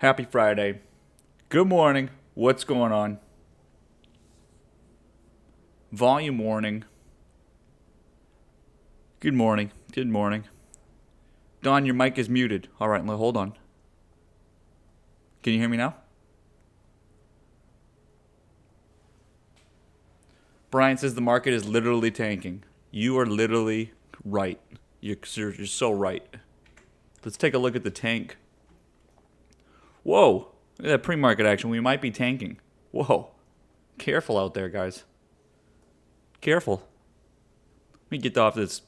Happy Friday. Good morning. What's going on? Volume warning. Good morning. Good morning. Don, your mic is muted. All right, hold on. Can you hear me now? Brian says the market is literally tanking. You are literally right. You're so right. Let's take a look at the tank. Whoa. Look at that pre-market action. We might be tanking. Whoa. Careful out there, guys. Careful. Let me get off this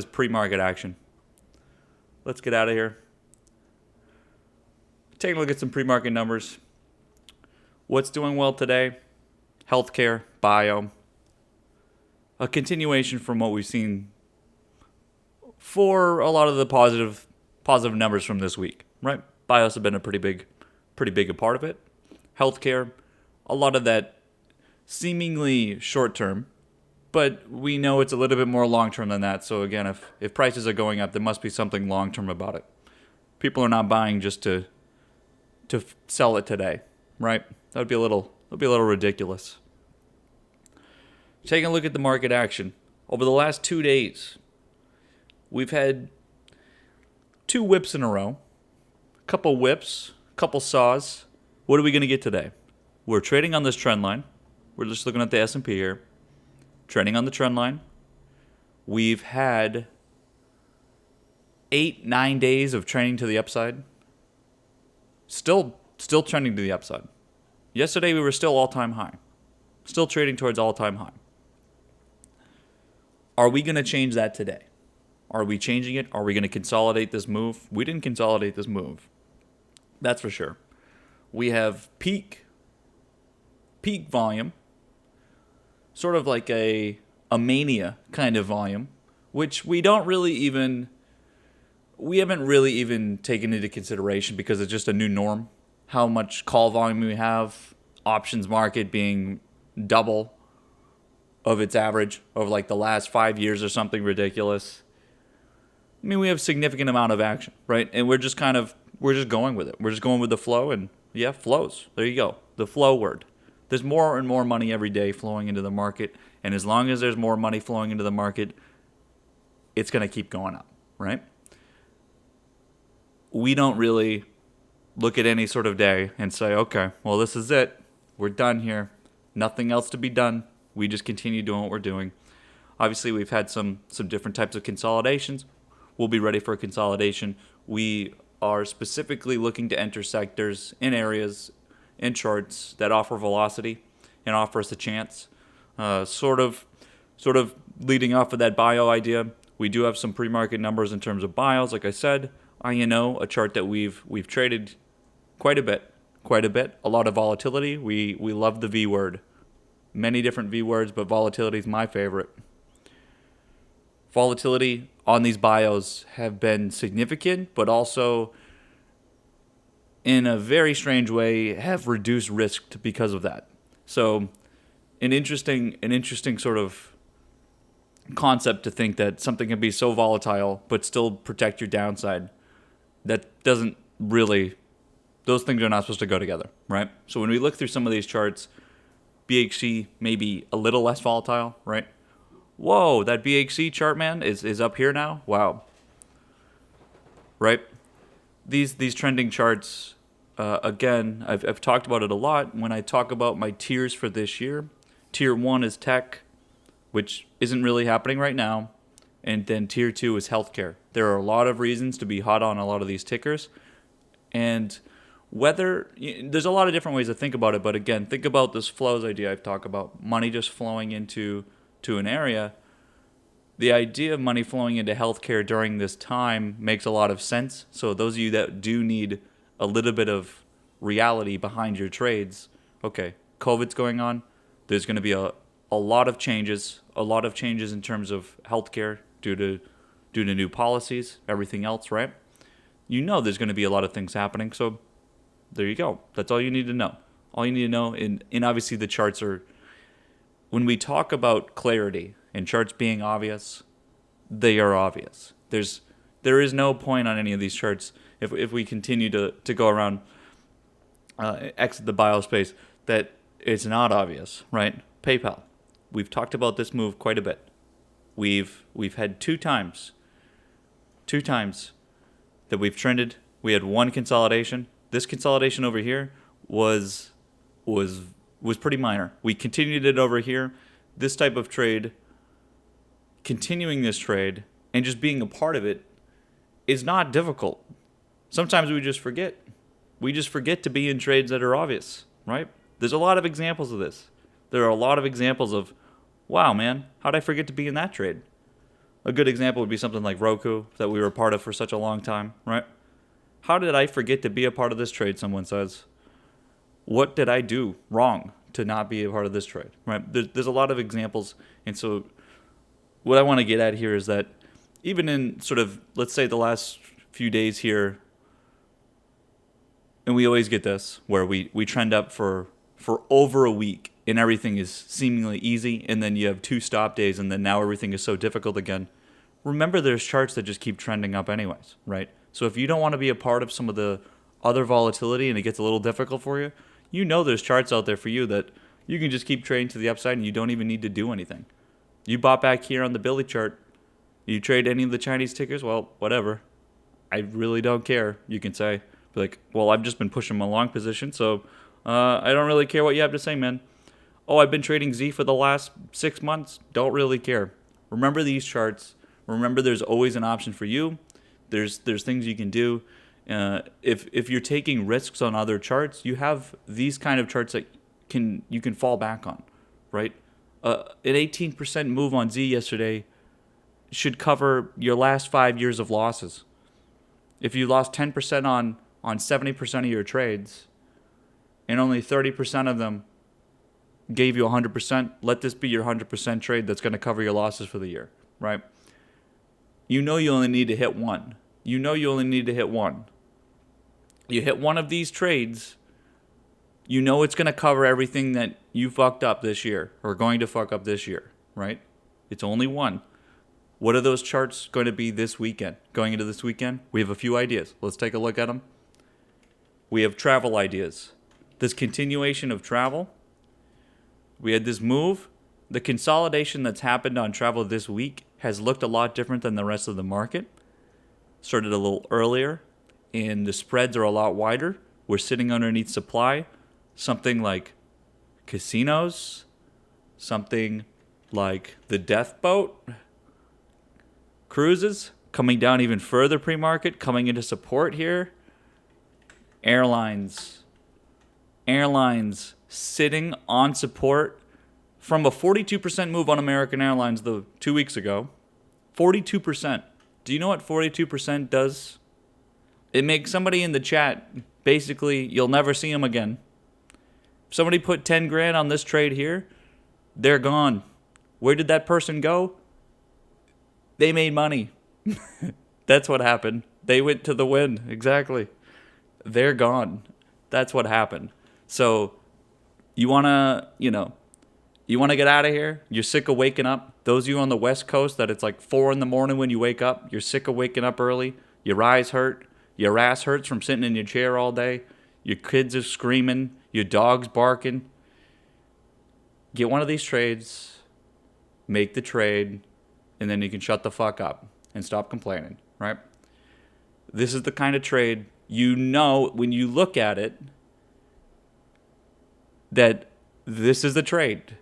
pre-market action. Let's get out of here. Take a look at some pre-market numbers. What's doing well today? Healthcare, bio. A continuation from what we've seen for a lot of the positive numbers from this week, right? Bios have been a pretty big a part of it. Healthcare, a lot of that seemingly short term, but we know it's a little bit more long term than that. So again, if prices are going up, there must be something long term about it. People are not buying just to sell it today, right? That would be a little ridiculous. Taking a look at the market action over the last 2 days, we've had 2 whips in a row, a couple whips, a couple saws. What are we going to get today? We're trading on this trend line. We're just looking at the S&P here. Trending on the trend line. We've had 8-9 days of trending to the upside. Still trending to the upside. Yesterday we were still all-time high. Still trading towards all-time high. Are we going to change that today? Are we changing it? Are we going to consolidate this move? We didn't consolidate this move. That's for sure. We have peak volume, sort of like a mania kind of volume, which we haven't really even taken into consideration because it's just a new norm. How much call volume we have, options market being double of its average over like the last 5 years or something ridiculous. I mean, we have significant amount of action, right? And we're just going with it. We're just going with the flow, and yeah, flows. There you go. The flow word. There's more and more money every day flowing into the market, and as long as there's more money flowing into the market, it's going to keep going up, right? We don't really look at any sort of day and say, okay, well, this is it. We're done here. Nothing else to be done. We just continue doing what we're doing. Obviously, we've had some different types of consolidations. We'll be ready for a consolidation. We are specifically looking to enter sectors in areas in charts that offer velocity and offer us a chance. Sort of leading off of that bio idea, we do have some pre-market numbers in terms of bios. Like I said, INO, a chart that we've traded quite a bit. A lot of volatility. We love the V word. Many different V words, but volatility is my favorite. Volatility on these bios have been significant, but also in a very strange way have reduced risk because of that. So an interesting sort of concept to think that something can be so volatile but still protect your downside. That doesn't really, those things are not supposed to go together, right? So when we look through some of these charts, BHC may be a little less volatile, right? Whoa, that BHC chart, man, is up here now? Wow. Right? These trending charts, again, I've talked about it a lot. When I talk about my tiers for this year, tier 1 is tech, which isn't really happening right now. And then tier 2 is healthcare. There are a lot of reasons to be hot on a lot of these tickers. And there's a lot of different ways to think about it. But again, think about this flows idea I've talked about. Money just flowing into an area. The idea of money flowing into healthcare during this time makes a lot of sense. So those of you that do need a little bit of reality behind your trades, okay, COVID's going on. There's going to be a lot of changes in terms of healthcare due to new policies, everything else, right? You know there's going to be a lot of things happening. So there you go. That's all you need to know. All you need to know, and obviously the charts are, when we talk about clarity and charts being obvious, they are obvious. There is no point on any of these charts if we continue to go around, exit the biospace, that it's not obvious, right? PayPal. We've talked about this move quite a bit. We've had two times that we've trended. We had one consolidation. This consolidation over here was pretty minor. We continued it over here. This type of trade, continuing this trade and just being a part of it, is not difficult. Sometimes we just forget. We just forget to be in trades that are obvious, right? There's a lot of examples of this. There are a lot of examples of, wow, man, how'd I forget to be in that trade? A good example would be something like Roku that we were a part of for such a long time, right? How did I forget to be a part of this trade, someone says? What did I do wrong to not be a part of this trade, right? There's a lot of examples. And so what I want to get at here is that even in sort of, let's say the last few days here, and we always get this, where we trend up for over a week and everything is seemingly easy, and then you have 2 stop days, and then now everything is so difficult again. Remember, there's charts that just keep trending up anyways, right? So if you don't want to be a part of some of the other volatility and it gets a little difficult for you, you know there's charts out there for you that you can just keep trading to the upside and you don't even need to do anything. You bought back here on the Billy chart. You trade any of the Chinese tickers? Well, whatever. I really don't care, you can say. Be like, well, I've just been pushing my long position, so I don't really care what you have to say, man. Oh, I've been trading Z for the last 6 months. Don't really care. Remember these charts. Remember there's always an option for you. There's things you can do. If you're taking risks on other charts, you have these kind of charts that you can fall back on, right? An 18% move on Z yesterday should cover your last 5 years of losses. If you lost 10% on 70% of your trades, and only 30% of them gave you 100%, let this be your 100% trade that's going to cover your losses for the year, right? You know you only need to hit one. You know you only need to hit one. You hit one of these trades, you know it's going to cover everything that you fucked up this year or going to fuck up this year, right? It's only one. What are those charts going to be this weekend? Going into this weekend, we have a few ideas. Let's take a look at them. We have travel ideas. This continuation of travel. We had this move. The consolidation that's happened on travel this week has looked a lot different than the rest of the market. Started a little earlier, and the spreads are a lot wider. We're sitting underneath supply. Something like casinos, something like the death boat, cruises coming down even further pre-market, coming into support here. Airlines sitting on support from a 42% move on American Airlines 2 weeks ago. 42%. Do you know what 42% does? It makes somebody in the chat, basically, you'll never see them again. If somebody put 10 grand on this trade here, they're gone. Where did that person go? They made money. That's what happened. They went to the win. Exactly. They're gone. That's what happened. So you want to get out of here? You're sick of waking up? Those of you on the West Coast that it's like 4 in the morning when you wake up, you're sick of waking up early, your eyes hurt, your ass hurts from sitting in your chair all day, your kids are screaming, your dog's barking. Get one of these trades, make the trade, and then you can shut the fuck up and stop complaining, right? This is the kind of trade, you know, when you look at it, that this is the trade.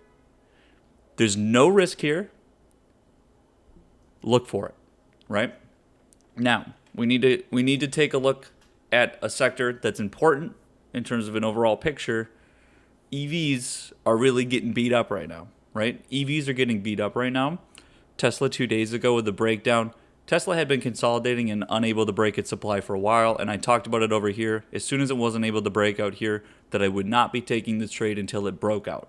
There's no risk here. Look for it, right? Now, we need to take a look at a sector that's important in terms of an overall picture. EVs are really getting beat up right now, right? EVs are getting beat up right now. Tesla 2 days ago with the breakdown. Tesla had been consolidating and unable to break its supply for a while, and I talked about it over here. As soon as it wasn't able to break out here, that I would not be taking this trade until it broke out,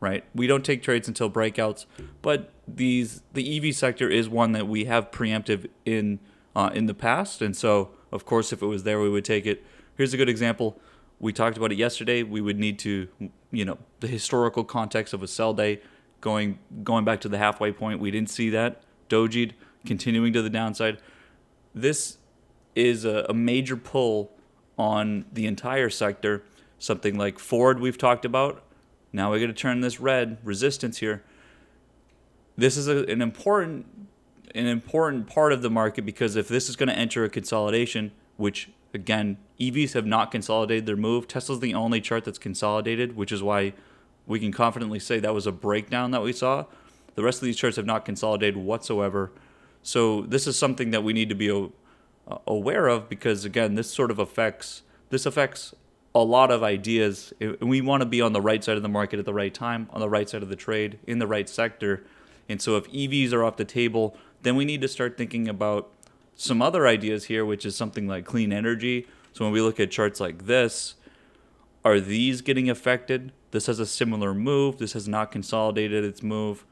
right? We don't take trades until breakouts, but the EV sector is one that we have preemptive in the past, and so, of course, if it was there, we would take it. Here's a good example. We talked about it yesterday. We would need to, the historical context of a sell day, going back to the halfway point. We didn't see that. Doji'd continuing to the downside. this is a major pull on the entire sector. Something like Ford we've talked about. Now we're going to turn this red, resistance here. This is an important part of the market, because if this is going to enter a consolidation, which again, EVs have not consolidated their move. Tesla's the only chart that's consolidated, which is why we can confidently say that was a breakdown that we saw. The rest of these charts have not consolidated whatsoever. So this is something that we need to be aware of, because again, this affects a lot of ideas. We want to be on the right side of the market at the right time, on the right side of the trade, in the right sector. And so if EVs are off the table, then we need to start thinking about some other ideas here, which is something like clean energy. So when we look at charts like this, are these getting affected? This has a similar move. This has not consolidated its move.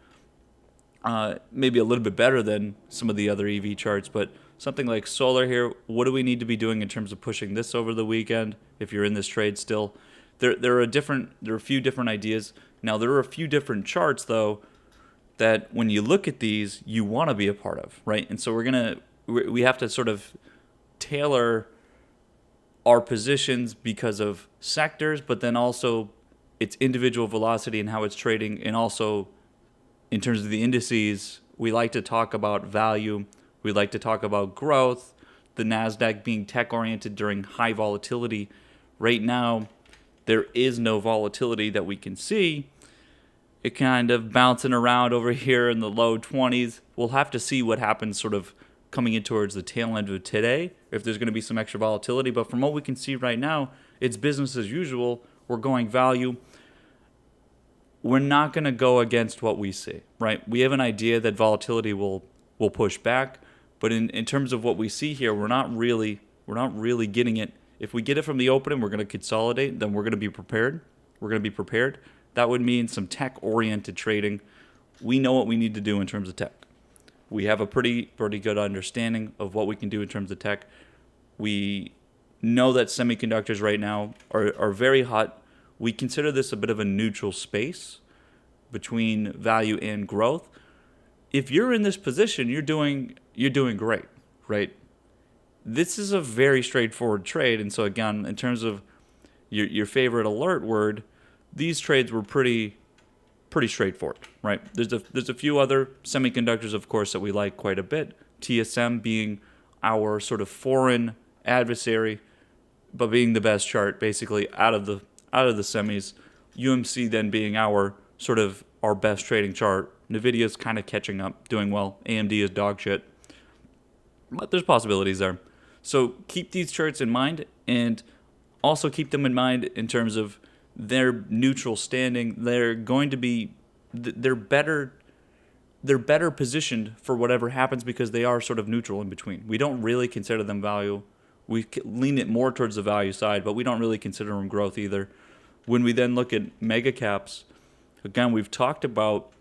Maybe a little bit better than some of the other EV charts, but something like solar here, what do we need to be doing in terms of pushing this over the weekend if you're in this trade still? There are a few different ideas. Now, there are a few different charts, though, that when you look at these, you want to be a part of, right? And so we have to sort of tailor our positions because of sectors, but then also its individual velocity and how it's trading. And also in terms of the indices, we like to talk about value. We like to talk about growth, the NASDAQ being tech-oriented during high volatility. Right now, there is no volatility that we can see. It kind of bouncing around over here in the low 20s. We'll have to see what happens sort of coming in towards the tail end of today, if there's going to be some extra volatility. But from what we can see right now, it's business as usual. We're going value. We're not going to go against what we see, right? We have an idea that volatility will push back. But in terms of what we see here, we're not really getting it. If we get it from the open and we're going to consolidate, then we're going to be prepared. That would mean some tech-oriented trading. We know what we need to do in terms of tech. We have a pretty good understanding of what we can do in terms of tech. We know that semiconductors right now are very hot. We consider this a bit of a neutral space between value and growth. If you're in this position, you're doing great, right? This is a very straightforward trade. And so again, in terms of your favorite alert word, these trades were pretty straightforward, right? There's a few other semiconductors, of course, that we like quite a bit. TSM being our sort of foreign adversary, but being the best chart basically out of the semis. UMC then being our best trading chart. Nvidia's kind of catching up, doing well. AMD is dog shit, but there's possibilities there. So keep these charts in mind, and also keep them in mind in terms of their neutral standing. They're better positioned for whatever happens because they are sort of neutral in between. We don't really consider them value. We lean it more towards the value side, but we don't really consider them growth either. When we then look at mega caps, again, we've talked about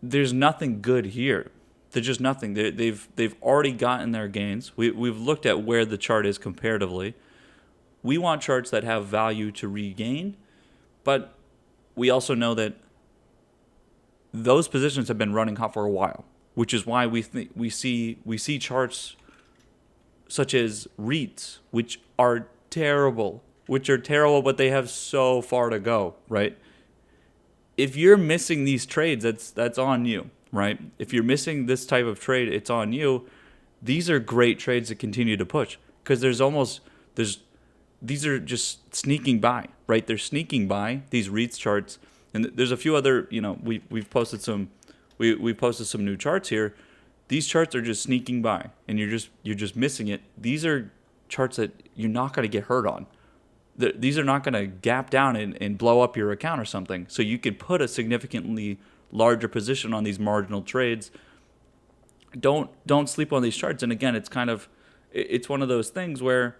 there's nothing good here. There's just nothing. They've already gotten their gains. We've looked at where the chart is comparatively. We want charts that have value to regain, but we also know that those positions have been running hot for a while, which is why we see charts such as REITs, which are terrible, but they have so far to go, right? If you're missing these trades, that's on you, right? If you're missing this type of trade, it's on you. These are great trades to continue to push, because these are just sneaking by, right? They're sneaking by these REITs charts, and there's a few other. We've posted some new charts here. These charts are just sneaking by, and you're just missing it. These are charts that you're not going to get hurt on. These are not going to gap down and blow up your account or something. So you could put a significantly larger position on these marginal trades. Don't sleep on these charts. And again, it's one of those things where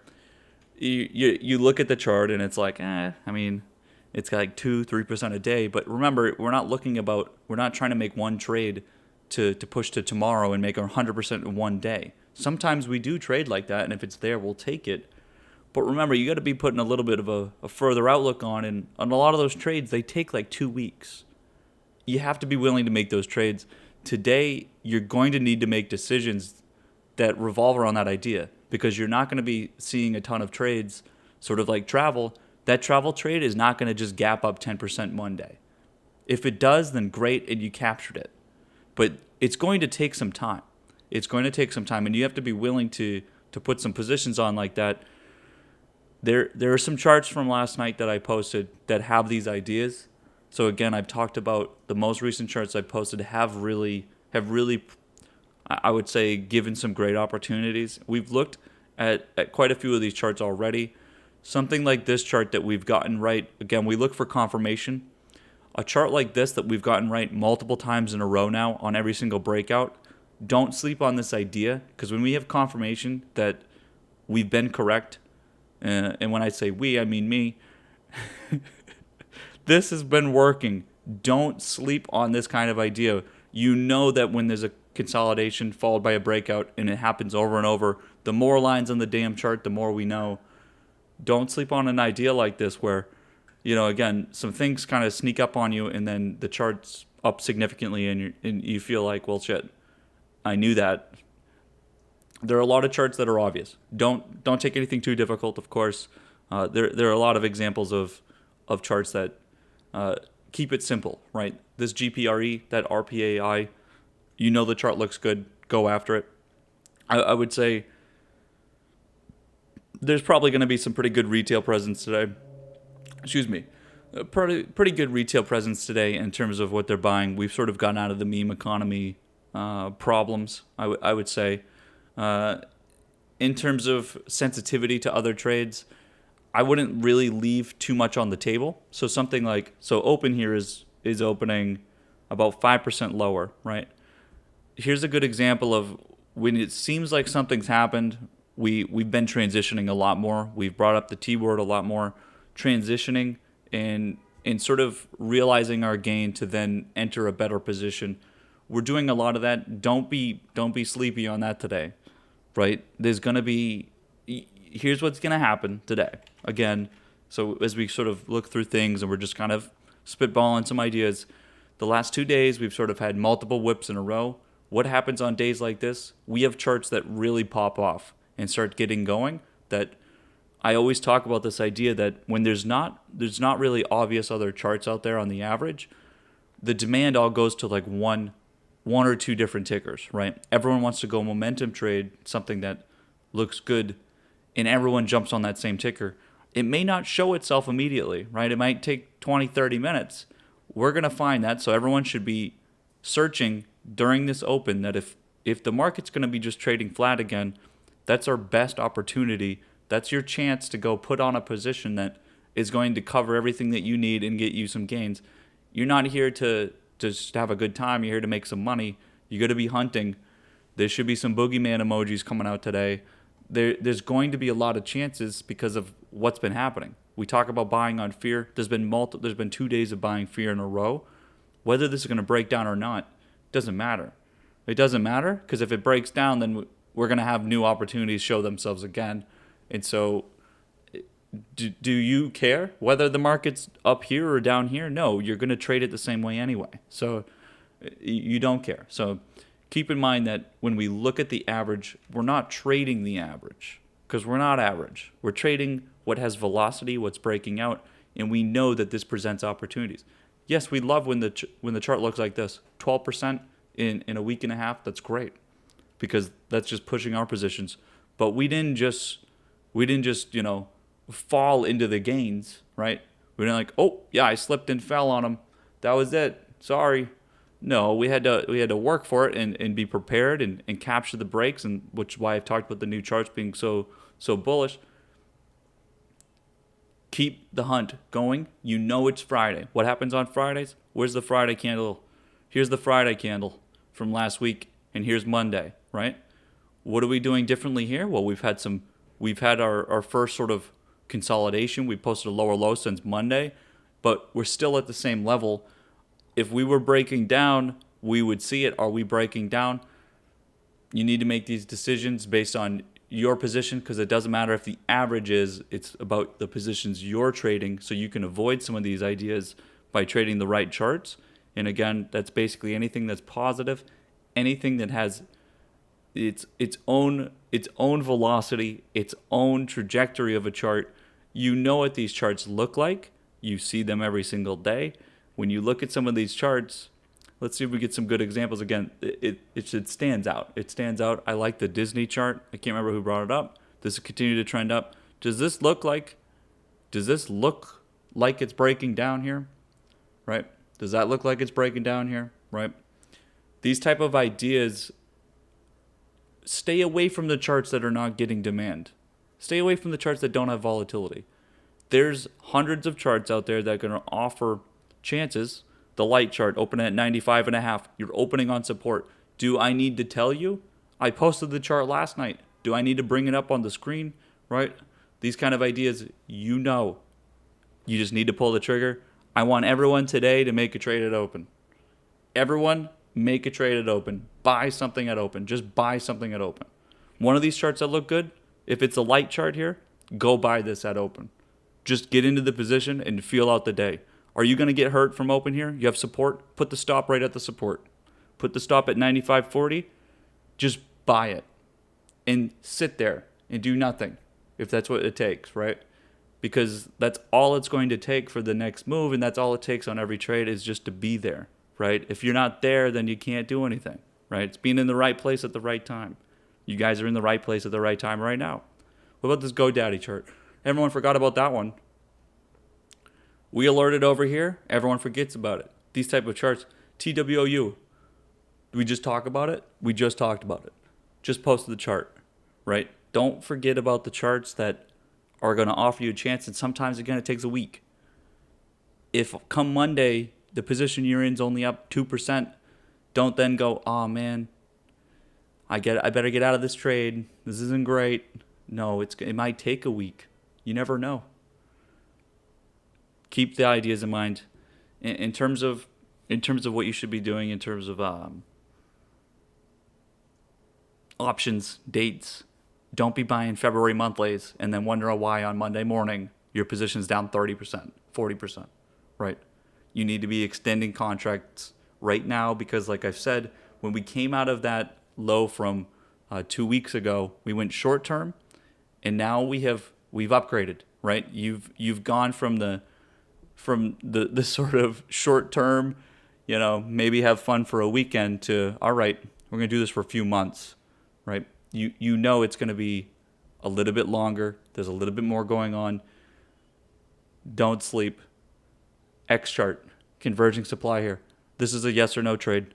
you look at the chart and it's like, it's like 2-3% a day. But remember, we're not trying to make one trade to push to tomorrow and make 100% in one day. Sometimes we do trade like that, and if it's there, we'll take it. But remember, you got to be putting a little bit of a further outlook on, and on a lot of those trades, they take like 2 weeks. You have to be willing to make those trades. Today, you're going to need to make decisions that revolve around that idea, because you're not going to be seeing a ton of trades, sort of like travel. That travel trade is not going to just gap up 10% one day. If it does, then great, and you captured it. But it's going to take some time. It's going to take some time, and you have to be willing to put some positions on like that. There are some charts from last night that I posted that have these ideas. So again, I've talked about the most recent charts I posted have really, I would say, given some great opportunities. We've looked at quite a few of these charts already. Something like this chart that we've gotten right, again, we look for confirmation. A chart like this that we've gotten right multiple times in a row now on every single breakout, don't sleep on this idea, because when we have confirmation that we've been correct, and when I say we, I mean me, this has been working. Don't sleep on this kind of idea. You know that when there's a consolidation followed by a breakout, and it happens over and over, the more lines on the damn chart, the more we know. Don't sleep on an idea like this where, again, some things kind of sneak up on you, and then the chart's up significantly, and you feel like, well, shit, I knew that. There are a lot of charts that are obvious. Don't take anything too difficult, of course. There are a lot of examples of charts that keep it simple, right? This GPRE, that RPAI, the chart looks good, go after it. I would say there's probably going to be some pretty good retail presence today. Excuse me. Pretty good retail presence today in terms of what they're buying. We've sort of gotten out of the meme economy problems, I would say. In terms of sensitivity to other trades, I wouldn't really leave too much on the table. So something like, open here is opening about 5% lower, right? Here's a good example of when it seems like something's happened. We've been transitioning a lot more. We've brought up the T word a lot more. Transitioning and sort of realizing our gain to then enter a better position. We're doing a lot of that. Don't be sleepy on that today, right? There's going to be, here's what's going to happen today. Again, so as we sort of look through things and we're just kind of spitballing some ideas, the last 2 days we've sort of had multiple whips in a row. What happens on days like this? We have charts that really pop off and start getting going. That I always talk about this idea that when there's not really obvious other charts out there on the average, the demand all goes to like one or two different tickers, right? Everyone wants to go momentum trade something that looks good, and everyone jumps on that same ticker. It may not show itself immediately, right? It might take 20, 30 minutes. We're going to find that, so everyone should be searching during this open that if the market's going to be just trading flat again, that's our best opportunity. That's your chance to go put on a position that is going to cover everything that you need and get you some gains. You're not here to just have a good time. You're here to make some money. You got to be hunting. There should be some boogeyman emojis coming out today. There's going to be a lot of chances because of what's been happening. We talk about buying on fear. There's been 2 days of buying fear in a row. Whether this is going to break down or not doesn't matter. It doesn't matter because if it breaks down, then we're going to have new opportunities show themselves again. And so do you care whether the market's up here or down here? No, you're going to trade it the same way anyway. So you don't care. So keep in mind that when we look at the average, we're not trading the average because we're not average. We're trading what has velocity, what's breaking out, and we know that this presents opportunities. Yes, we love when the chart looks like this, 12% in a week and a half. That's great because that's just pushing our positions. But we didn't just fall into the gains, right? We didn't like, oh yeah, I slipped and fell on them. That was it. Sorry. No, we had to work for it and be prepared and capture the breaks, and which is why I've talked about the new charts being so bullish. Keep the hunt going. You know it's Friday. What happens on Fridays? Where's the Friday candle? Here's the Friday candle from last week, and here's Monday, right? What are we doing differently here? Well, we've had our first sort of consolidation. We posted a lower low since Monday, but we're still at the same level. If we were breaking down, we would see it. Are we breaking down? You need to make these decisions based on your position because it doesn't matter if the average is. It's about the positions you're trading so you can avoid some of these ideas by trading the right charts. And again, that's basically anything that's positive, anything that has its own velocity, its own trajectory of a chart. You know what these charts look like. You see them every single day. When you look at some of these charts, let's see if we get some good examples. Again, it stands out. It stands out. I like the Disney chart. I can't remember who brought it up. Does it continue to trend up? Does this look like it's breaking down here? Right? Does that look like it's breaking down here? Right? These type of ideas, stay away from the charts that are not getting demand. Stay away from the charts that don't have volatility. There's hundreds of charts out there that are going to offer chances. The light chart open at 95.5. You're opening on support. Do I need to tell you? I posted the chart last night. Do I need to bring it up on the screen? Right? These kind of ideas, you know. You just need to pull the trigger. I want everyone today to make a trade at open. Everyone, make a trade at open. Buy something at open. Just buy something at open. One of these charts that look good, if it's a light chart here, go buy this at open. Just get into the position and feel out the day. Are you going to get hurt from open here? You have support? Put the stop right at the support. Put the stop at 95.40. Just buy it and sit there and do nothing if that's what it takes, right? Because that's all it's going to take for the next move, and that's all it takes on every trade is just to be there, right? If you're not there, then you can't do anything, right? It's being in the right place at the right time. You guys are in the right place at the right time right now. What about this GoDaddy chart? Everyone forgot about that one. We alerted over here. Everyone forgets about it. These type of charts. TWOU. Did we just talk about it? We just talked about it. Just posted the chart, right? Don't forget about the charts that are going to offer you a chance. And sometimes, again, it takes a week. If come Monday, the position you're in is only up 2%, don't then go, oh, man, I better get out of this trade. This isn't great. No, it might take a week. You never know. Keep the ideas in mind. In terms of what you should be doing in terms of options, dates, don't be buying February monthlies and then wonder why on Monday morning your position's down 30%, 40%, right? You need to be extending contracts right now because, like I've said, when we came out of that low from 2 weeks ago, we went short term, and now we've upgraded, right? You've gone from the sort of short term, maybe have fun for a weekend to, all right, we're going to do this for a few months, right? You know it's going to be a little bit longer. There's a little bit more going on. Don't sleep. X chart, converging supply here. This is a yes or no trade.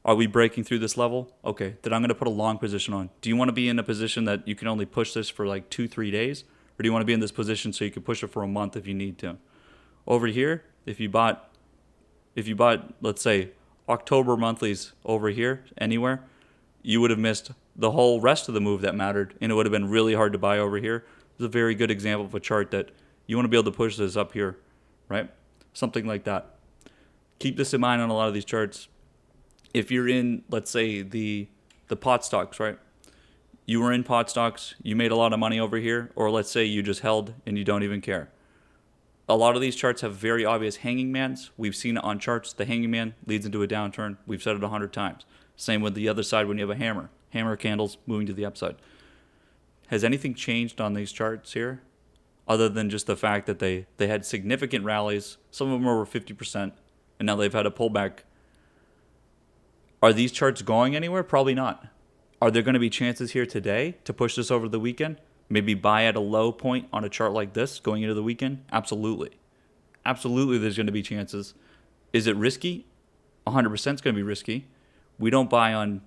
Are we breaking through this level? Okay, then I'm going to put a long position on. Do you want to be in a position that you can only push this for like 2-3 days? Or do you want to be in this position so you can push it for a month if you need to? Over here, if you bought, let's say, October monthlies over here, anywhere, you would have missed the whole rest of the move that mattered, and it would have been really hard to buy over here. This is a very good example of a chart that you want to be able to push this up here, right? Something like that. Keep this in mind on a lot of these charts. If you're in, let's say, the pot stocks, right? You were in pot stocks, you made a lot of money over here, or let's say you just held and you don't even care. A lot of these charts have very obvious hanging mans. We've seen it on charts. The hanging man leads into a downturn. We've said it 100 times. Same with the other side when you have a hammer. Hammer candles moving to the upside. Has anything changed on these charts here? Other than just the fact that they had significant rallies. Some of them were over 50%. And now they've had a pullback. Are these charts going anywhere? Probably not. Are there going to be chances here today to push this over the weekend? Maybe buy at a low point on a chart like this going into the weekend? Absolutely. Absolutely there's going to be chances. Is it risky? 100% is going to be risky. We don't buy on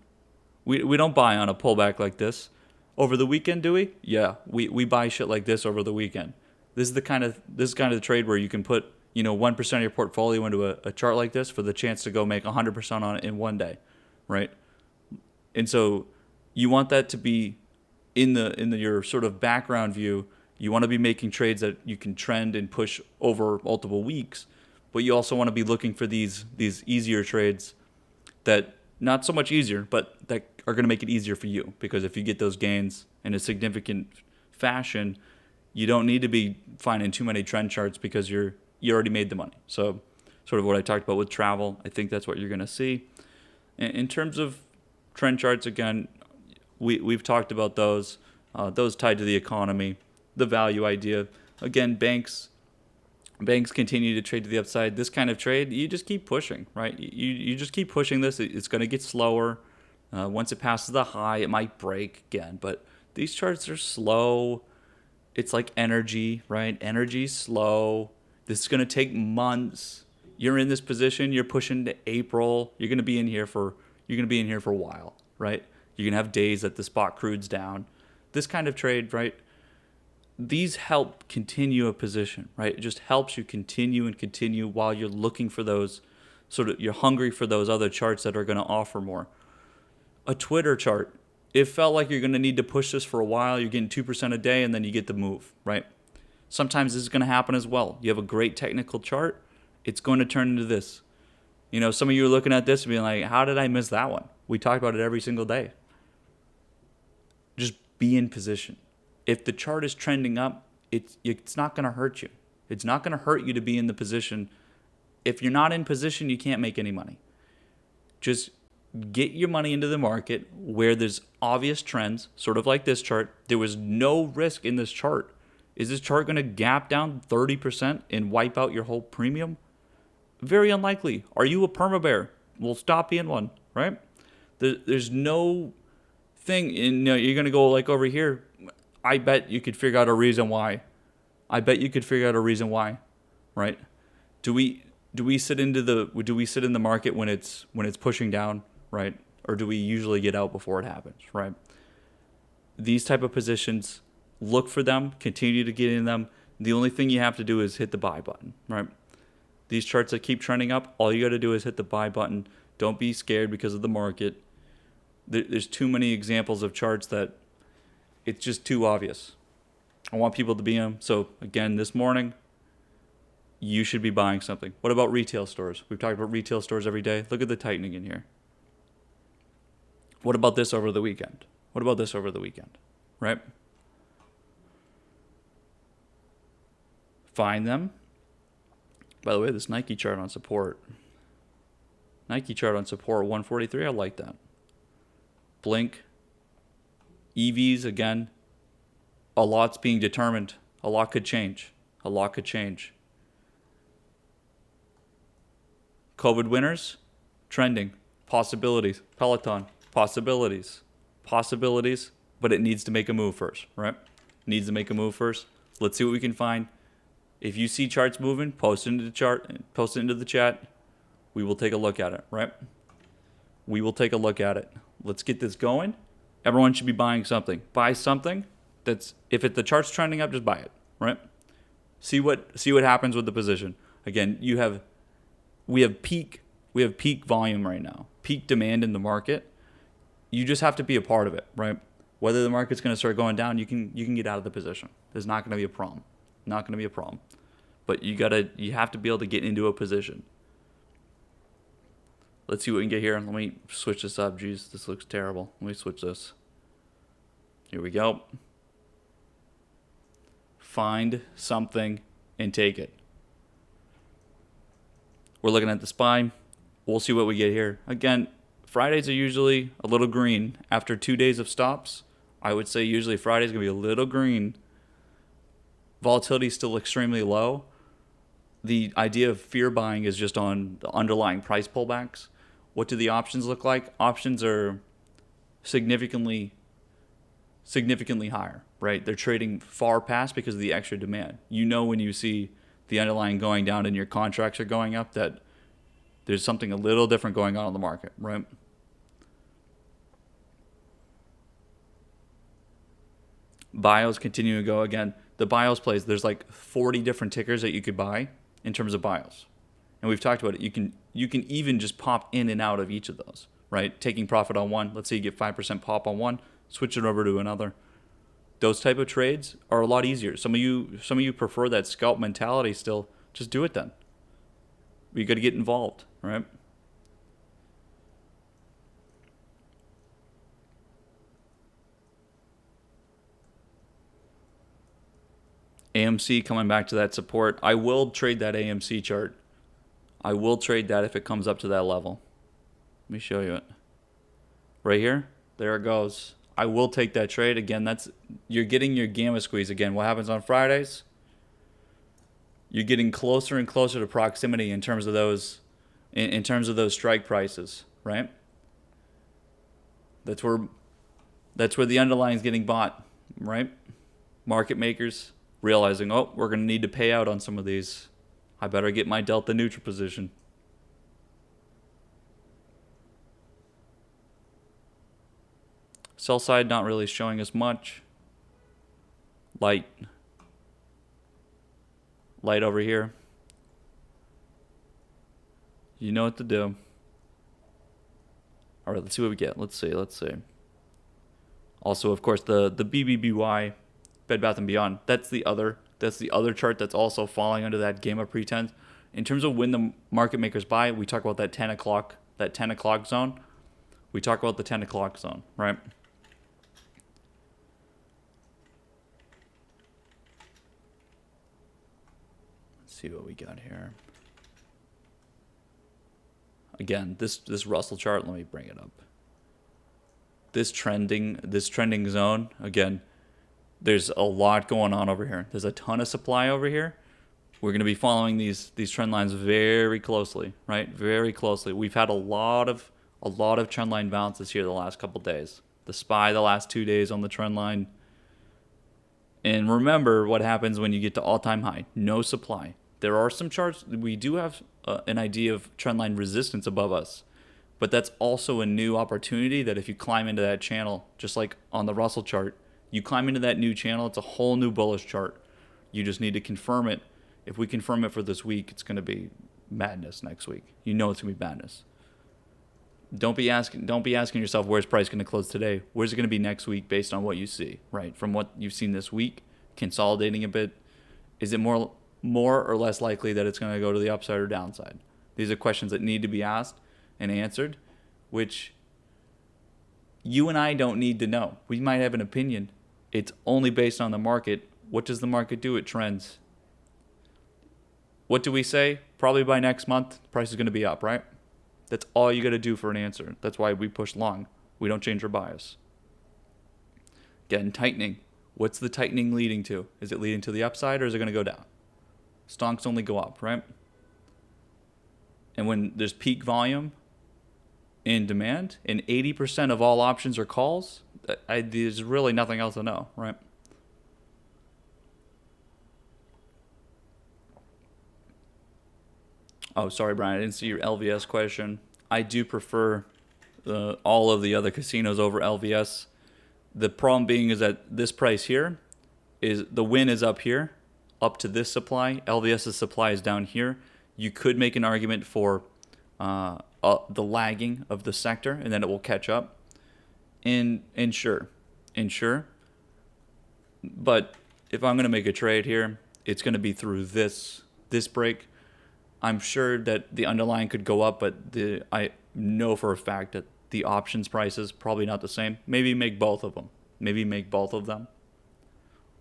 we don't buy on a pullback like this. Over the weekend, do we? Yeah, we buy shit like this over the weekend. This is kind of the trade where you can put 1% of your portfolio into a chart like this for the chance to go make 100% on it in one day, right? And so you want that to be in your sort of background view. You want to be making trades that you can trend and push over multiple weeks, but you also want to be looking for these easier trades that not so much easier, but that are going to make it easier for you. Because if you get those gains in a significant fashion, you don't need to be finding too many trend charts because you already made the money. So sort of what I talked about with travel, I think that's what you're going to see. In terms of trend charts, again, We've talked about those tied to the economy, the value idea. Again, banks continue to trade to the upside. This kind of trade, you just keep pushing, right? You just keep pushing this. It's going to get slower. Once it passes the high, it might break again. But these charts are slow. It's like energy, right? Energy's slow. This is going to take months. You're in this position. You're pushing to April. You're going to be in here for a while, right? You're going to have days that the spot crude's down. This kind of trade, right? These help continue a position, right? It just helps you continue and continue while you're looking for those you're hungry for those other charts that are going to offer more. A Twitter chart, it felt like you're going to need to push this for a while. You're getting 2% a day and then you get the move, right? Sometimes this is going to happen as well. You have a great technical chart, it's going to turn into this. Some of you are looking at this and being like, how did I miss that one? We talk about it every single day. Just be in position. If the chart is trending up, it's not going to hurt you. It's not going to hurt you to be in the position. If you're not in position, you can't make any money. Just get your money into the market where there's obvious trends, sort of like this chart. There was no risk in this chart. Is this chart going to gap down 30% and wipe out your whole premium? Very unlikely. Are you a perma bear? Well, stop being one, right? There's no thing you're going to go like over here. I bet you could figure out a reason why. Right? Do we sit in the market when it's pushing down, right? Or do we usually get out before it happens, right? These type of positions, look for them, continue to get in them. The only thing you have to do is hit the buy button, right? These charts that keep trending up, all you got to do is hit the buy button. Don't be scared because of the market. There's too many examples of charts that it's just too obvious. I want people to be in them. So again, this morning, you should be buying something. What about retail stores? We've talked about retail stores every day. Look at the tightening in here. What about this over the weekend? Right? Find them. By the way, this Nike chart on support, 143, I like that. Blink. EVs, again, a lot's being determined. A lot could change. COVID winners, trending. Possibilities. Peloton, possibilities. But it needs to make a move first, right? Let's see what we can find. If you see charts moving, post it into the chat. We will take a look at it, right? Let's get this going. Everyone should be buying something. Buy something if the chart's trending up, just buy it, right? See what happens with the position. Again, we have peak volume right now, peak demand in the market. You just have to be a part of it, right? Whether the market's going to start going down, you can get out of the position. There's not going to be a problem. But you have to be able to get into a position. Let's see what we can get here. Let me switch this up. Jeez, this looks terrible. Let me switch this. Here we go. Find something and take it. We're looking at the SPY. We'll see what we get here. Again, Fridays are usually a little green. After 2 days of stops, I would say usually Friday's going to be a little green. Volatility is still extremely low. The idea of fear buying is just on the underlying price pullbacks. What do the options look like? Options are significantly higher, right? They're trading far past because of the extra demand. When you see the underlying going down and your contracts are going up, that there's something a little different going on in the market, right? Bios continue to go again. The bios plays, there's like 40 different tickers that you could buy in terms of bios. And we've talked about it. You can even just pop in and out of each of those, right? Taking profit on one. Let's say you get 5% pop on one, switch it over to another. Those type of trades are a lot easier. Some of you prefer that scalp mentality still. Just do it then. But you got to get involved, right? AMC coming back to that support. I will trade that AMC chart. I will trade that if it comes up to that level. Let me show you it. Right here. There it goes. I will take that trade. Again, you're getting your gamma squeeze. Again, what happens on Fridays? You're getting closer and closer to proximity in terms of those strike prices, right? That's where the underlying is getting bought, right? Market makers realizing, oh, we're going to need to pay out on some of these. I better get my delta neutral position. Sell side not really showing us much. Light over here. You know what to do. All right, let's see what we get. Let's see. Also, of course, the BBBY, Bed Bath & Beyond, that's the other chart that's also falling under that gamma pretense. In terms of when the market makers buy, we talk about that 10 o'clock zone. We talk about the 10 o'clock zone, right? Let's see what we got here. Again, this Russell chart, let me bring it up. This trending zone, again, there's a lot going on over here. There's a ton of supply over here. We're going to be following these trend lines very closely, right? Very closely. We've had a lot of trend line bounces here the last couple days. The SPY the last 2 days on the trend line. And remember what happens when you get to all-time high. No supply. There are some charts. We do have an idea of trendline resistance above us. But that's also a new opportunity that if you climb into that channel, just like on the Russell chart, you climb into that new channel, it's a whole new bullish chart. You just need to confirm it. If we confirm it for this week, it's going to be madness next week. You know it's going to be madness. Don't be asking yourself, where's price going to close today? Where's it going to be next week based on what you see, right? From what you've seen this week, consolidating a bit, is it more or less likely that it's going to go to the upside or downside? These are questions that need to be asked and answered, which you and I don't need to know. We might have an opinion. It's only based on the market. What does the market do? It trends. What do we say? Probably by next month, the price is going to be up, right? That's all you got to do for an answer. That's why we push long. We don't change our bias. Again, tightening. What's the tightening leading to? Is it leading to the upside or is it going to go down? Stonks only go up, right? And when there's peak volume in demand and 80% of all options are calls, there's really nothing else to know, right? Oh, sorry, Brian. I didn't see your LVS question. I do prefer all of the other casinos over LVS. The problem being is that this price here is the win is up here, up to this supply. LVS's supply is down here. You could make an argument for the lagging of the sector, and then it will catch up. And sure. But if I'm going to make a trade here, it's going to be through this break. I'm sure that the underlying could go up, but I know for a fact that the options prices probably not the same. Maybe make both of them.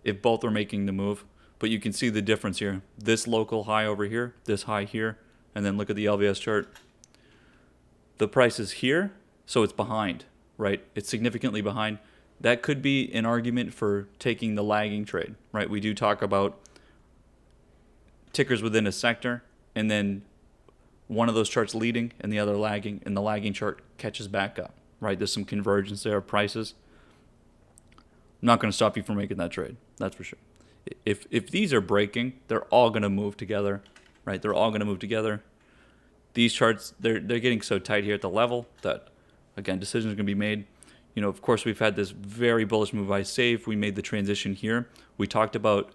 If both are making the move. But you can see the difference here. This local high over here, this high here, and then look at the LVS chart. The price is here, so it's behind, right? It's significantly behind. That could be an argument for taking the lagging trade, right? We do talk about tickers within a sector, and then one of those charts leading and the other lagging, and the lagging chart catches back up, right? There's some convergence there of prices. I'm not going to stop you from making that trade, that's for sure. If these are breaking, they're all going to move together, right? They're all going to move together. These charts, they're getting so tight here at the level that, again, decisions are going to be made. You know, of course, we've had this very bullish move by Safe. We made the transition here. We talked about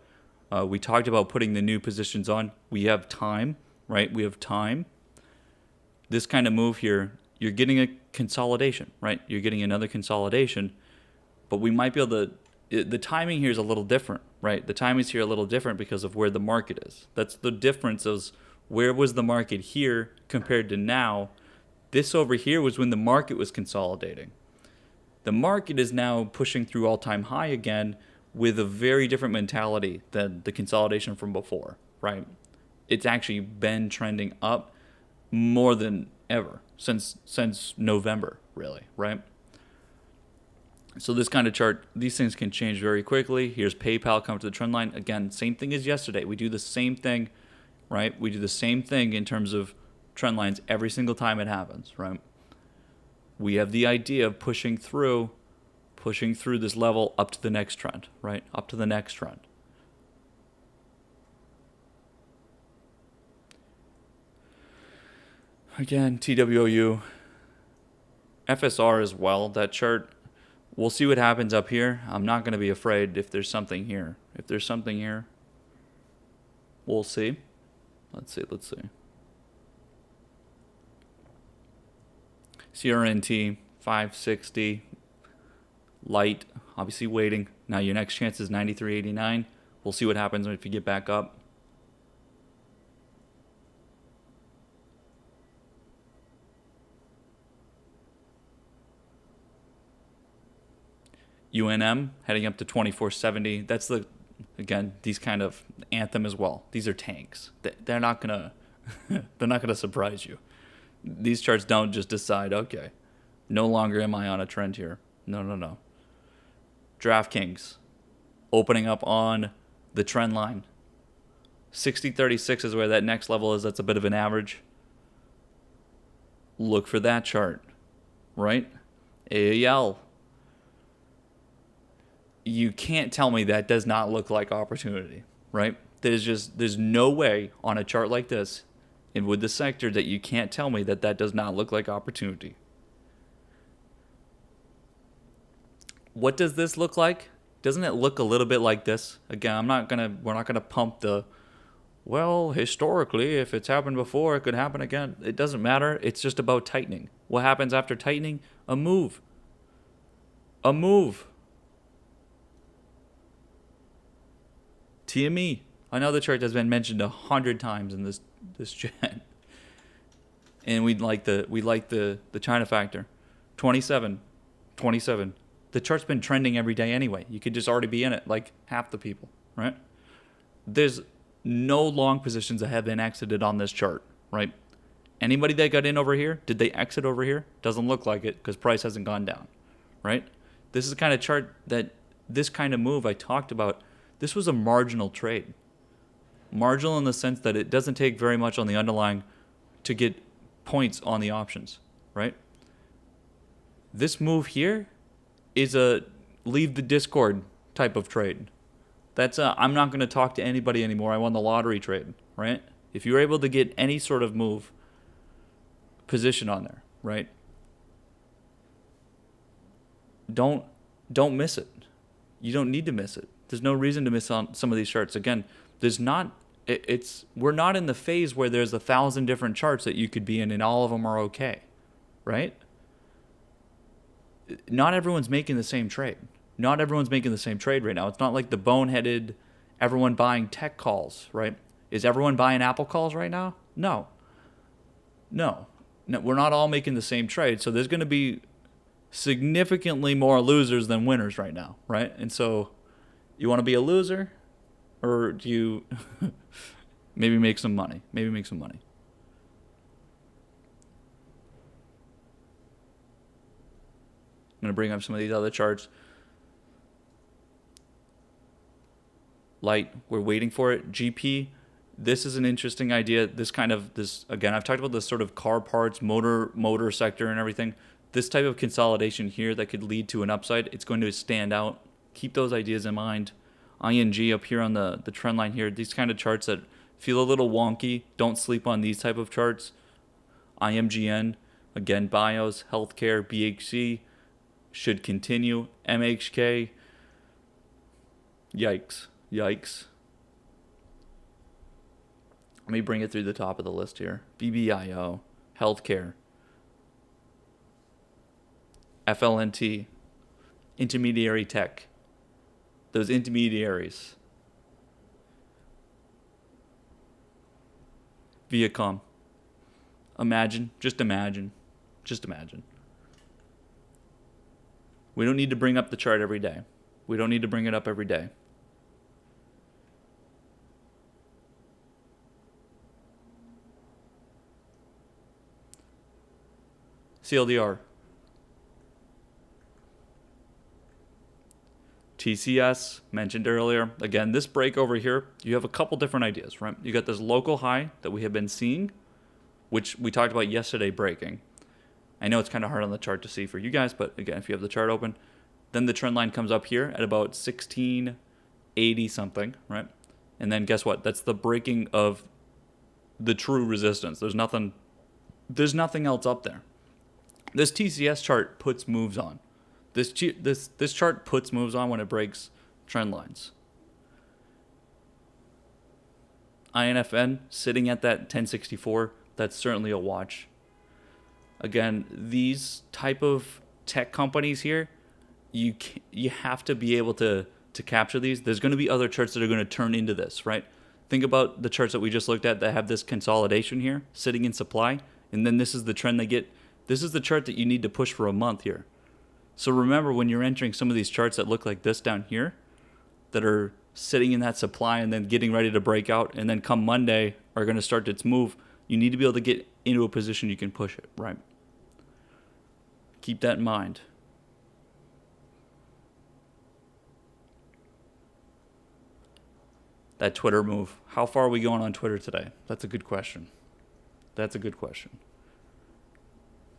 putting the new positions on. We have time, right? We have time. This kind of move here, you're getting a consolidation, right? You're getting another consolidation, but we might be able to. The timing here is a little different, right? The timing is here a little different because of where the market is. That's the difference. Is where was the market here compared to now? This over here was when the market was consolidating. The market is now pushing through all-time high again with a very different mentality than the consolidation from before, right? It's actually been trending up more than ever since November, really, right? So this kind of chart, these things can change very quickly. Here's PayPal come to the trend line. Again, same thing as yesterday. We do the same thing, right? We do the same thing in terms of trend lines every single time it happens, right? We have the idea of pushing through this level up to the next trend, right? Up to the next trend. Again, TWOU, FSR as well. That chart, we'll see what happens up here. I'm not going to be afraid if there's something here. If there's something here, we'll see. Let's see. CRNT, 560. Light, obviously waiting. Now your next chance is 93.89. We'll see what happens if you get back up. UNM heading up to 24.70. That's again, these kind of Anthem as well. These are tanks. They're not gonna they're not gonna surprise you. These charts don't just decide, okay, no longer am I on a trend here. No. DraftKings opening up on the trend line. 60.36 is where that next level is. That's a bit of an average. Look for that chart, right? AAL. You can't tell me that does not look like opportunity, right? There's no way on a chart like this and with the sector that you can't tell me that does not look like opportunity. What does this look like? Doesn't it look a little bit like this? Again, we're not gonna pump the, well, historically, if it's happened before, it could happen again. It doesn't matter. It's just about tightening. What happens after tightening? A move. TME, another chart that's been mentioned 100 times in this chat, and we like the China factor, 27. The chart's been trending every day anyway. You could just already be in it, like half the people, right? There's no long positions that have been exited on this chart, right? Anybody that got in over here, did they exit over here? Doesn't look like it because price hasn't gone down, right? This is the kind of chart that this kind of move I talked about. This was a marginal trade. Marginal in the sense that it doesn't take very much on the underlying to get points on the options, right? This move here is a leave the Discord type of trade. That's I'm not going to talk to anybody anymore. I won the lottery trade, right? If you're able to get any sort of move position on there, right? Don't miss it. You don't need to miss it. There's no reason to miss on some of these charts. Again, we're not in the phase where there's 1,000 different charts that you could be in and all of them are okay, right? Not everyone's making the same trade. Not everyone's making the same trade right now. It's not like the boneheaded everyone buying tech calls, right? Is everyone buying Apple calls right now? No, we're not all making the same trade. So there's going to be significantly more losers than winners right now, right? And so you want to be a loser, or do you maybe make some money? I'm going to bring up some of these other charts. Light, we're waiting for it. GP, this is an interesting idea. This again, I've talked about this sort of car parts, motor sector and everything. This type of consolidation here that could lead to an upside, it's going to stand out. Keep those ideas in mind. ING up here on the trend line here, these kind of charts that feel a little wonky, don't sleep on these type of charts. IMGN, again, bios, healthcare, BHC, should continue. MHK, yikes. Let me bring it through the top of the list here. BBIO, healthcare, FLNT, intermediary tech. Those intermediaries. Viacom. Just imagine. We don't need to bring up the chart every day. We don't need to bring it up every day. CLDR. TCS, mentioned earlier. Again, this break over here, you have a couple different ideas, right? You got this local high that we have been seeing, which we talked about yesterday breaking. I know it's kind of hard on the chart to see for you guys, but again, if you have the chart open, then the trend line comes up here at about 1680 something, right? And then guess what? That's the breaking of the true resistance. There's nothing else up there. This TCS chart puts moves on. This chart puts moves on when it breaks trend lines. INFN sitting at that 1064, that's certainly a watch. Again, these type of tech companies here, you have to be able to capture these. There's going to be other charts that are going to turn into this, right? Think about the charts that we just looked at that have this consolidation here, sitting in supply, and then this is the trend they get. This is the chart that you need to push for a month here. So remember, when you're entering some of these charts that look like this down here, that are sitting in that supply and then getting ready to break out, and then come Monday are going to start its move, you need to be able to get into a position you can push it, right? Keep that in mind. That Twitter move. How far are we going on Twitter today? That's a good question.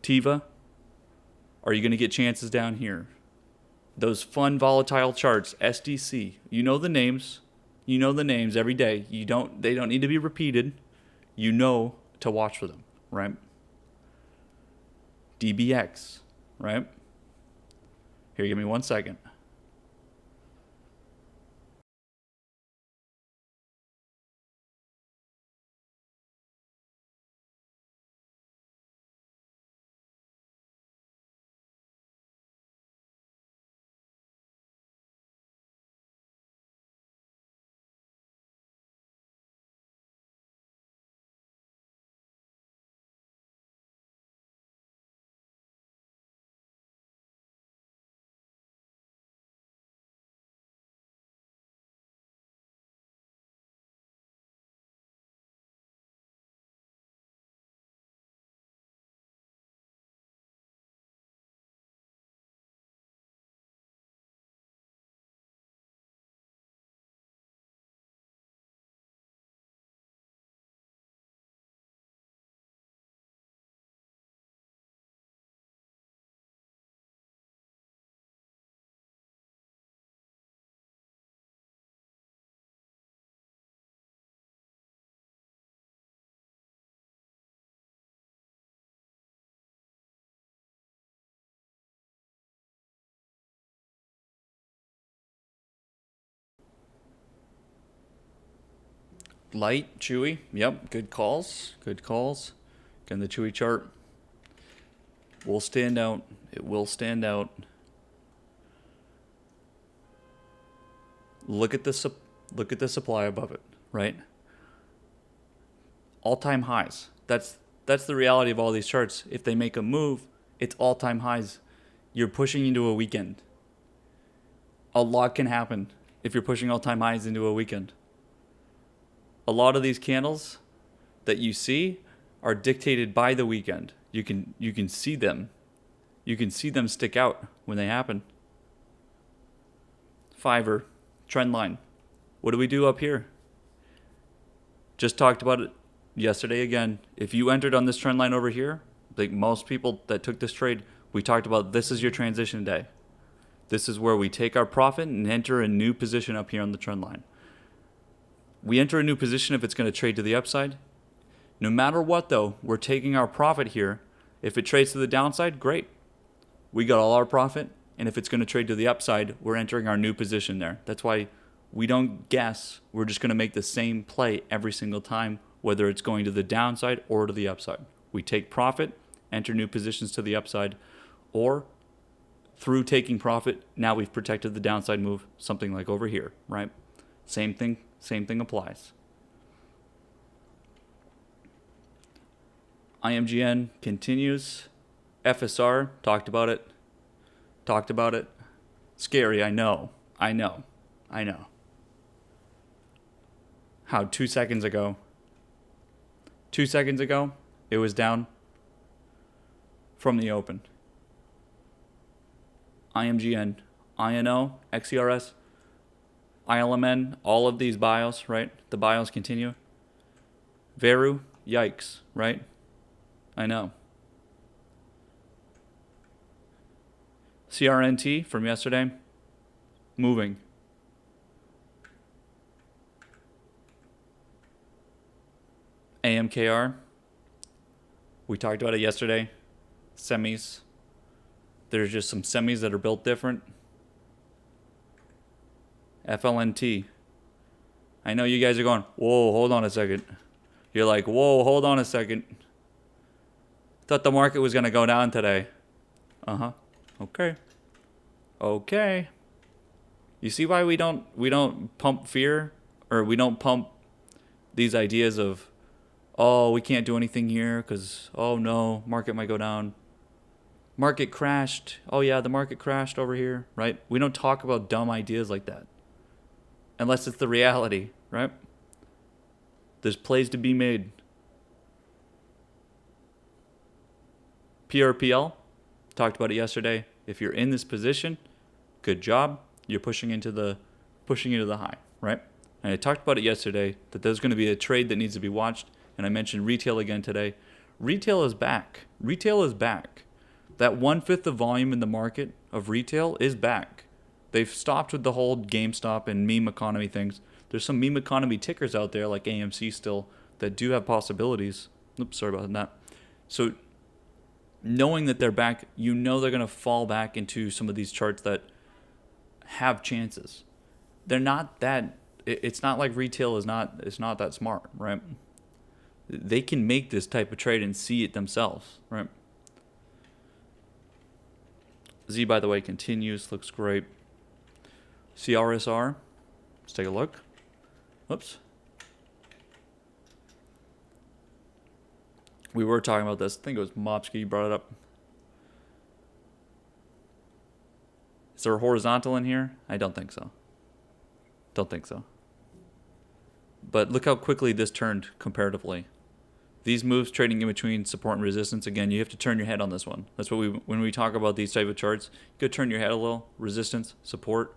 Tiva, are you going to get chances down here? Those fun volatile charts, SDC. You know the names. Every day. They don't need to be repeated. You know to watch for them, right? DBX, right? Here, give me 1 second. Light, Chewy. Yep, good calls. Again, the Chewy chart will stand out. It will stand out. Look at the supply above it, right? All-time highs. That's the reality of all these charts. If they make a move, it's all-time highs. You're pushing into a weekend. A lot can happen if you're pushing all-time highs into a weekend. A lot of these candles that you see are dictated by the weekend. You can see them. You can see them stick out when they happen. Fiverr, trend line. What do we do up here? Just talked about it yesterday again. If you entered on this trend line over here, like most people that took this trade, we talked about this is your transition day. This is where we take our profit and enter a new position up here on the trend line. We enter a new position if it's going to trade to the upside. No matter what, though, we're taking our profit here. If it trades to the downside, great. We got all our profit. And if it's going to trade to the upside, we're entering our new position there. That's why we don't guess. We're just going to make the same play every single time, whether it's going to the downside or to the upside. We take profit, enter new positions to the upside, or through taking profit, now we've protected the downside move, something like over here, right? Same thing applies. IMGN continues. FSR, talked about it. Scary, I know. How 2 seconds ago, it was down from the open. IMGN INO, XERS, ILMN, all of these bios, right? The bios continue. Veru, yikes, right? I know. CRNT from yesterday, moving. AMKR, we talked about it yesterday. Semis. There's just some semis that are built different. FLNT. I know you guys are going, whoa, hold on a second. You're like, whoa, hold on a second. Thought the market was going to go down today. Uh-huh. Okay. Okay. You see why we don't pump fear, or we don't pump these ideas of, oh, we can't do anything here because, oh no, market might go down. Market crashed. Oh yeah, the market crashed over here, right? We don't talk about dumb ideas like that. Unless it's the reality, right? There's plays to be made. PRPL, talked about it yesterday. If you're in this position, good job. You're pushing into the high, right? And I talked about it yesterday that there's going to be a trade that needs to be watched. And I mentioned retail again today. Retail is back. Retail is back. That 1/5 of volume in the market of retail is back. They've stopped with the whole GameStop and meme economy things. There's some meme economy tickers out there like AMC still that do have possibilities. Oops, sorry about that. So knowing that they're back, you know they're going to fall back into some of these charts that have chances. They're not that, it's not like retail is not, it's not that smart, right? They can make this type of trade and see it themselves, right? Z, by the way, continues, looks great. CRSR, let's take a look. Whoops. We were talking about this. I think it was Mopsky brought it up. Is there a horizontal in here? I don't think so. Don't think so. But look how quickly this turned comparatively. These moves trading in between support and resistance, again, you have to turn your head on this one. That's what when we talk about these type of charts, you gotta turn your head a little. Resistance, support.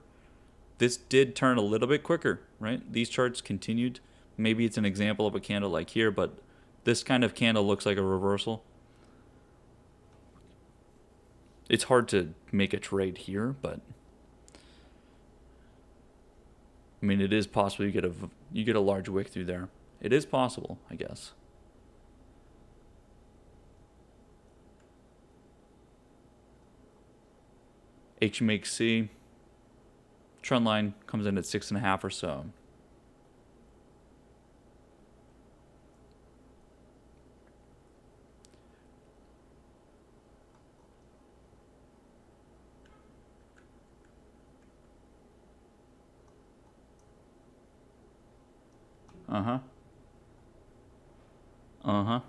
This did turn a little bit quicker, right? These charts continued. Maybe it's an example of a candle like here, but this kind of candle looks like a reversal. It's hard to make a trade here, but I mean, it is possible you get a large wick through there. It is possible, I guess. HMXC trend line comes in at 6.5 or so. Uh-huh. Uh-huh.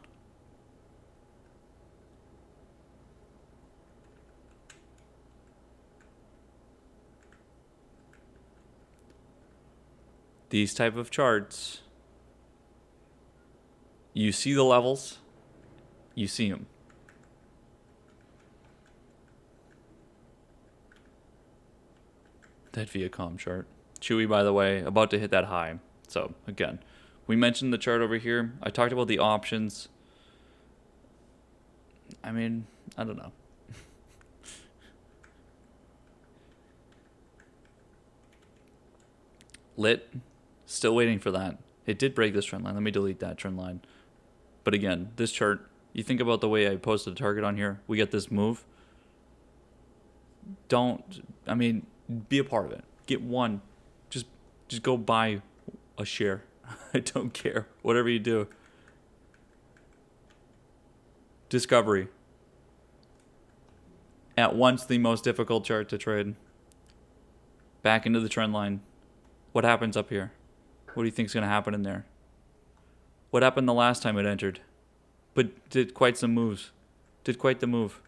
These type of charts, you see the levels, you see them. That Viacom chart. Chewy, by the way, about to hit that high. So, again, we mentioned the chart over here. I talked about the options. I mean, I don't know. Lit, still waiting for that. It did break this trend line. Let me delete that trend line. But again, this chart, you think about the way I posted a target on here. We get this move. Be a part of it. Get one. Just go buy a share. I don't care. Whatever you do. Discovery. At once the most difficult chart to trade. Back into the trend line. What happens up here? What do you think is going to happen in there? What happened the last time it entered? But did quite some moves. Did quite the move.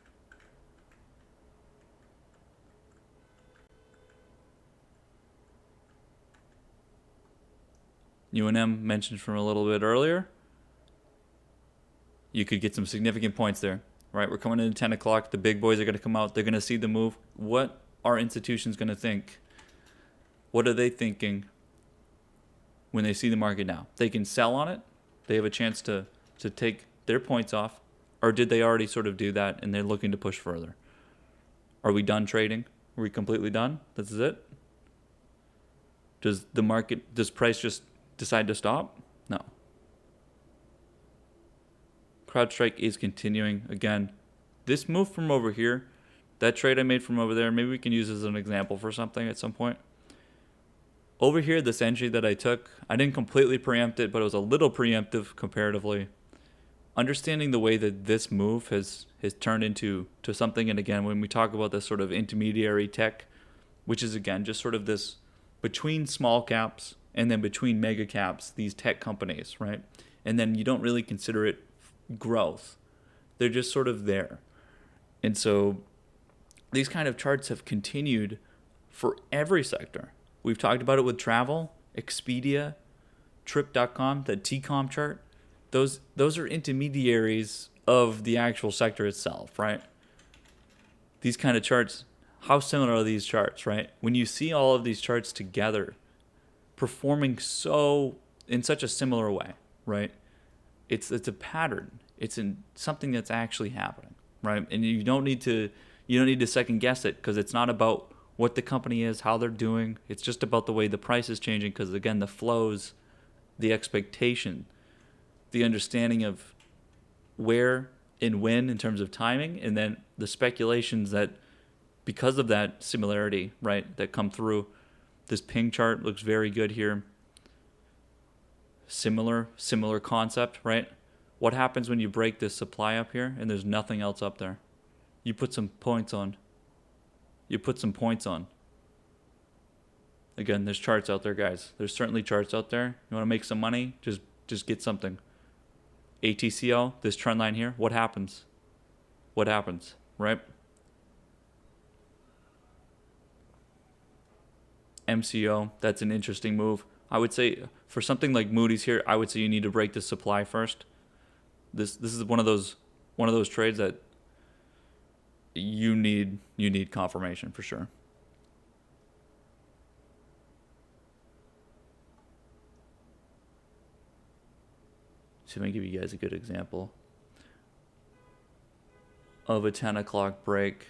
UNM mentioned from a little bit earlier. You could get some significant points there, right? We're coming into 10 o'clock. The big boys are going to come out. They're going to see the move. What are institutions going to think? What are they thinking when they see the market now? They can sell on it. They have a chance to take their points off. Or did they already sort of do that and they're looking to push further? Are we done trading? Are we completely done? This is it? Does price just decide to stop? No. CrowdStrike is continuing. Again, this move from over here, that trade I made from over there, maybe we can use as an example for something at some point. Over here, this entry that I took, I didn't completely preempt it, but it was a little preemptive comparatively. Understanding the way that this move has turned into something, and again, when we talk about this sort of intermediary tech, which is again just sort of this between small caps and then between mega caps, these tech companies, right? And then you don't really consider it growth. They're just sort of there. And so these kind of charts have continued for every sector. We've talked about it with travel, Expedia, Trip.com, the TCOM chart. Those are intermediaries of the actual sector itself, right? These kind of charts, how similar are these charts, right? When you see all of these charts together performing in such a similar way, right? It's a pattern. It's in something that's actually happening, right? And you don't need to second guess it, because it's not about what the company is, how they're doing. It's just about the way the price is changing, because again, the flows, the expectation, the understanding of where and when in terms of timing, and then the speculations that because of that similarity, right, that come through. This ping chart looks very good here. Similar concept, right? What happens when you break this supply up here and there's nothing else up there? You put some points on. Again, there's charts out there, guys. There's certainly charts out there. You want to make some money? Just get something. ATCO, this trend line here, what happens? Right? MCO, that's an interesting move. I would say for something like Moody's here, I would say you need to break the supply first. This is one of those trades that you need confirmation for sure. So let me give you guys a good example of a 10 o'clock break.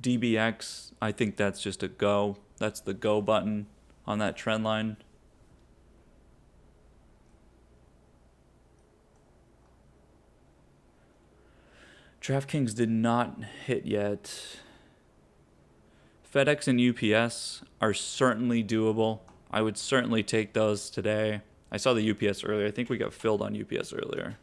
DBX, I think that's just a go. That's the go button on that trend line. DraftKings did not hit yet. FedEx and UPS are certainly doable. I would certainly take those today. I saw the UPS earlier. I think we got filled on UPS earlier.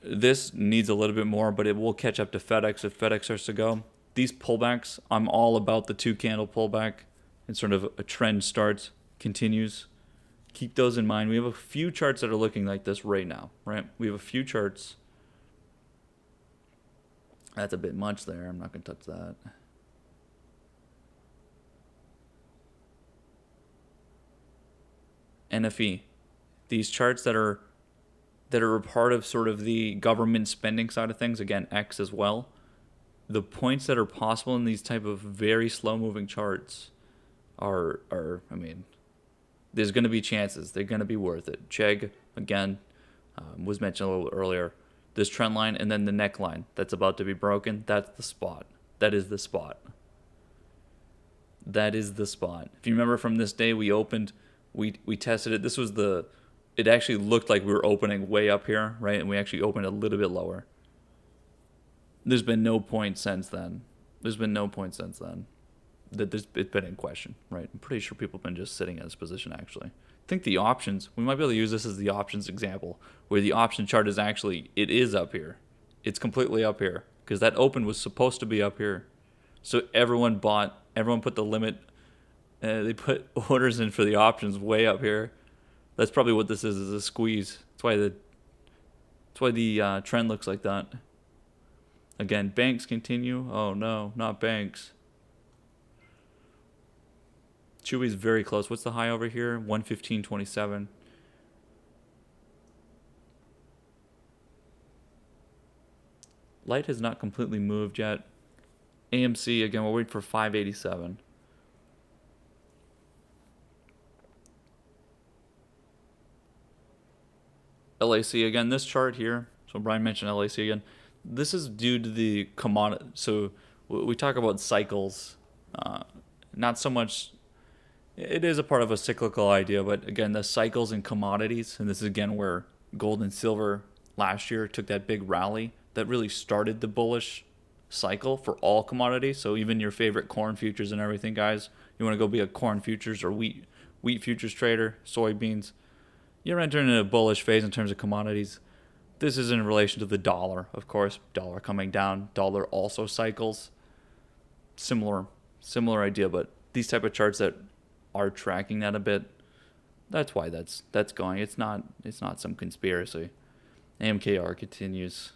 This needs a little bit more, but it will catch up to FedEx if FedEx starts to go. These pullbacks, I'm all about the 2-candle pullback, and sort of a trend starts, continues. Keep those in mind. We have a few charts that are looking like this right now, right? We have a few charts. That's a bit much there. I'm not going to touch that. NFE. These charts that are a part of sort of the government spending side of things, again, X as well. The points that are possible in these type of very slow-moving charts are I mean, there's going to be chances. They're going to be worth it. Chegg, again, was mentioned a little earlier. This trend line and then the neckline that's about to be broken, that's the spot. That is the spot. That is the spot. If you remember from this day, we opened, we tested it. This was it actually looked like we were opening way up here, right? And we actually opened a little bit lower. There's been no point since then. That it's been in question, right? I'm pretty sure people have been just sitting in this position, actually. I think the options, we might be able to use this as the options example, where the option chart is actually, it is up here. It's completely up here, because that open was supposed to be up here. So everyone put the limit, they put orders in for the options way up here. That's probably what this is a squeeze. That's why the trend looks like that. Again, banks continue. Oh no, not banks. Chewy's very close. What's the high over here? 115.27. Light has not completely moved yet. AMC, again, we'll wait for 587. LAC, again, this chart here, so Brian mentioned LAC again. This is due to the commodity. So we talk about cycles, not so much. It is a part of a cyclical idea, but again, the cycles in commodities, and this is again where gold and silver last year took that big rally that really started the bullish cycle for all commodities. So even your favorite corn futures and everything, guys, you want to go be a corn futures or wheat futures trader, soybeans, you're entering a bullish phase in terms of commodities. This is in relation to the dollar, of course. Dollar coming down, dollar also cycles. Similar idea, but these type of charts that are tracking that a bit, that's why that's going. It's not some conspiracy. AMKR continues.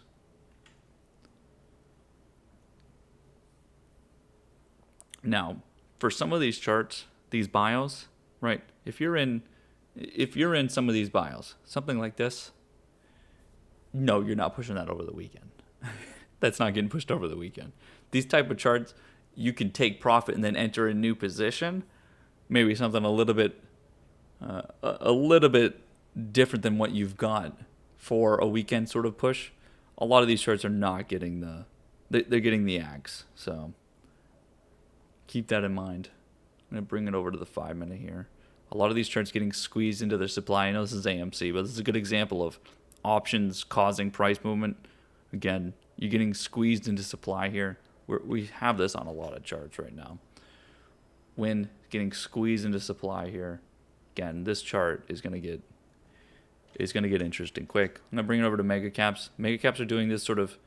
Now, for some of these charts, these bios, right? If you're in some of these bios, something like this, no, you're not pushing that over the weekend. That's not getting pushed over the weekend. These type of charts, you can take profit and then enter a new position, maybe something a little bit different than what you've got for a weekend sort of push. A lot of these charts are not getting they're getting the axe. So keep that in mind. I'm going to bring it over to the 5-minute here. A lot of these charts getting squeezed into their supply. I know this is AMC, but this is a good example of options causing price movement. Again, you're getting squeezed into supply here. We have this on a lot of charts right now. When getting squeezed into supply here, again, this chart is going to get interesting quick. I'm going to bring it over to mega caps. Mega caps are doing this sort of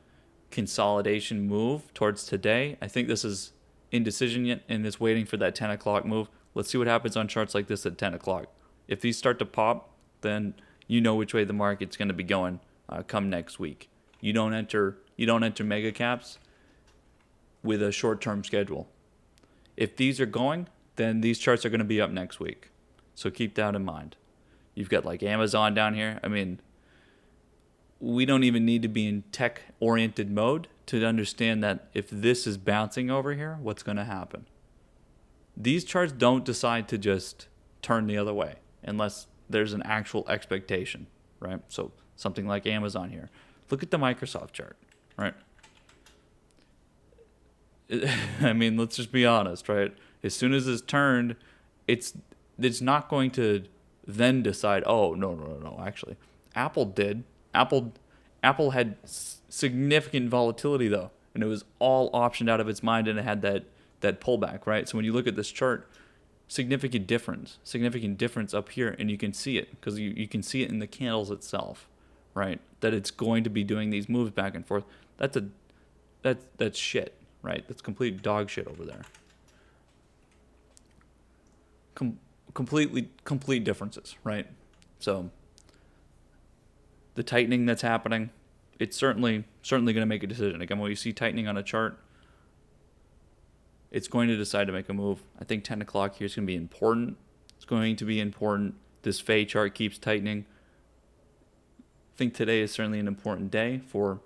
consolidation move towards today. I think this is indecision yet, and it's waiting for that 10 o'clock move. Let's see what happens on charts like this at 10 o'clock. If these start to pop, then you know which way the market's going to be going come next week. You don't enter mega caps with a short-term schedule. If these are going, then these charts are going to be up next week. So keep that in mind. You've got like Amazon down here. I mean, we don't even need to be in tech-oriented mode to understand that if this is bouncing over here, what's going to happen? These charts don't decide to just turn the other way unless there's an actual expectation, right? So something like Amazon here. Look at the Microsoft chart, right? I mean, let's just be honest, right? As soon as it's turned, it's not going to then decide, oh, no, actually. Apple did. Apple had significant volatility, though, and it was all optioned out of its mind, and it had that pullback, right? So when you look at this chart, significant difference up here, and you can see it because you can see it in the candles itself, right? That it's going to be doing these moves back and forth. That's shit, right? That's complete dog shit over there. Complete differences, right? So the tightening that's happening, it's certainly going to make a decision. Again, when you see tightening on a chart, it's going to decide to make a move. I think 10 o'clock here is going to be important. It's going to be important. This Fay chart keeps tightening. I think today is certainly an important day for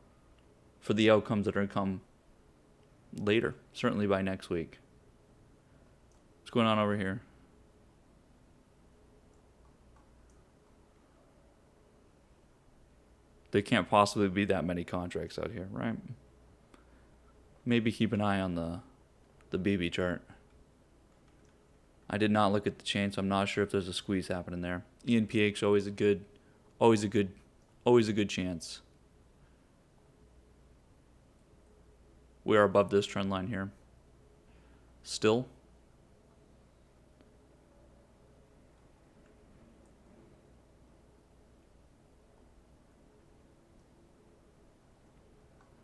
the outcomes that are going to come later, certainly by next week. What's going on over here? There can't possibly be that many contracts out here, right? Maybe keep an eye on the BB chart. I did not look at the chain, so I'm not sure if there's a squeeze happening there. ENPH always a good chance. We are above this trend line here. Still.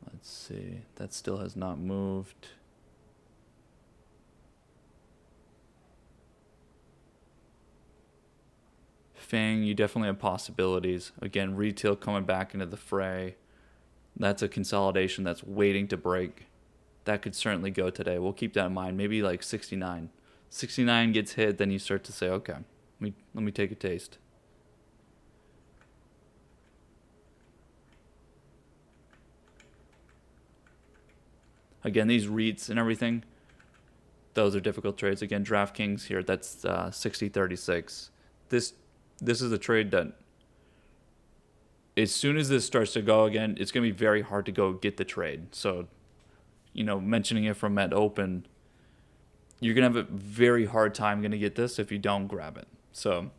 Let's see. That still has not moved. Fang, you definitely have possibilities. Again, retail coming back into the fray. That's a consolidation that's waiting to break. That could certainly go today. We'll keep that in mind. Maybe like 69. 69 gets hit, then you start to say, okay, let me take a taste. Again, these REITs and everything, those are difficult trades. Again, DraftKings here, that's 60.36. This is a trade that as soon as this starts to go again, it's going to be very hard to go get the trade. So, mentioning it from at open, you're going to have a very hard time going to get this if you don't grab it. So,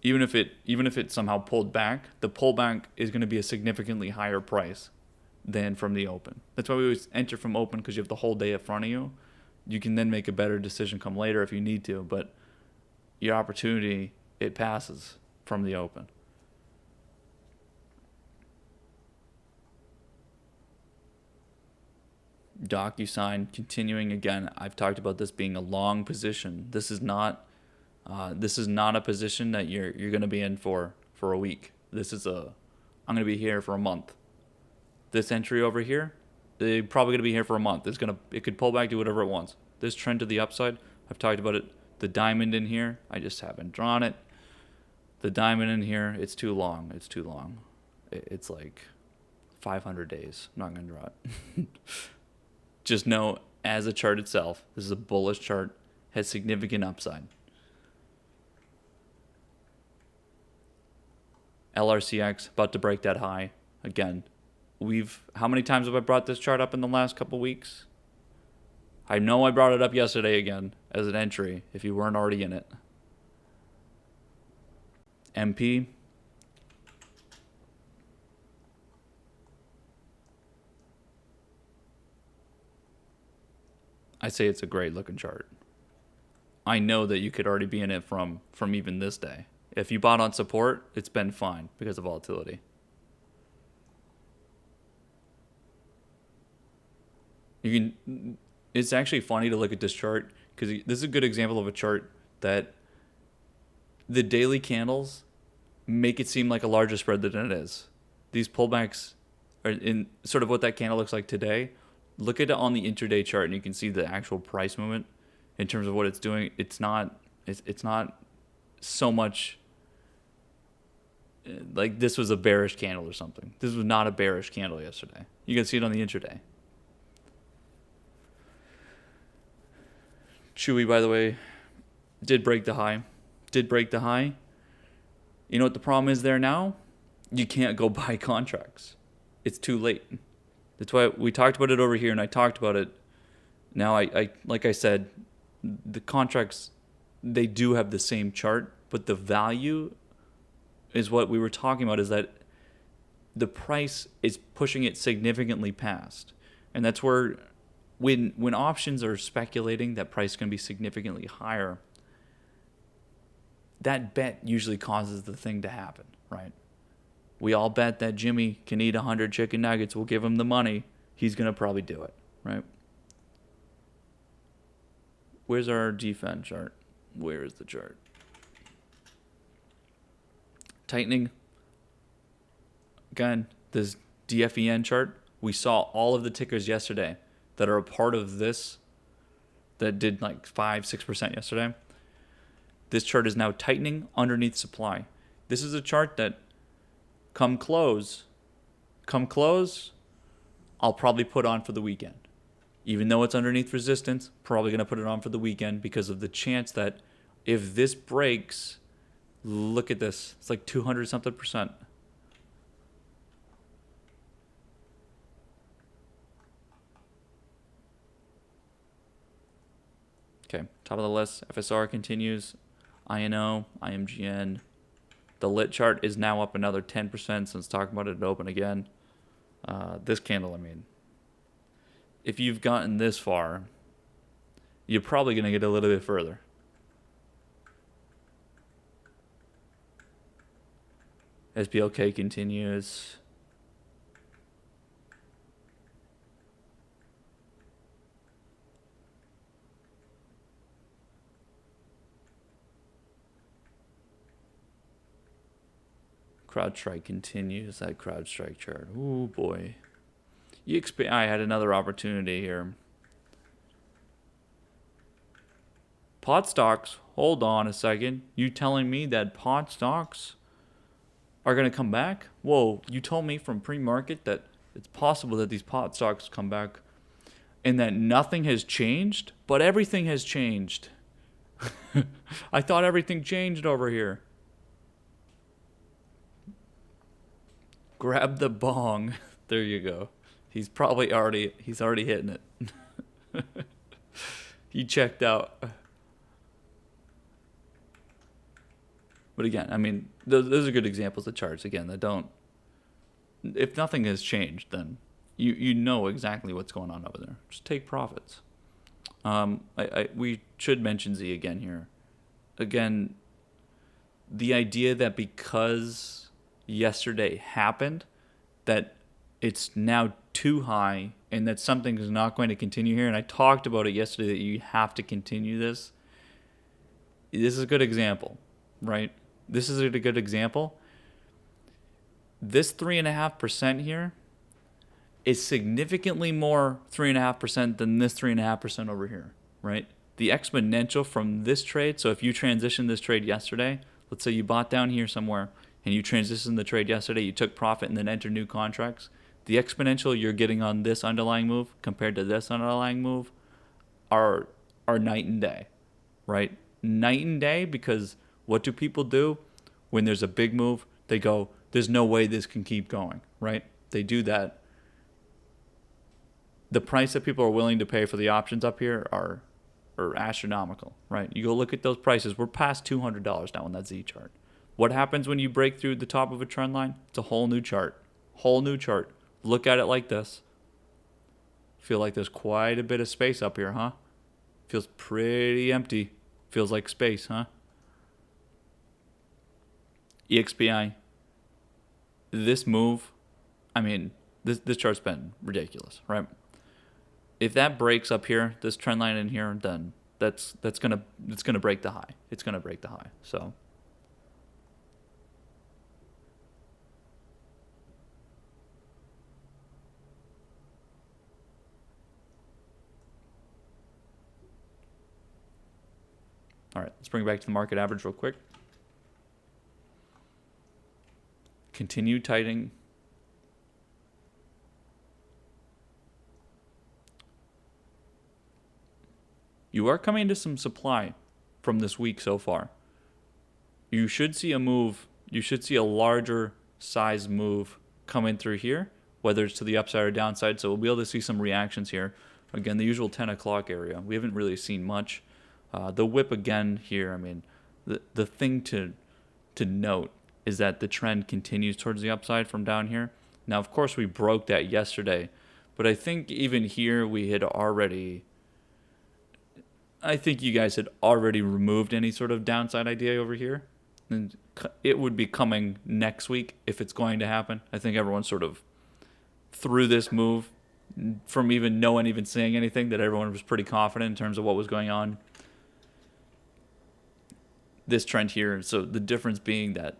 even if it somehow pulled back, the pullback is going to be a significantly higher price than from the open. That's why we always enter from open, because you have the whole day in front of you. You can then make a better decision come later if you need to, but your opportunity, it passes from the open. DocuSign continuing again. I've talked about this being a long position. This is not a position that you're going to be in for a week. I'm going to be here for a month. This entry over here, they're probably going to be here for a month. It could pull back to whatever it wants. This trend to the upside, I've talked about it. The diamond in here, I just haven't drawn it. The diamond in here, it's too long. It's like 500 days. I'm not going to draw it. Just know, as a chart itself, this is a bullish chart, has significant upside. LRCX about to break that high again. How many times have I brought this chart up in the last couple weeks? I know I brought it up yesterday again as an entry if you weren't already in it. MP. I say it's a great looking chart. I know that you could already be in it from even this day. If you bought on support, it's been fine because of volatility. It's actually funny to look at this chart because this is a good example of a chart that the daily candles make it seem like a larger spread than it is. These pullbacks are in sort of what that candle looks like today. Look at it on the intraday chart and you can see the actual price movement in terms of what it's doing. It's not so much like this was a bearish candle or something. This was not a bearish candle yesterday. You can see it on the intraday. Chewy, by the way, did break the high. You know what the problem is there now? You can't go buy contracts. It's too late. That's why we talked about it over here, and I talked about it. Now, I like I said, the contracts, they do have the same chart, but the value is what we were talking about, is that the price is pushing it significantly past. And that's where when options are speculating that price is going to be significantly higher, that bet usually causes the thing to happen, right? We all bet that Jimmy can eat 100 chicken nuggets. We'll give him the money. He's going to probably do it, right? Where's our GFN chart? Where is the chart? Tightening. Again, this DFEN chart, we saw all of the tickers yesterday that are a part of this that did like 5-6% yesterday. This chart is now tightening underneath supply. This is a chart that come close, I'll probably put on for the weekend. Even though it's underneath resistance, probably going to put it on for the weekend because of the chance that if this breaks, look at this. It's like 200 something percent. Okay, top of the list, FSR continues. INO, IMGN. The lit chart is now up another 10% since talking about it at open again. This candle, if you've gotten this far, you're probably going to get a little bit further. SPLK continues. CrowdStrike continues. That CrowdStrike chart. Oh boy. I had another opportunity here. Pot stocks. Hold on a second. You telling me that pot stocks are going to come back? Whoa. You told me from pre-market that it's possible that these pot stocks come back. and that nothing has changed, but everything has changed. I thought everything changed over here. Grab the bong. There you go. He's already hitting it. He checked out. But again, I mean, those are good examples of charts again that don't. If nothing has changed, then you know exactly what's going on over there. Just take profits. We should mention Z again here. Again, the idea that because yesterday happened, that it's now too high and that something is not going to continue here. And I talked about it yesterday that you have to continue this. This is a good example, right? This is a good example. This 3.5% here is significantly more 3.5% than this 3.5% over here, right? The exponential from this trade. So if you transitioned this trade yesterday, let's say you bought down here somewhere and you transitioned the trade yesterday, you took profit and then entered new contracts. The exponential you're getting on this underlying move compared to this underlying move are night and day, right? Night and day, because what do people do when there's a big move? They go, there's no way this can keep going, right? They do that. The price that people are willing to pay for the options up here are astronomical, right? You go look at those prices. We're past $200 now on that Z chart. What happens when you break through the top of a trend line? It's a whole new chart. Whole new chart. Look at it like this. Feel like there's quite a bit of space up here, huh? Feels pretty empty. Feels like space, huh? EXPI. This move, I mean, this chart's been ridiculous, right? If that breaks up here, this trend line in here, then it's gonna break the high. It's gonna break the high. So all right, let's bring it back to the market average real quick. Continue tightening. You are coming into some supply from this week so far. You should see a move. You should see a larger size move coming through here, whether it's to the upside or downside. So we'll be able to see some reactions here. Again, the usual 10 o'clock area. We haven't really seen much. The whip again here. I mean, the thing to note is that the trend continues towards the upside from down here. Now, of course, we broke that yesterday, but I think even here we had already. I think you guys had already removed any sort of downside idea over here. And it would be coming next week if it's going to happen. I think everyone sort of through this move from even no one even saying anything, that everyone was pretty confident in terms of what was going on. This trend here. So the difference being that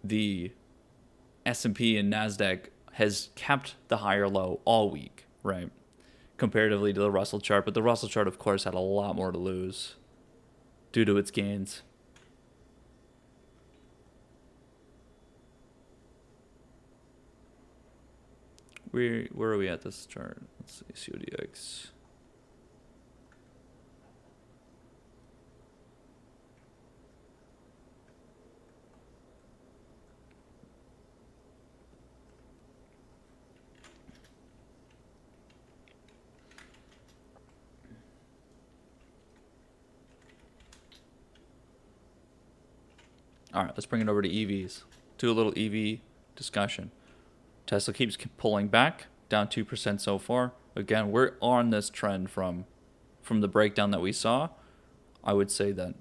the S&P and NASDAQ has kept the higher low all week, right? Comparatively to the Russell chart. But the Russell chart, of course, had a lot more to lose due to its gains. Where are we at this chart? Let's see, CODX. All right, let's bring it over to EVs. Do a little EV discussion. Tesla keeps pulling back, down 2% so far. Again, we're on this trend from the breakdown that we saw. I would say that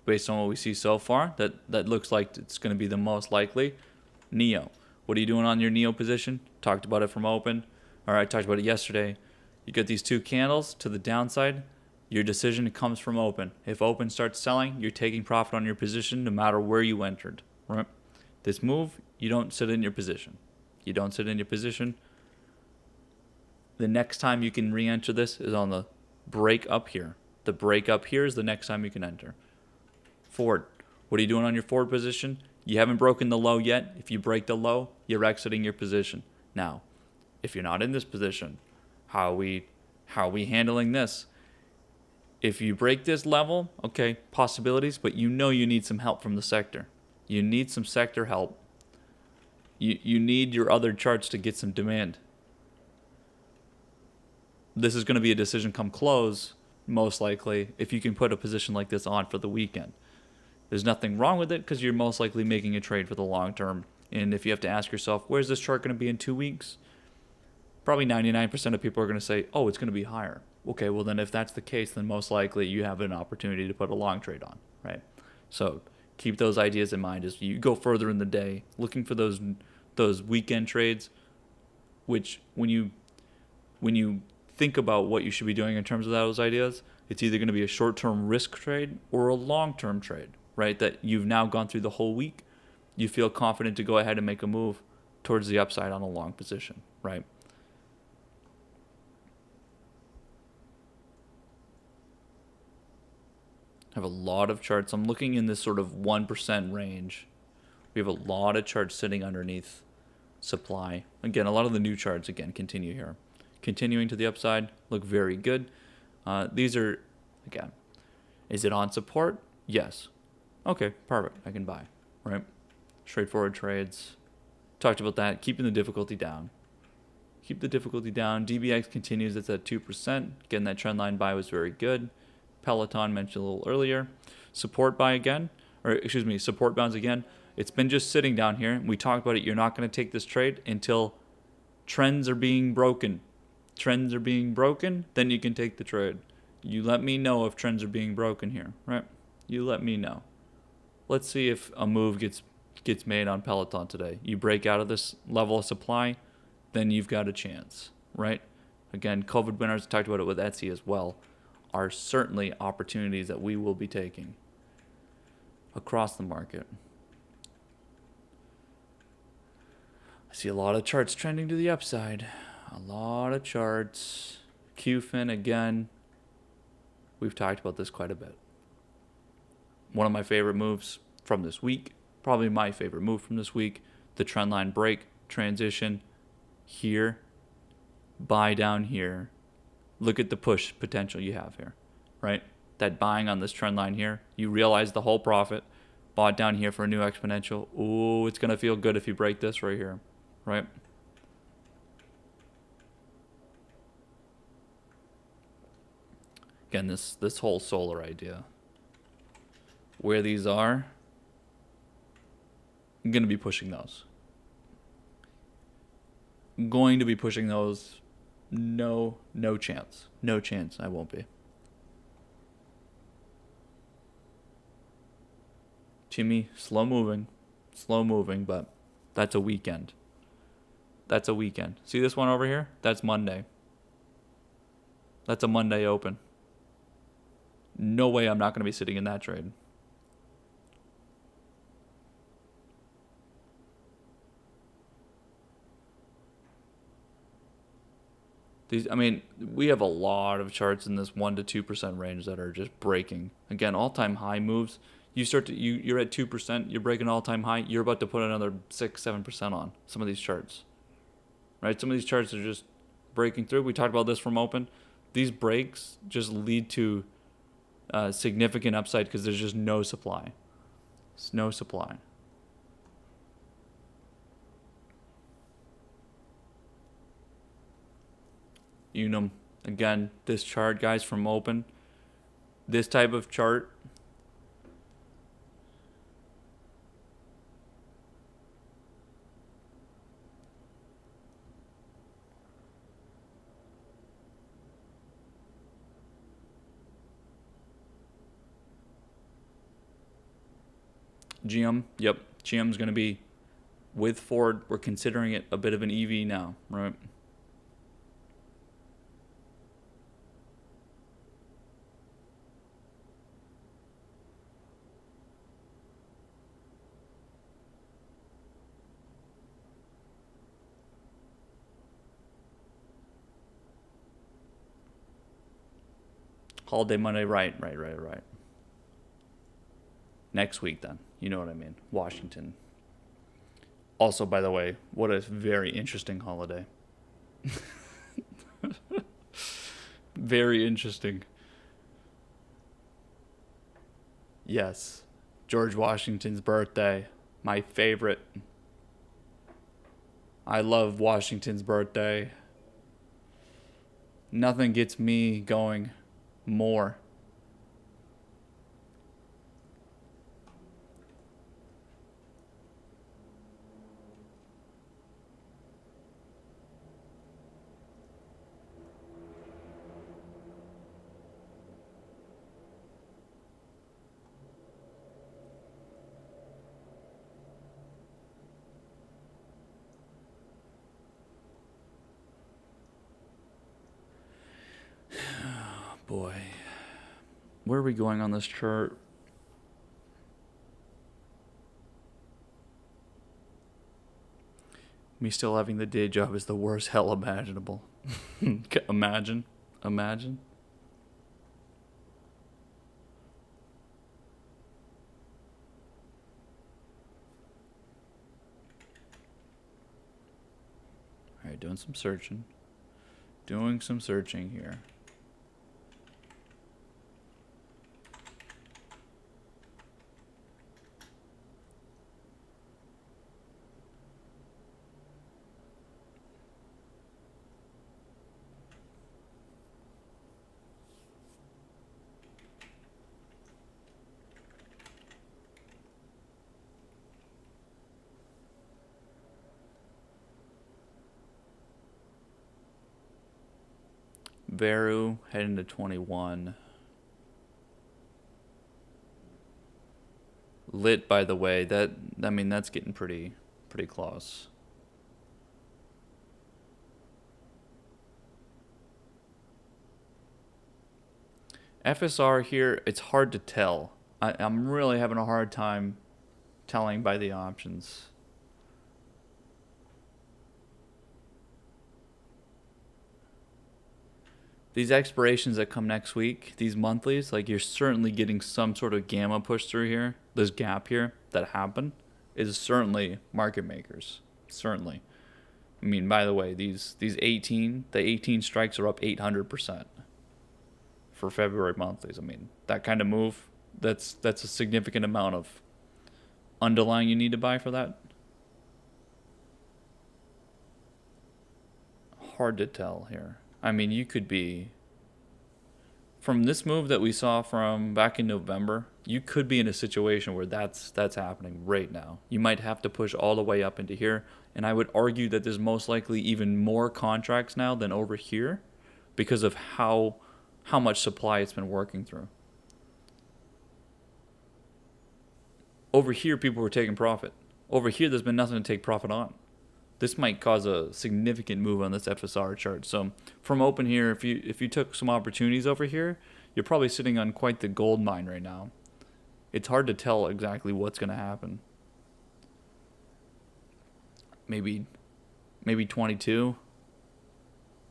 based on what we see so far, that looks like it's going to be the most likely. NEO. What are you doing on your NEO position? Talked about it from open. All right, talked about it yesterday. You get these two candles to the downside. Your decision comes from open. If open starts selling, you're taking profit on your position no matter where you entered. Right? This move, you don't sit in your position. You don't sit in your position. The next time you can re-enter this is on the break up here. The break up here is the next time you can enter. Forward. What are you doing on your forward position? You haven't broken the low yet. If you break the low, you're exiting your position. Now, if you're not in this position, how are we How are we handling this? If you break this level, okay, possibilities, but you know you need some help from the sector. You need some sector help. You need your other charts to get some demand. This is going to be a decision come close, most likely, if you can put a position like this on for the weekend. There's nothing wrong with it because you're most likely making a trade for the long term. And if you have to ask yourself, where's this chart going to be in 2 weeks? Probably 99% of people are going to say, oh, it's going to be higher. Okay, well then if that's the case, then most likely you have an opportunity to put a long trade on, right? So keep those ideas in mind as you go further in the day, looking for those weekend trades, which when you think about what you should be doing in terms of those ideas, it's either going to be a short-term risk trade or a long-term trade, right? That you've now gone through the whole week. You feel confident to go ahead and make a move towards the upside on a long position, right? I have a lot of charts. I'm looking in this sort of 1% range. We have a lot of charts sitting underneath supply. Again, a lot of the new charts, again, continue here. Continuing to the upside, look very good. These are, again, is it on support? Yes. Okay, perfect. I can buy, right? Straightforward trades. Talked about that. Keeping the difficulty down. Keep the difficulty down. DBX continues. It's at 2%. Again, that trend line buy was very good. Peloton mentioned a little earlier. Support buy again, or excuse me, support bounds again. It's been just sitting down here. We talked about it. You're not going to take this trade until trends are being broken. Trends are being broken, then you can take the trade. You let me know if trends are being broken here, right? You let me know. Let's see if a move gets made on Peloton today. You break out of this level of supply, then you've got a chance, right? Again, COVID winners, talked about it with Etsy as well, are certainly opportunities that we will be taking across the market. I see a lot of charts trending to the upside. A lot of charts. QFIN again. We've talked about this quite a bit. One of my favorite moves from this week, probably my favorite move from this week, the trend line break, transition here, buy down here. Look at the push potential you have here, right? That buying on this trend line here, you realize the whole profit, bought down here for a new exponential. Ooh, it's going to feel good if you break this right here, right? Again, this whole solar idea, where these are, I'm going to be pushing those. Going to be pushing those. No chance. No chance I won't be. Jimmy, slow moving, but that's a weekend. That's a weekend. See this one over here? That's Monday. That's a Monday open. No way I'm not going to be sitting in that trade. We have a lot of charts in this 1 to 2% range that are just breaking. Again, all-time high moves. You're at 2%, you're breaking all-time high, you're about to put another 6-7% on some of these charts. Right? Some of these charts are just breaking through. We talked about this from open. These breaks just lead to significant upside because there's just no supply. There's no supply. Unum. Again, this chart, guys, from open. This type of chart. GM, yep. GM's going to be with Ford. We're considering it a bit of an EV now, right? Holiday Monday, right. Next week, then. You know what I mean. Washington. Also, by the way, what a very interesting holiday. Very interesting. Yes. George Washington's birthday. My favorite. I love Washington's birthday. Nothing gets me going more. Boy. Where are we going on this chart? Me still having the day job is the worst hell imaginable. Imagine. Imagine. Alright, doing some searching. Doing some searching here. Veru heading to 21. Lit, by the way, that's getting pretty close. FSR here, it's hard to tell. I'm really having a hard time telling by the options. These expirations that come next week, these monthlies, like you're certainly getting some sort of gamma push through here. This gap here that happened is certainly market makers. Certainly. I mean, by the way, the 18 strikes are up 800% for February monthlies. I mean, that kind of move, that's a significant amount of underlying you need to buy for that. Hard to tell here. I mean, you could be from this move that we saw from back in November, you could be in a situation where that's happening right now. You might have to push all the way up into here, and I would argue that there's most likely even more contracts now than over here because of how much supply it's been working through. Over here, people were taking profit. Over here, there's been nothing to take profit on. This might cause a significant move on this FSR chart. So from open here, if you took some opportunities over here, you're probably sitting on quite the gold mine right now. It's hard to tell exactly what's going to happen. Maybe 22.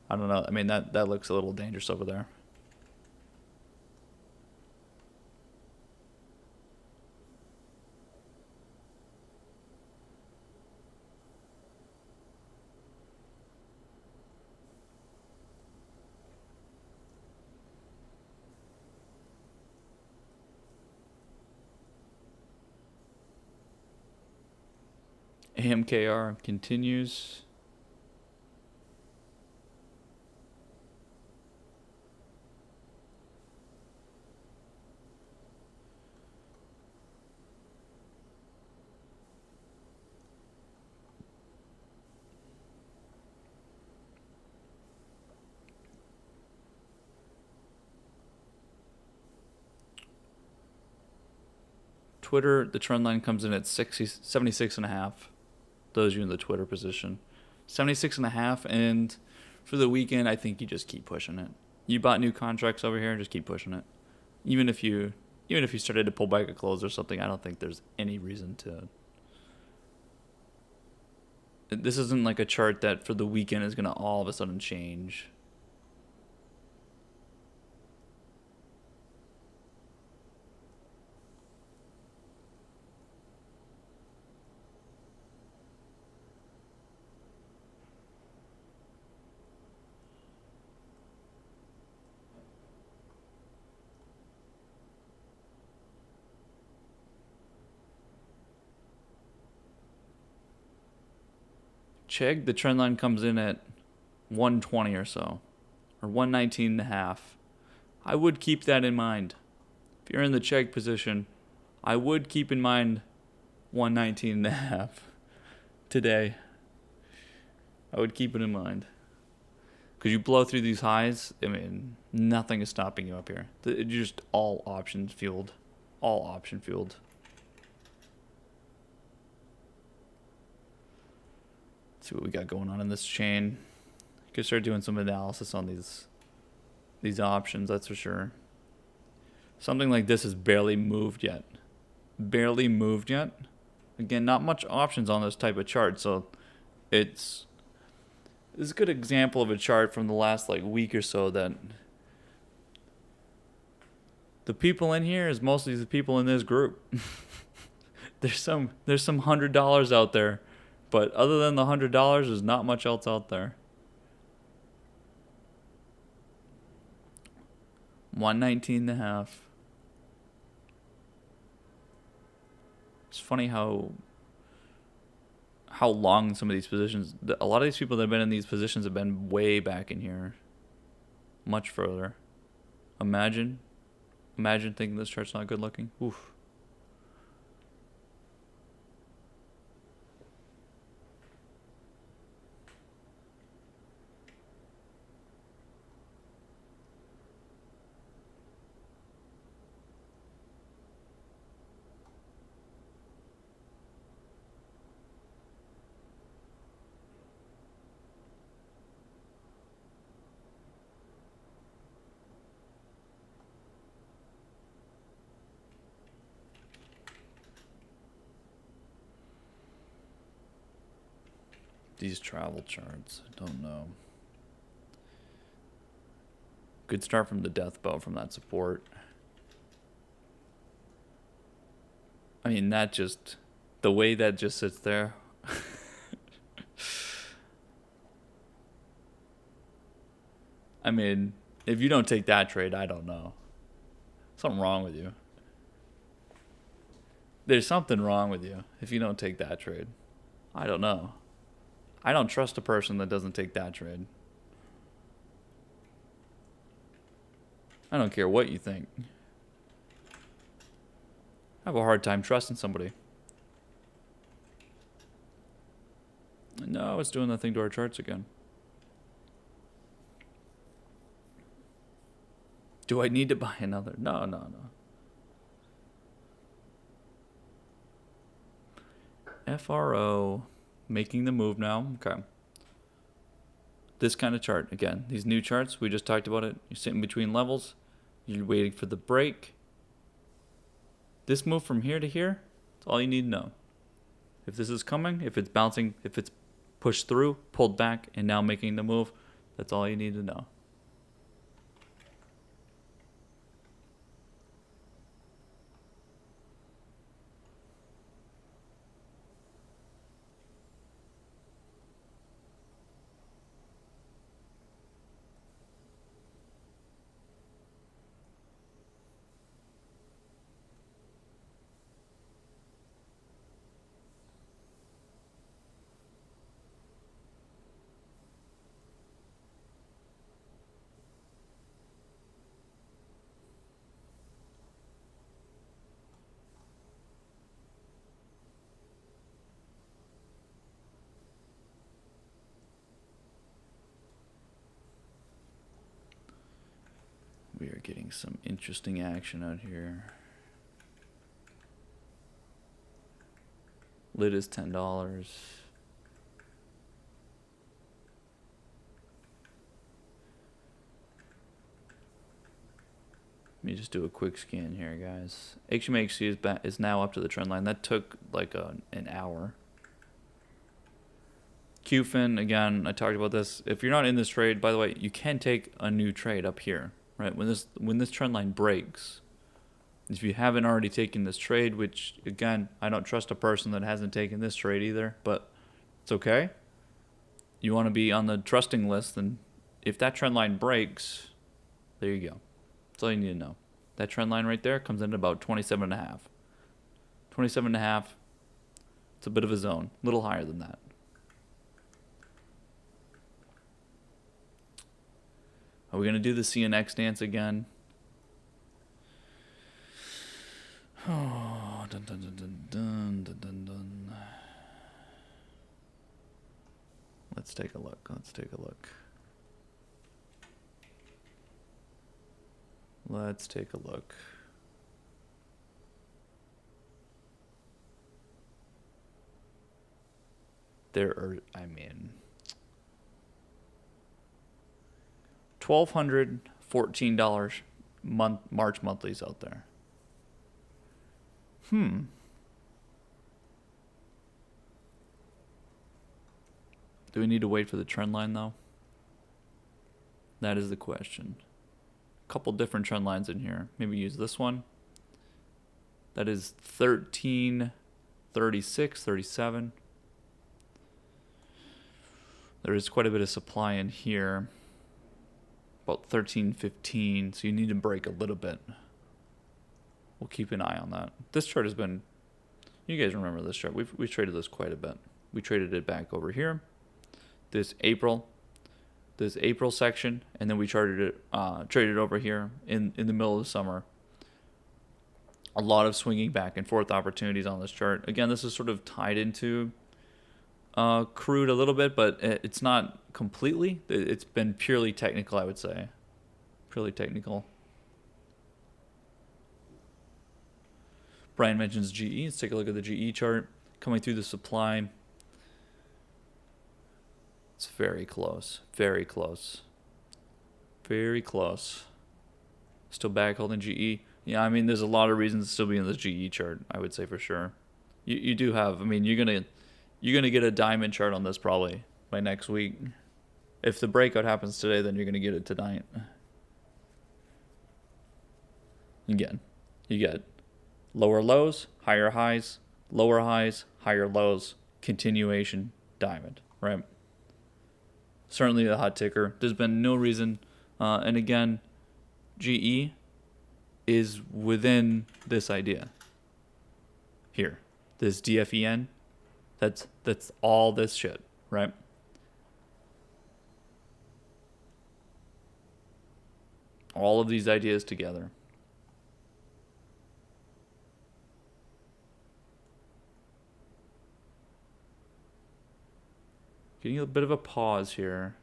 I don't know. I mean, that looks a little dangerous over there. AMKR continues. Twitter, the trend line comes in at 76.5. Those of you in the Twitter position. 76.5, and for the weekend, I think you just keep pushing it. You bought new contracts over here, just keep pushing it. Even if you started to pull back a close or something, I don't think there's any reason to. This isn't like a chart that for the weekend is going to all of a sudden change. Chegg, the trend line comes in at 120 or so, or 119.5. I would keep that in mind. If you're in the Chegg position, I would keep in mind 119.5 today. I would keep it in mind. Because you blow through these highs, I mean, nothing is stopping you up here. It's just all option fueled. All option fueled. Let's see what we got going on in this chain. Could start doing some analysis on these options, that's for sure. Something like this has barely moved yet. Barely moved yet. Again, not much options on this type of chart, so this is a good example of a chart from the last like week or so that the people in here is mostly the people in this group. there's some $100 out there, but other than the $100, there's not much else out there. 119.5. It's funny how long some of these positions, a lot of these people that have been in these positions have been way back in here. Much further. Imagine thinking this chart's not good looking. Oof. These travel charts, I don't know. Good start from the death bow from that support. I mean, the way that just sits there. I mean, if you don't take that trade, I don't know. Something wrong with you. There's something wrong with you if you don't take that trade. I don't know. I don't trust a person that doesn't take that trade. I don't care what you think. I have a hard time trusting somebody. No, it's doing that thing to our charts again. Do I need to buy another? No. FRO making the move now. Okay. This kind of chart. Again, these new charts, we just talked about it. You're sitting between levels. You're waiting for the break. This move from here to here, that's all you need to know. If this is coming, if it's bouncing, if it's pushed through, pulled back, and now making the move, that's all you need to know. We are getting some interesting action out here. Lid is $10. Let me just do a quick scan here, guys. HMHC is now up to the trend line. That took like an hour. QFIN, again, I talked about this. If you're not in this trade, by the way, you can take a new trade up here, right? When this trend line breaks, if you haven't already taken this trade, which again, I don't trust a person that hasn't taken this trade either, but it's okay. You want to be on the trusting list, and if that trend line breaks, there you go. That's all you need to know. That trend line right there comes in at about 27.5. 27.5. It's a bit of a zone, a little higher than that. Are we going to do the CNX dance again? Oh, dun, dun, dun, dun, dun, dun, dun, dun. Let's take a look. Let's take a look. Let's take a look. There are, I mean, $1,214 March monthlies out there. Do we need to wait for the trend line though? That is the question. A couple different trend lines in here. Maybe use this one. That is 1336, 37. There is quite a bit of supply in here. About 1315, so you need to break a little bit. We'll keep an eye on that. This chart has been, you guys remember this chart. We've traded this quite a bit. We traded it back over here. This April section, and then we traded over here in the middle of the summer. A lot of swinging back and forth opportunities on this chart. Again, this is sort of tied into crude a little bit, but it's not completely. It's been purely technical, I would say. Purely technical. Brian mentions GE. Let's take a look at the GE chart. Coming through the supply. It's very close. Very close. Very close. Still back holding GE. Yeah, I mean, there's a lot of reasons to still be in this GE chart, I would say for sure. You do have, I mean, you're gonna get a diamond chart on this probably by next week. If the breakout happens today, then you're gonna get it tonight. Again, you get lower lows, higher highs, lower highs, higher lows, continuation diamond, right? Certainly a hot ticker. There's been no reason, and again, GE is within this idea here. This DFEN, that's all this shit, right? All of these ideas together. Getting a bit of a pause here.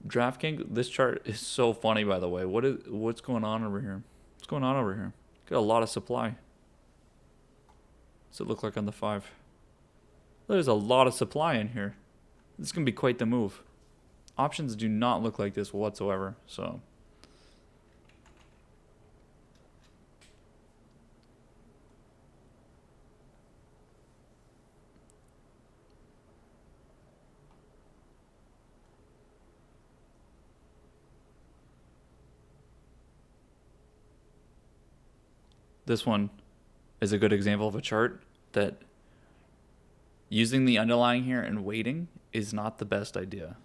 DraftKings, this chart is so funny, by the way. What's going on over here? What's going on over here? Got a lot of supply. What's it look like on the 5? There's a lot of supply in here. This is going to be quite the move. Options do not look like this whatsoever, so... This one is a good example of a chart that using the underlying here and waiting is not the best idea.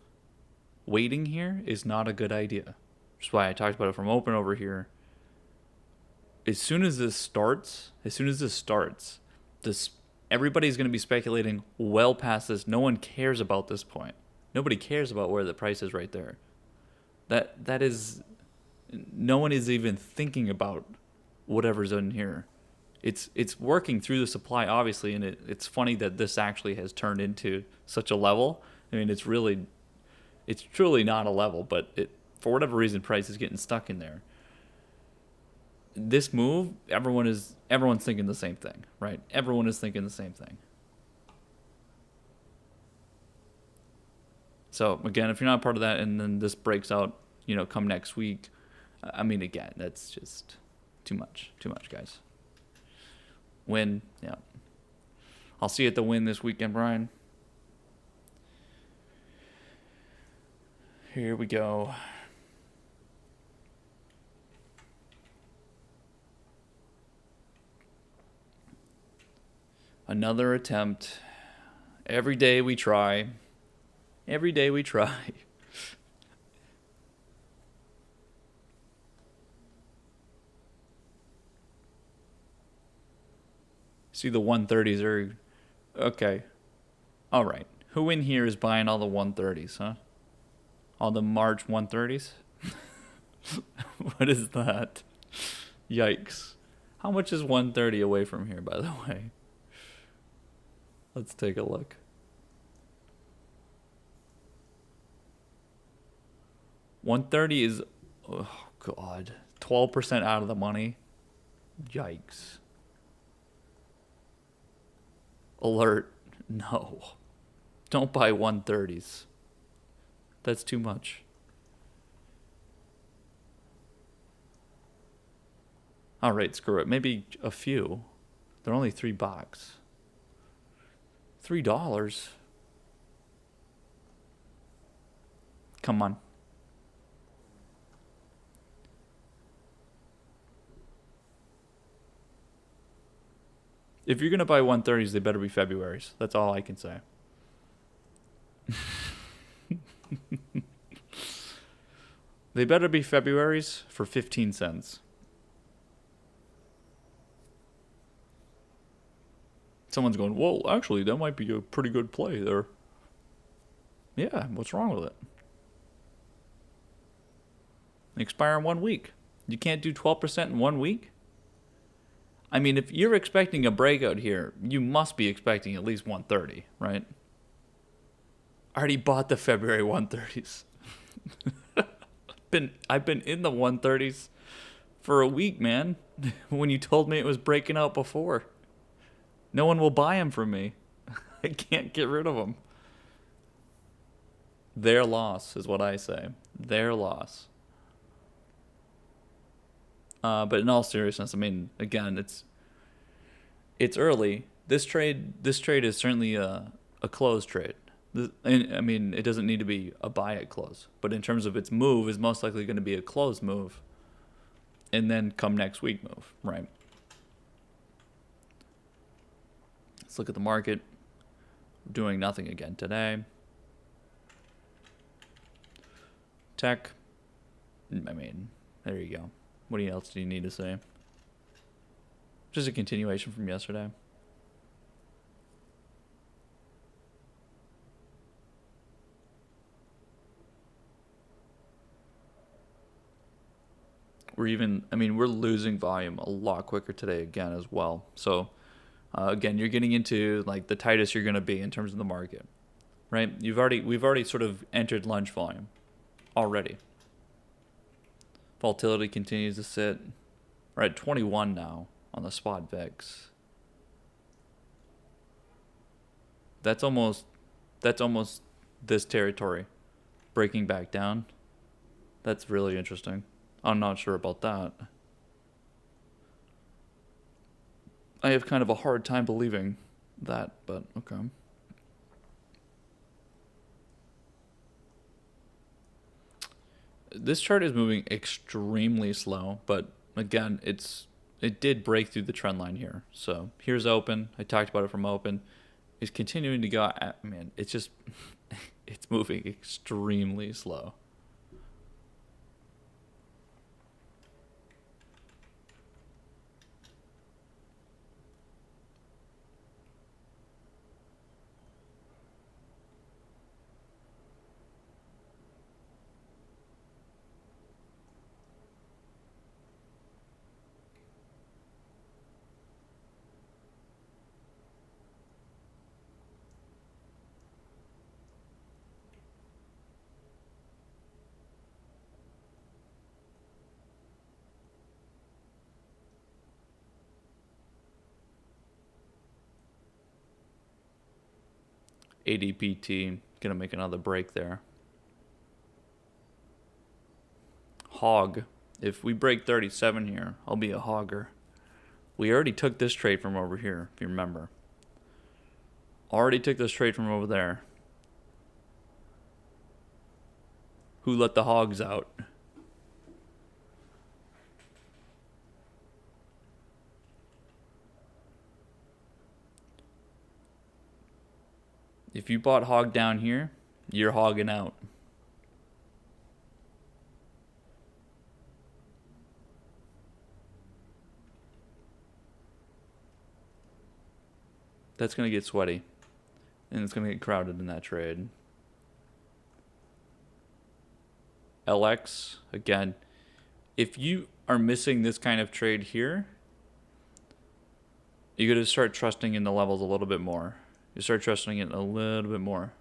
Waiting here is not a good idea. Which is why I talked about it from open over here. As soon as this starts, everybody's going to be speculating well past this. No one cares about this point. Nobody cares about where the price is right there. That is, no one is even thinking about whatever's in here. It's working through the supply, obviously, and it's funny that this actually has turned into such a level. I mean, it's truly not a level, but for whatever reason, price is getting stuck in there. This move, everyone's thinking the same thing, right? Everyone is thinking the same thing. So again, if you're not part of that, and then this breaks out, come next week, I mean, again, that's just too much, guys. Win, yeah. I'll see you at the Win this weekend, Brian. Here we go. Another attempt. Every day we try. Every day we try. See, the 130s are okay. All right. Who in here is buying all the 130s, huh? All the March 130s? What is that? Yikes. How much is 130 away from here, by the way? Let's take a look. 130 is, oh God, 12% out of the money. Yikes. Alert. No. Don't buy 130s. That's too much. All right, screw it. Maybe a few. They're only $3. $3? Come on. If you're going to buy 130s, they better be February's. That's all I can say. They better be February's for 15 cents. Someone's going, well, actually, that might be a pretty good play there. Yeah, what's wrong with it? They expire in 1 week. You can't do 12% in 1 week? I mean, if you're expecting a breakout here, you must be expecting at least 130, right? I already bought the February 130s. I've been in the 130s for a week, man. When you told me it was breaking out before. No one will buy them from me. I can't get rid of them. Their loss is what I say. Their loss. But in all seriousness, I mean, again, it's early. This trade is certainly a close trade. I mean, it doesn't need to be a buy at close, but in terms of its move, is most likely going to be a close move, and then come next week move, right? Let's look at the market. Doing nothing again today. Tech. I mean, there you go. What else do you need to say? Just a continuation from yesterday. We're losing volume a lot quicker today again as well. So, again, you're getting into like the tightest you're going to be in terms of the market, right? We've already sort of entered lunch volume already. Volatility continues to sit. We're at 21 now on the spot VIX. That's almost this territory breaking back down. That's really interesting. I'm not sure about that. I have kind of a hard time believing that, but okay. This chart is moving extremely slow, but again, it did break through the trend line here. So here's open. I talked about it from open. It's continuing to go. Man, it's just it's moving extremely slow. ADPT gonna make another break there. Hog. If we break 37 here, I'll be a hogger. We already took this trade from over here, if you remember. Already took this trade from over there. Who let the hogs out? If you bought hog down here, you're hogging out. That's going to get sweaty. And it's going to get crowded in that trade. LX, again, if you are missing this kind of trade here, you got to start trusting in the levels a little bit more. You start trusting it a little bit more.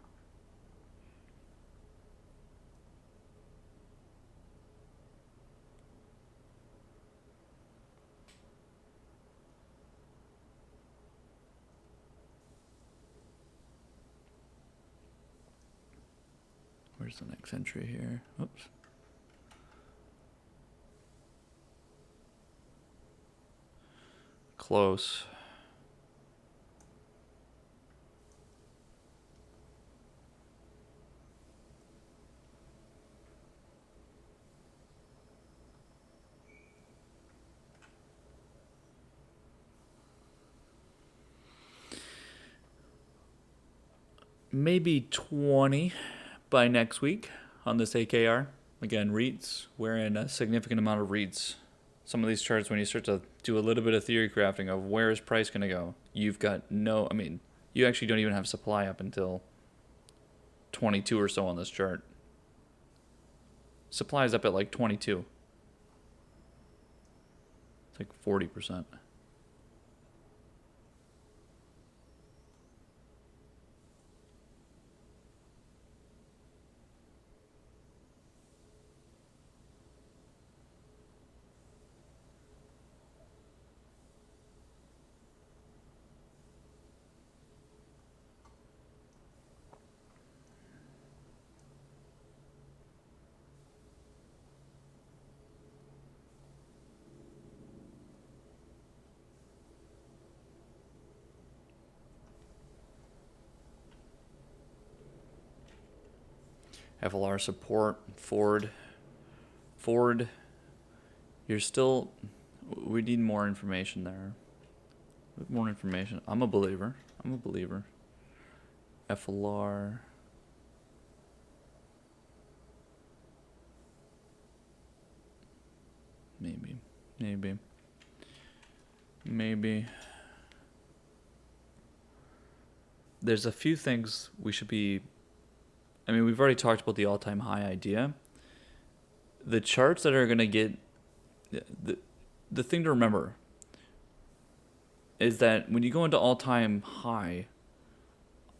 Where's the next entry here? Oops. Close. Maybe 20 by next week on this AKR. Again, REITs, we're in a significant amount of REITs. Some of these charts, when you start to do a little bit of theory crafting of where is price going to go, you've got you actually don't even have supply up until 22 or so on this chart. Supply is up at like 22. It's like 40%. FLR support, Ford, you're still, we need more information there. More information. I'm a believer. FLR. Maybe. There's a few things we should be, we've already talked about the all-time high idea. The charts that are going to get, the thing to remember is that when you go into all-time high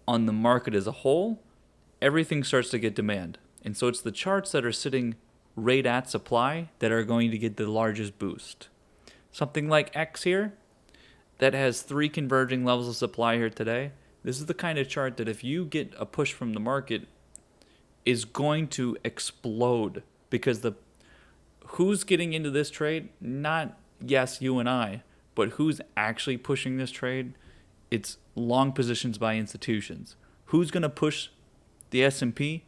on the market as a whole, everything starts to get demand. And so it's the charts that are sitting right at supply that are going to get the largest boost. Something like X here that has 3 converging levels of supply here today. This is the kind of chart that if you get a push from the market is going to explode, because who's getting into this trade? Not, yes, you and I, but who's actually pushing this trade? It's long positions by institutions. Who's going to push the S&P?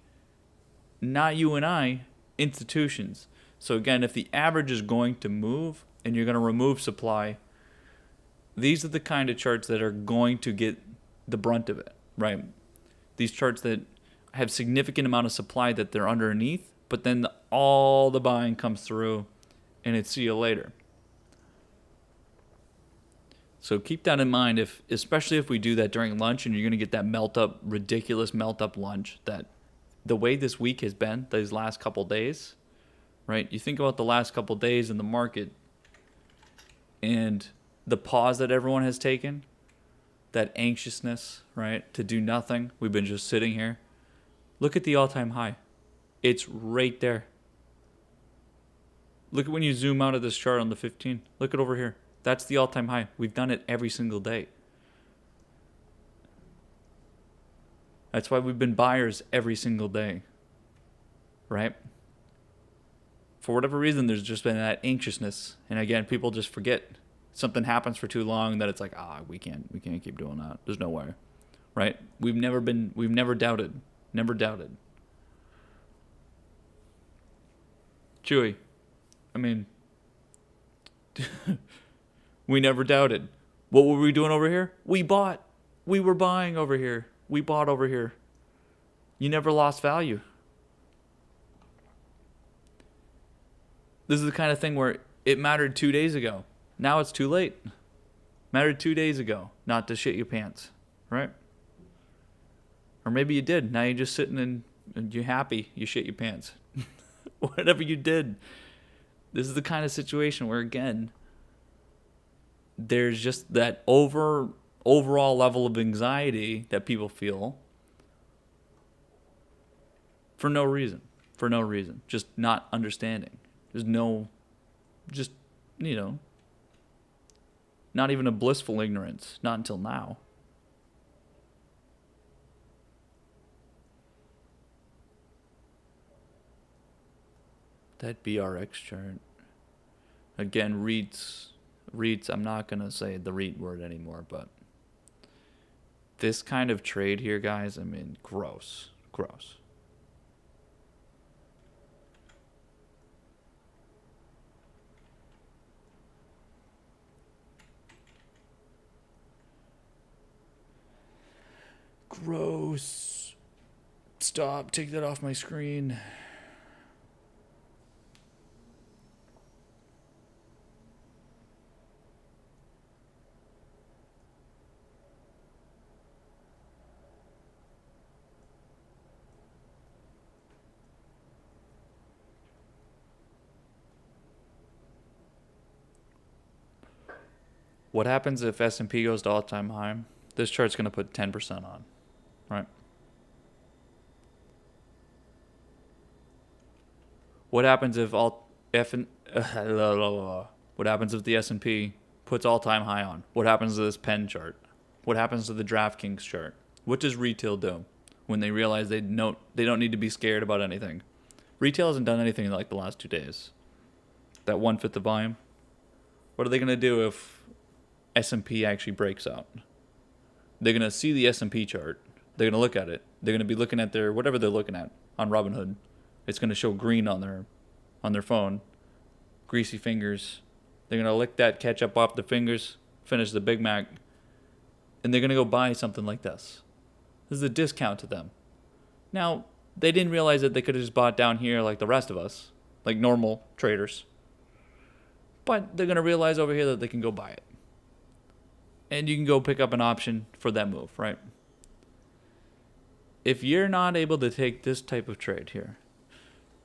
Not you and I, institutions. So again, if the average is going to move and you're going to remove supply, these are the kind of charts that are going to get the brunt of it, right? These charts that have significant amount of supply that they're underneath, but then all the buying comes through and it's see you later. So keep that in mind, especially if we do that during lunch and you're going to get that ridiculous melt up lunch, that the way this week has been, these last couple days, right? You think about the last couple days in the market and the pause that everyone has taken, that anxiousness, right, to do nothing. We've been just sitting here. Look at the all-time high. It's right there. Look at when you zoom out of this chart on the 15. Look at over here. That's the all-time high. We've done it every single day. That's why we've been buyers every single day, right? For whatever reason, there's just been that anxiousness. And again, people just forget. Something happens for too long that it's like, we can't keep doing that. There's no way, right? We've never doubted. Chewy, we never doubted. What were we doing over here? We bought. We were buying over here. We bought over here. You never lost value. This is the kind of thing where it mattered 2 days ago. Now it's too late. Mattered 2 days ago not to shit your pants. right? Or maybe you did. Now you're just sitting and you're happy. You shit your pants. Whatever you did. This is the kind of situation where, again, there's just that overall level of anxiety that people feel for no reason. For no reason. Just not understanding. There's no, just, you know, not even a blissful ignorance. Not until now. That BRX chart. Again, REITs, I'm not going to say the REIT word anymore, but this kind of trade here, guys, I mean, gross. Gross. Gross. Stop. Take that off my screen. What happens if S&P goes to all-time high? This chart's going to put 10% on, right? What happens if what happens if the S&P puts all-time high on? What happens to this pen chart? What happens to the DraftKings chart? What does retail do when they realize they don't need to be scared about anything? Retail hasn't done anything in like the last 2 days. That 1/5 the volume. What are they going to do if S&P actually breaks out? They're going to see the S&P chart. They're going to look at it. They're going to be looking at their whatever they're looking at on Robinhood. It's going to show green on their phone. Greasy fingers. They're going to lick that ketchup off their fingers, finish the Big Mac, and they're going to go buy something like this. This is a discount to them. Now, they didn't realize that they could have just bought down here like the rest of us, like normal traders. But they're going to realize over here that they can go buy it. And you can go pick up an option for that move, right? If you're not able to take this type of trade here,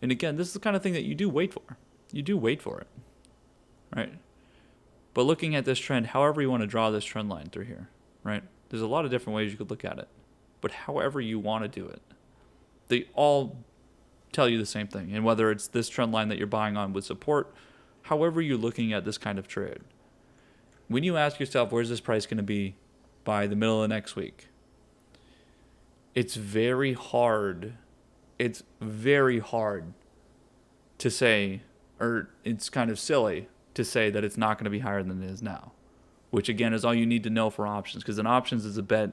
and again, this is the kind of thing that you do wait for. You do wait for it, right? But looking at this trend, however you want to draw this trend line through here, right? There's a lot of different ways you could look at it. But however you want to do it, they all tell you the same thing. And whether it's this trend line that you're buying on with support, however you're looking at this kind of trade, when you ask yourself, where's this price going to be by the middle of next week? It's very hard. It's very hard to say, or it's kind of silly to say that it's not going to be higher than it is now, which again is all you need to know for options, because in options is a bet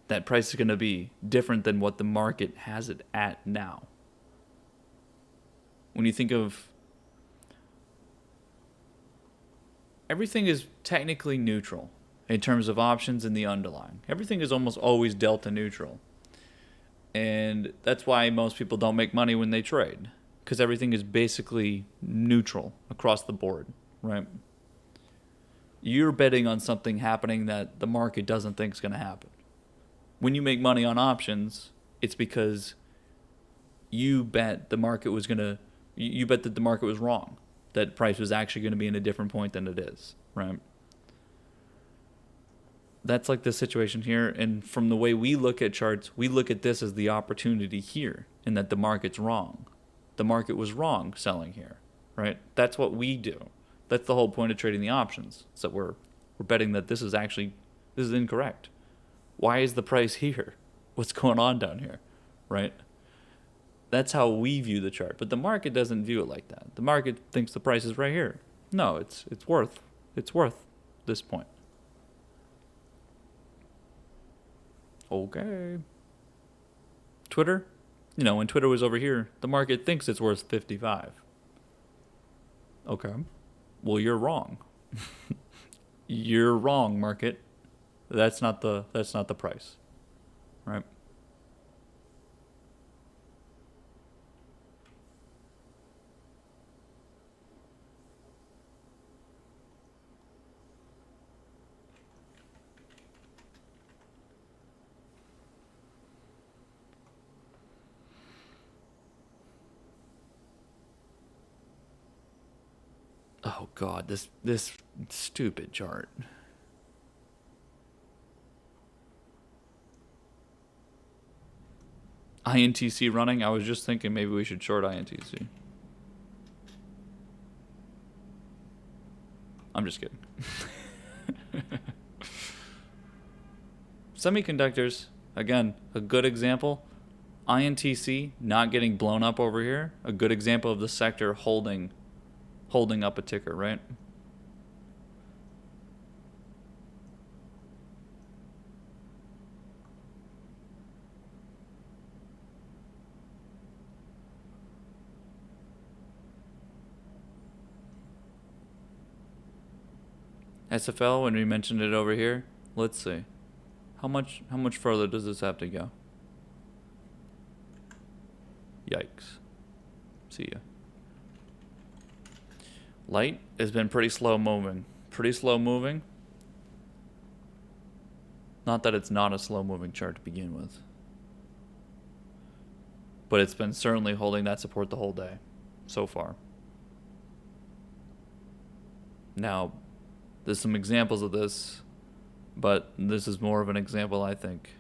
that price is going to be different than what the market has it at now. When you think of everything is technically neutral in terms of options and the underlying. Everything is almost always delta neutral. And that's why most people don't make money when they trade, because everything is basically neutral across the board, right? You're betting on something happening that the market doesn't think is going to happen. When you make money on options, it's because you bet the market was going to, you bet that the market was wrong, that price was actually going to be in a different point than it is, right? That's like the situation here. And from the way we look at charts, we look at this as the opportunity here, and that the market's wrong. The market was wrong selling here, right? That's what we do. That's the whole point of trading the options. So we're betting that this is incorrect. Why is the price here? What's going on down here, right? That's how we view the chart. But the market doesn't view it like that. The market thinks the price is right here. No, it's worth this point. Okay. Twitter? When Twitter was over here, the market thinks it's worth 55. Okay. Well, you're wrong. You're wrong, market. That's not the price. Right? God, this stupid chart. INTC running. I was just thinking maybe we should short INTC. I'm just kidding. Semiconductors, again, a good example. INTC not getting blown up over here. A good example of the sector holding up a ticker, right? SFL, when we mentioned it over here, let's see. How much further does this have to go? Yikes. See ya. Light has been pretty slow moving. Pretty slow moving. Not that it's not a slow moving chart to begin with. But it's been certainly holding that support the whole day so far. Now, there's some examples of this, but this is more of an example, I think.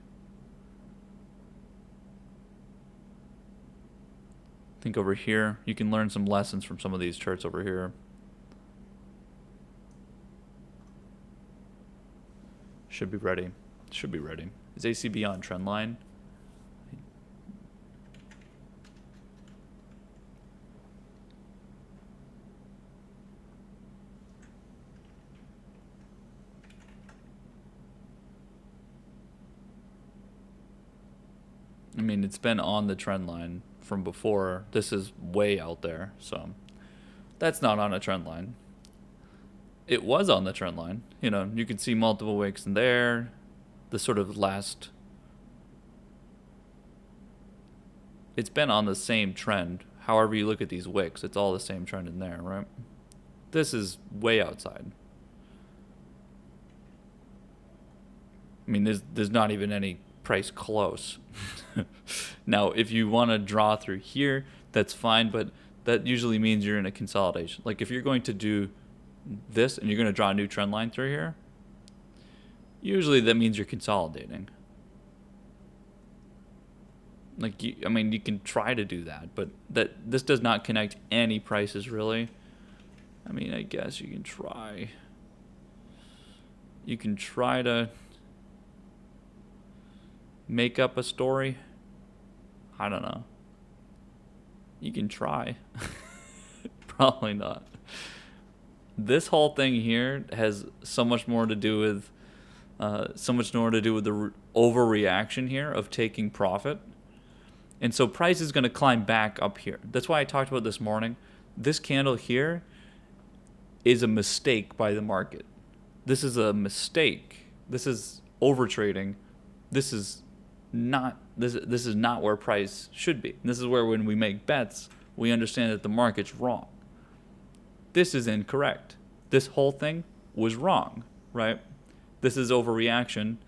I think over here, you can learn some lessons from some of these charts over here. Should be ready. Should be ready. Is ACB on trend line? I mean, it's been on the trend line from before. This is way out there, so that's not on a trend line. It was on the trend line. You know, you could see multiple wicks in there. The sort of last... It's been on the same trend. However you look at these wicks, it's all the same trend in there, right? This is way outside. I mean, there's not even any price close. Now, if you want to draw through here, that's fine, but that usually means you're in a consolidation. Like if you're going to do this and you're going to draw a new trend line through here, usually that means you're consolidating. Like, I mean, you can try to do that, but this does not connect any prices really. I mean, I guess you can try. You can try to make up a story. I don't know. You can try. Probably not. This whole thing here has so much more to do with the overreaction here of taking profit. And so price is going to climb back up here. That's why I talked about this morning. This candle here is a mistake by the market. This is a mistake. This is overtrading. This is not where price should be. This is where when we make bets, we understand that the market's wrong. This is incorrect. This whole thing was wrong, right? This is overreaction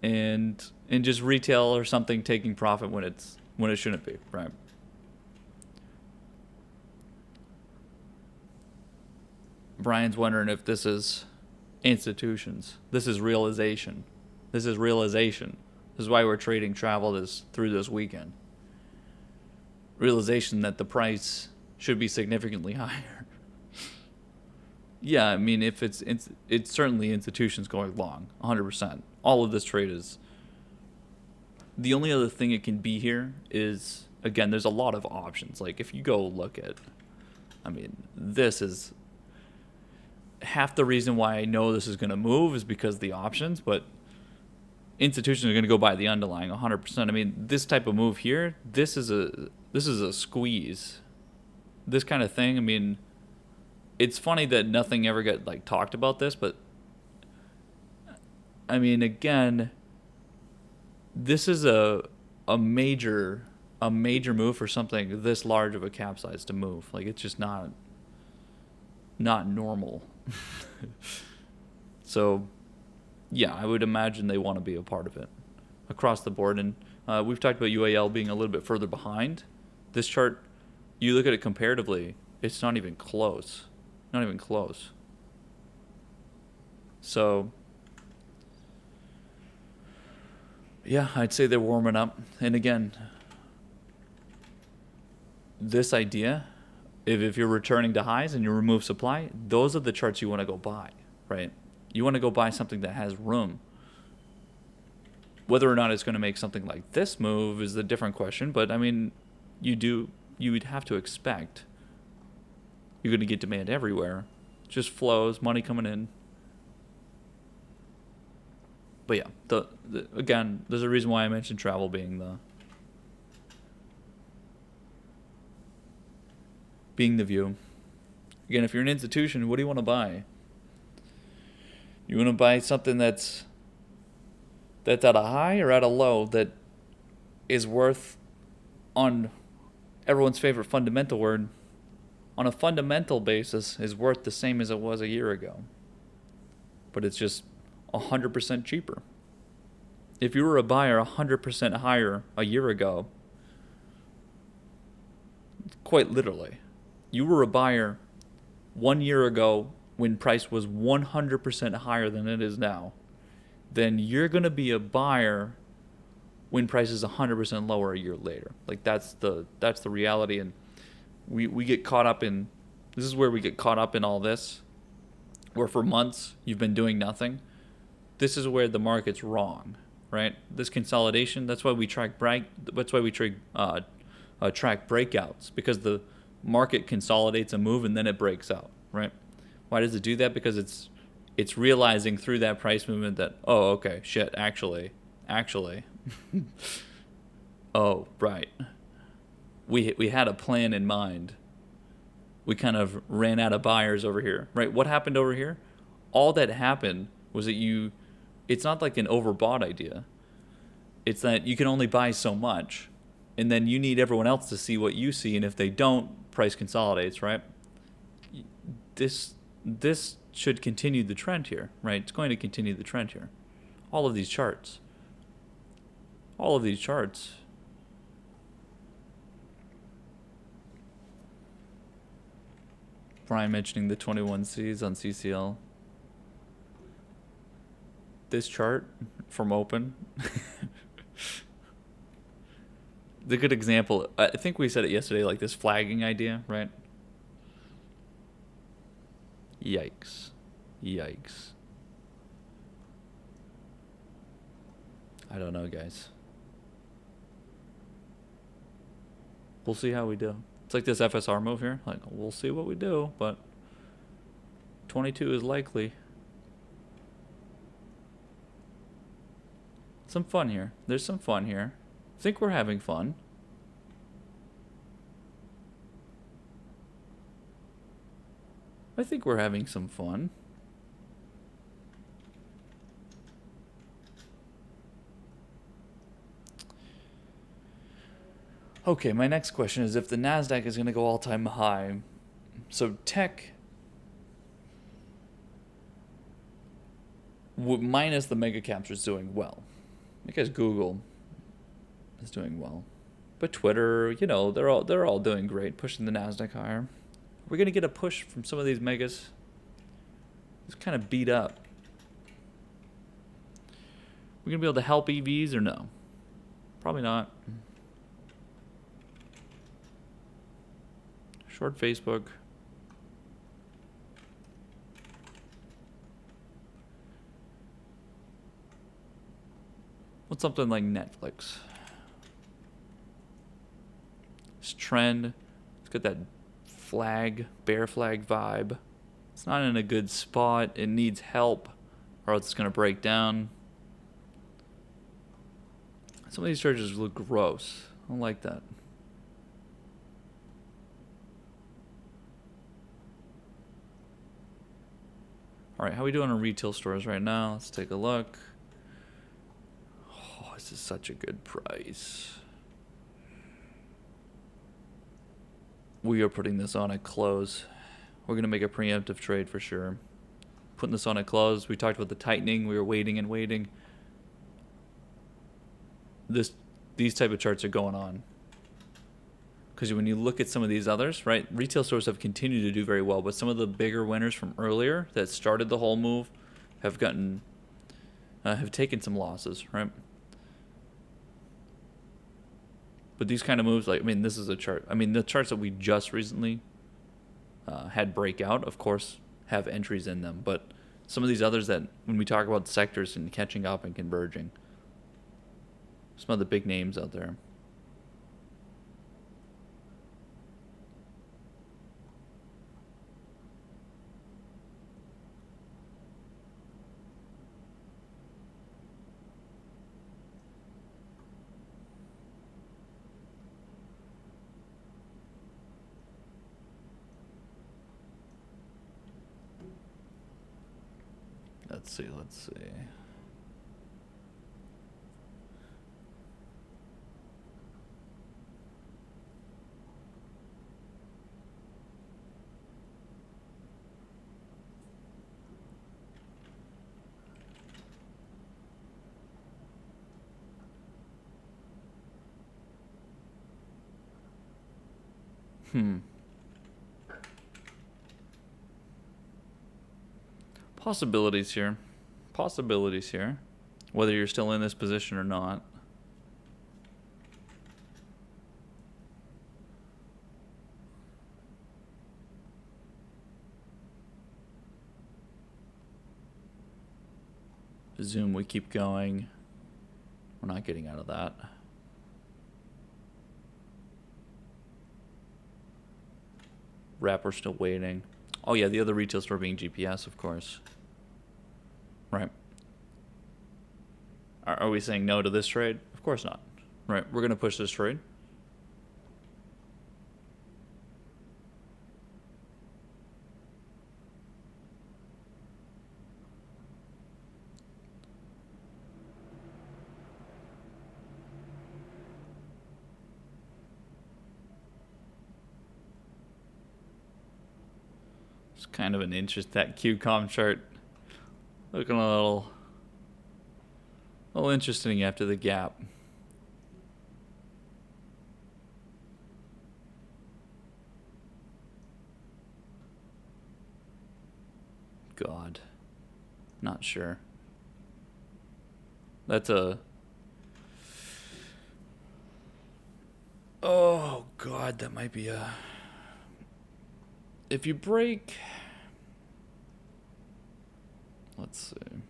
and just retail or something taking profit when it shouldn't be, right? Brian's wondering if this is institutions. This is realization. This is realization. This is why we're trading travel through this weekend. Realization that the price should be significantly higher. Yeah, I mean, if it's certainly institutions going long, 100%. All of this trade is... The only other thing it can be here is, again, there's a lot of options. Like, if you go look at... I mean, this is... Half the reason why I know this is going to move is because of the options, but institutions are going to go by the underlying 100%. I mean, this type of move here, this is a squeeze. This kind of thing, I mean, it's funny that nothing ever got like talked about this, but I mean, again, this is a major move for something this large of a cap size to move. Like, it's just not normal. So yeah, I would imagine they want to be a part of it across the board. And we've talked about UAL being a little bit further behind. This chart, you look at it comparatively, it's not even close. Not even close. So, yeah, I'd say they're warming up. And again, this idea, if you're returning to highs and you remove supply, those are the charts you want to go buy, right? You want to go buy something that has room. Whether or not it's going to make something like this move is a different question, but I mean, you would have to expect you're going to get demand everywhere. Just flows, money coming in. But yeah, again, there's a reason why I mentioned travel being the view. Again, if you're an institution, what do you want to buy? You want to buy something that's at a high or at a low that is worth, on everyone's favorite fundamental word, on a fundamental basis, is worth the same as it was a year ago. But it's just 100% cheaper. If you were a buyer 100% higher a year ago, quite literally, you were a buyer 1 year ago when price was 100% higher than it is now, then you're going to be a buyer when price is 100% lower a year later. Like that's the reality. And we get caught up in, this is where we get caught up in all this, where for months you've been doing nothing. This is where the market's wrong, right? This consolidation, that's why we track track breakouts, because the market consolidates a move and then it breaks out, right? Why does it do that? Because it's realizing through that price movement that, oh, okay, shit, actually oh, right, we had a plan in mind. We kind of ran out of buyers over here, right? What happened over here? All that happened was that it's not like an overbought idea. It's that you can only buy so much, and then you need everyone else to see what you see, and if they don't, price consolidates, right? This should continue the trend here, right? It's going to continue the trend here. All of these charts. Brian mentioning the 21Cs on CCL. This chart from open. The good example, I think we said it yesterday, like this flagging idea, right? Yikes. I don't know, guys. We'll see how we do. It's like this FSR move here. Like, we'll see what we do, but 22 is likely. Some fun here. There's some fun here. I think we're having fun. I think we're having some fun. Okay, my next question is if the NASDAQ is going to go all-time high. So tech, minus the mega caps, is doing well. Because Google is doing well. But Twitter, they're all doing great, pushing the NASDAQ higher. We're going to get a push from some of these megas. It's kind of beat up. We're going to be able to help EVs or no? Probably not. Short Facebook. What's something like Netflix? This trend, it's got that bear flag vibe. It's not in a good spot. It needs help or else it's going to break down. Some of these charges look gross. I don't like that. All right, how are we doing on retail stores right now? Let's take a look. Oh, this is such a good price. We are putting this on at close. We're going to make a preemptive trade for sure. Putting this on at close. We talked about the tightening. We were waiting and waiting. These type of charts are going on. Because when you look at some of these others, right, retail stores have continued to do very well, but some of the bigger winners from earlier that started the whole move have have taken some losses, right? But these kind of moves, like, I mean, this is a chart. I mean, the charts that we just recently had breakout, of course, have entries in them. But some of these others that, when we talk about sectors and catching up and converging, some of the big names out there. Let's see. Possibilities here. Possibilities here. Whether you're still in this position or not. Zoom, we keep going. We're not getting out of that. Wrap, we're still waiting. Oh yeah, the other retail store being GPS, of course. Right. Are we saying no to this trade? Of course not. Right, we're going to push this trade. It's kind of an interest, that QCOM chart. Looking a little interesting after the gap. God. Not sure. That's a... Oh, God, that might be a... If you break... Let's see. Am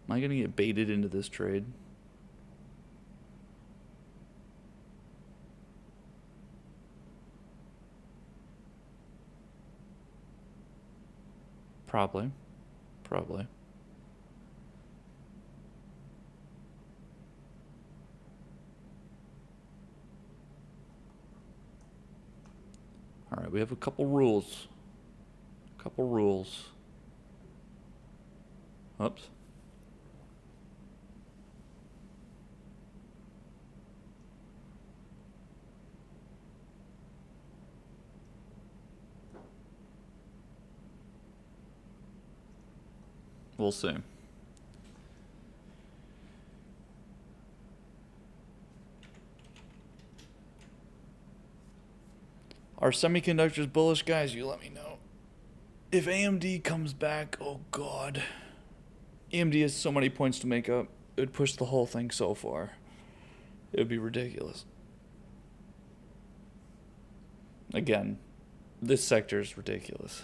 I going to get baited into this trade? Probably. Probably. All right, we have a couple rules. Oops. We'll see. Are semiconductors bullish, guys? You let me know. If AMD comes back, oh God. AMD has so many points to make up. It would push the whole thing so far. It would be ridiculous. Again, this sector is ridiculous.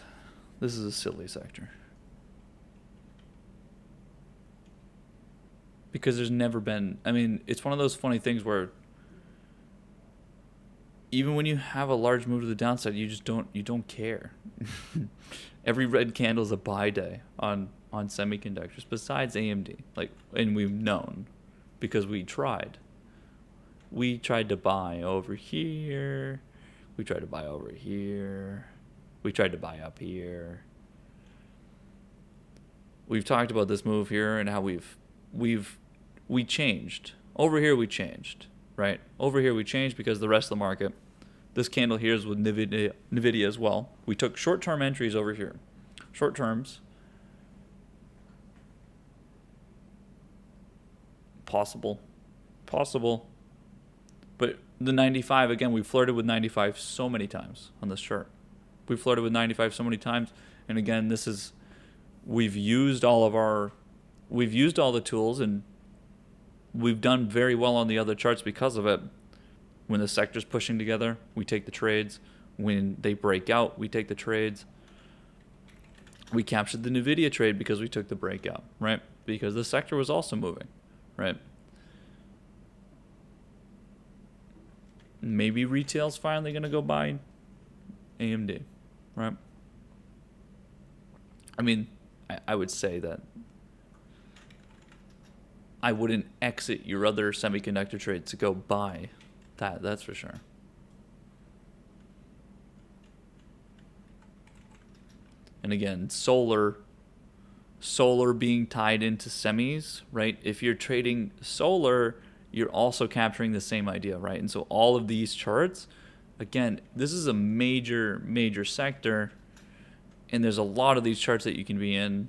This is a silly sector. Because there's never been... I mean, it's one of those funny things where even when you have a large move to the downside, you don't care. Every red candle is a buy day on semiconductors, besides AMD. And we've known because we tried. We tried to buy over here. We tried to buy over here. We tried to buy up here. We've talked about this move here and how we changed. Over here we changed, right? Over here we changed because the rest of the market, this candle here is with NVIDIA as well. We took short-term entries over here. Short terms. Possible. But the 95, again, we flirted with 95 so many times on this chart. We flirted with 95 so many times. And again, this is, we've used all the tools, and we've done very well on the other charts because of it. When the sector's pushing together, we take the trades. When they break out, we take the trades. We captured the NVIDIA trade because we took the breakout, right? Because the sector was also moving, right? Maybe retail's finally going to go buy AMD, right? I mean, I would say that I wouldn't exit your other semiconductor trade to go buy that. That's for sure. And again, solar being tied into semis, right? If you're trading solar, you're also capturing the same idea, right? And so all of these charts, again, this is a major sector, and there's a lot of these charts that you can be in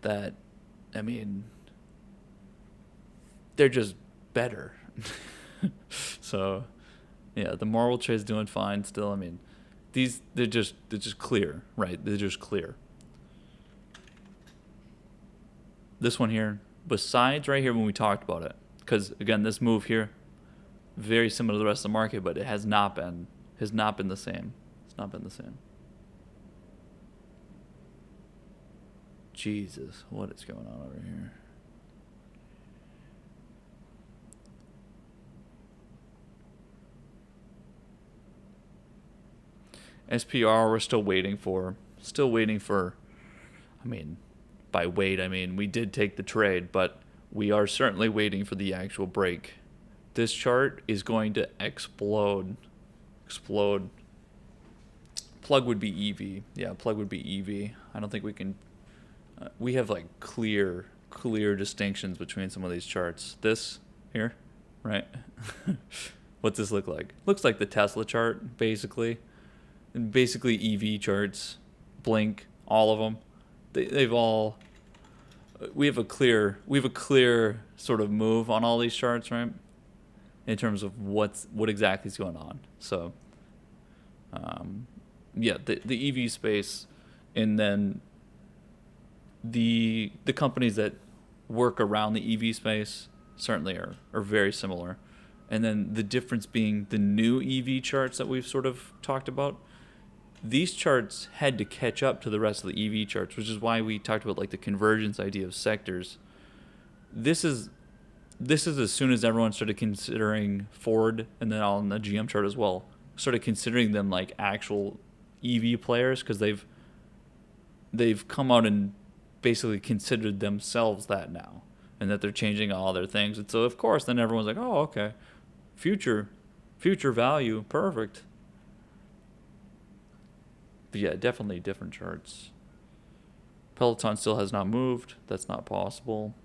that, I mean, they're just better. So, yeah, the Marvel trade's doing fine still. I mean, they're just clear, right? They're just clear. This one here, besides right here when we talked about it, because again, this move here, very similar to the rest of the market, but it has not been the same. It's not been the same. Jesus, what is going on over here? SPR, we're still waiting for. I mean, by wait, I mean we did take the trade, but we are certainly waiting for the actual break. This chart is going to explode. Plug would be EV. Yeah, plug would be EV. I don't think we can. We have like clear distinctions between some of these charts. This here, right? What's this look like? Looks like the Tesla chart, basically. And basically EV charts, Blink, all of them. They've all. We have a clear sort of move on all these charts, right? In terms of what exactly is going on. So, yeah, the EV space, and then the companies that work around the EV space certainly are very similar. And then the difference being the new EV charts that we've sort of talked about. These charts had to catch up to the rest of the EV charts, which is why we talked about like the convergence idea of sectors. This is as soon as everyone started considering Ford, and then on the GM chart as well, started considering them like actual EV players, because they've come out and basically considered themselves that now, and that they're changing all their things. And so of course then everyone's like, oh, okay, future value, perfect. But yeah, definitely different charts. Peloton still has not moved. That's not possible.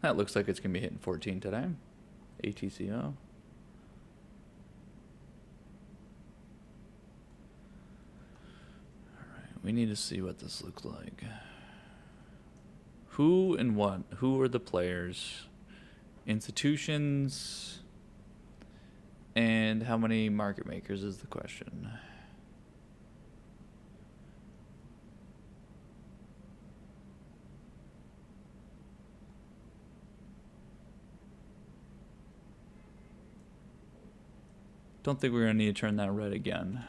That looks like it's going to be hitting 14 today. ATCO. All right, we need to see what this looks like. Who and what? Who are the players? Institutions. And how many market makers is the question. Don't think we're going to need to turn that red again.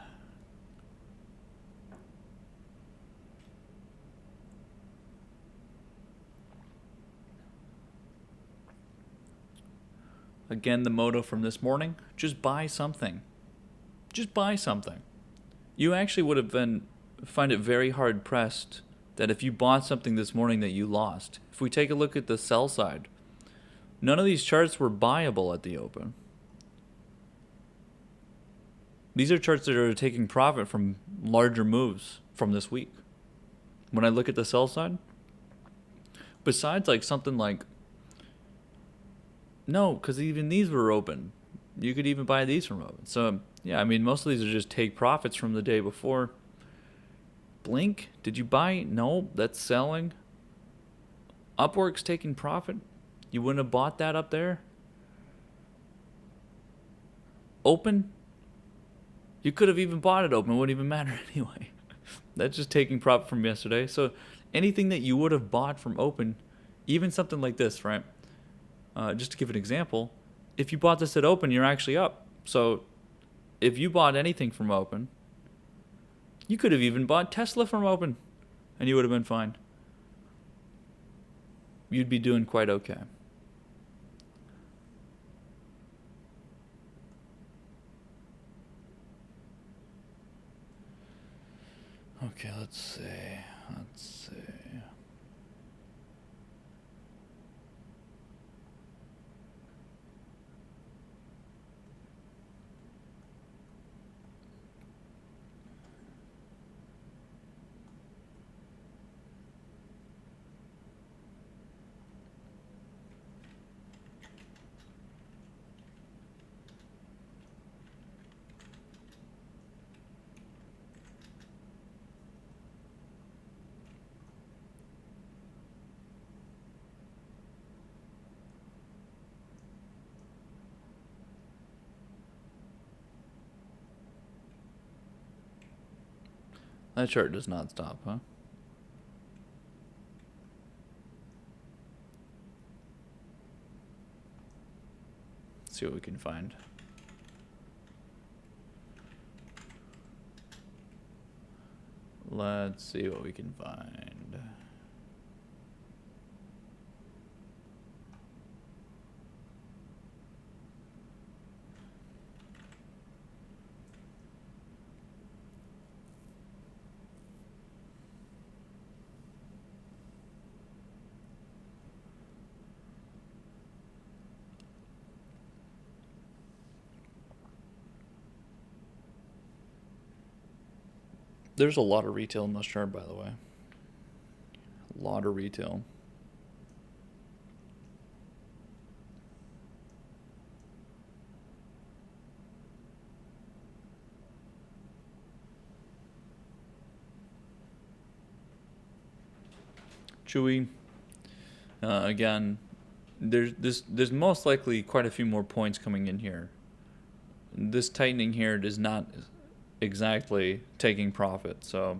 Again, the motto from this morning, just buy something. Just buy something. You actually would have find it very hard pressed that if you bought something this morning that you lost. If we take a look at the sell side, none of these charts were buyable at the open. These are charts that are taking profit from larger moves from this week. When I look at the sell side, besides like something like, no, because even these were open. You could even buy these from open. So, yeah, I mean, most of these are just take profits from the day before. Blink, did you buy? No, that's selling. Upwork's taking profit. You wouldn't have bought that up there. Open, you could have even bought it open. It wouldn't even matter anyway. That's just taking profit from yesterday. So anything that you would have bought from open, even something like this, right? Just to give an example, if you bought this at open, you're actually up. So if you bought anything from open, you could have even bought Tesla from open, and you would have been fine. You'd be doing quite okay. Okay, let's see. That chart does not stop, huh? Let's see what we can find. Let's see what we can find. There's a lot of retail in this chart, by the way. A lot of retail. Chewy. Again, there's most likely quite a few more points coming in here. This tightening here is not exactly taking profit, so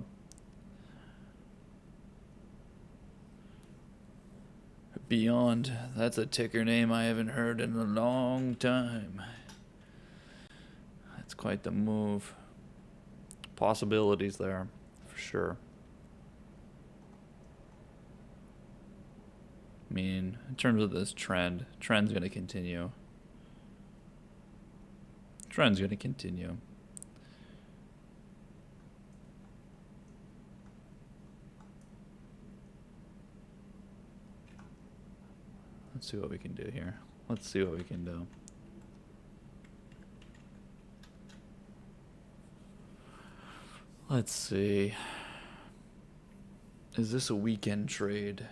Beyond, that's a ticker name I haven't heard in a long time. That's quite the move. Possibilities there, for sure. I mean, in terms of this trend's going to continue. Trend's going to continue. Let's see what we can do here. Let's see what we can do. Let's see. Is this a weekend trade?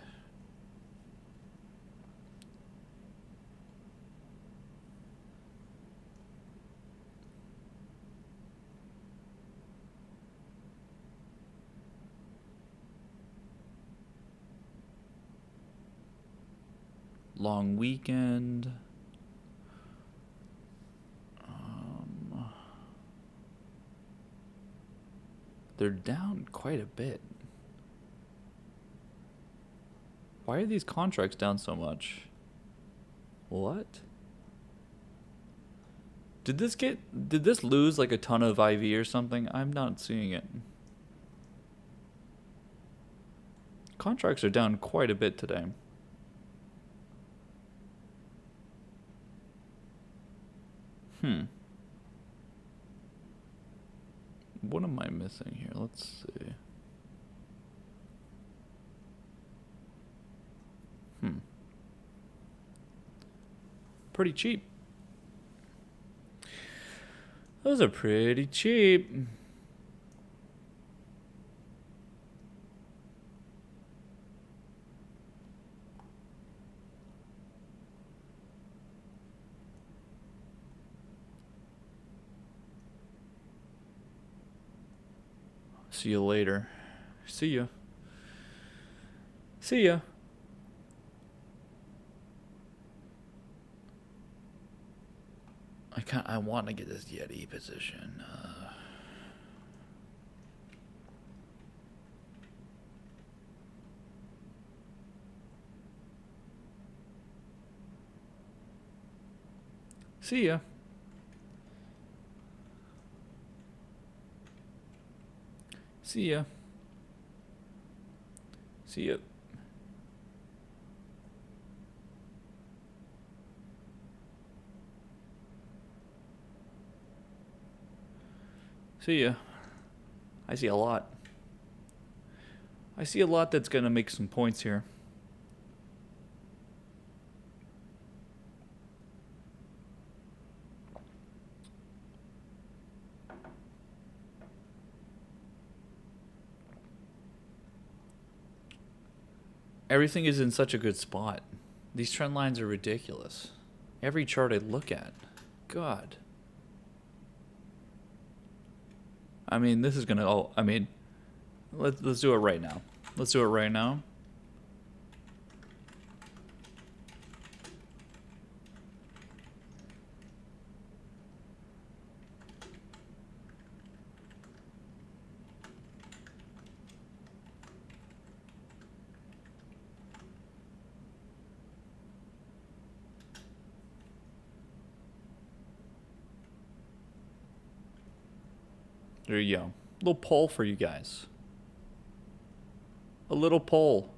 Long weekend. They're down quite a bit. Why are these contracts down so much? What? Did this lose like a ton of IV or something? I'm not seeing it. Contracts are down quite a bit today. What am I missing here? Let's see. Pretty cheap. Those are pretty cheap. See you later. See ya. See ya. I want to get this Yeti position. See ya. See ya. See ya. See ya. I see a lot. I see a lot that's going to make some points here. Everything is in such a good spot. These trend lines are ridiculous. Every chart I look at. God. I mean, this is going to... Oh, I mean, let's do it right now. Let's do it right now. There you go. A little poll for you guys. A little poll.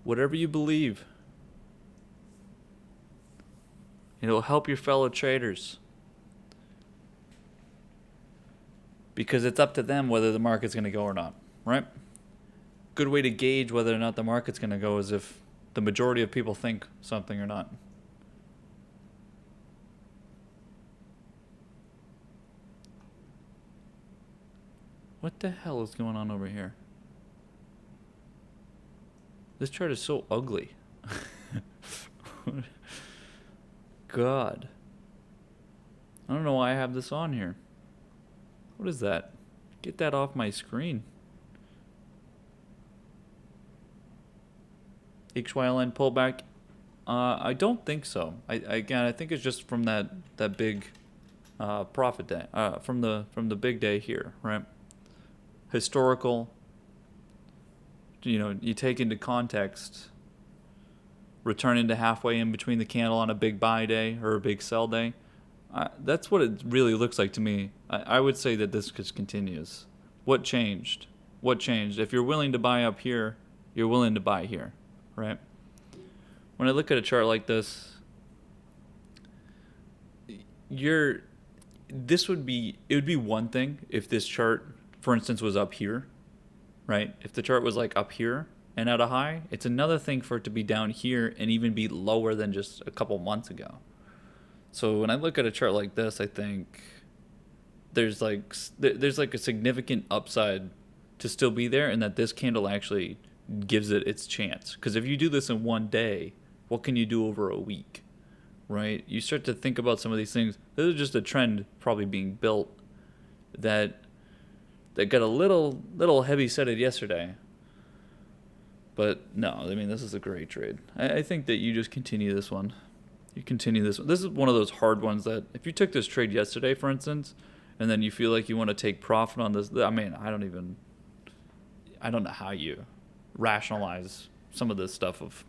Whatever you believe. It'll help your fellow traders. Because it's up to them whether the market's going to go or not, right? Good way to gauge whether or not the market's going to go is if the majority of people think something or not. What the hell is going on over here? This chart is so ugly. God. I don't know why I have this on here. What is that? Get that off my screen. HYLN pullback? I don't think so. I think it's just from that big profit day. From the big day here, right? Historical. You know, you take into context returning to halfway in between the candle on a big buy day or a big sell day. That's what it really looks like to me. I would say that this just continues. What changed? What changed? If you're willing to buy up here, you're willing to buy here, right? When I look at a chart like this, it would be one thing if this chart, for instance, was up here, right? If the chart was like up here and at a high, it's another thing for it to be down here and even be lower than just a couple months ago. So when I look at a chart like this, I think there's like a significant upside to still be there, and that this candle actually gives it its chance. Because if you do this in one day, what can you do over a week, right? You start to think about some of these things. This is just a trend probably being built that got a little heavy-setted yesterday. But no, I mean, this is a great trade. I think that you just continue this one. You continue this one. This is one of those hard ones that if you took this trade yesterday, for instance, and then you feel like you want to take profit on this, I mean, I don't know how you rationalize some of this stuff of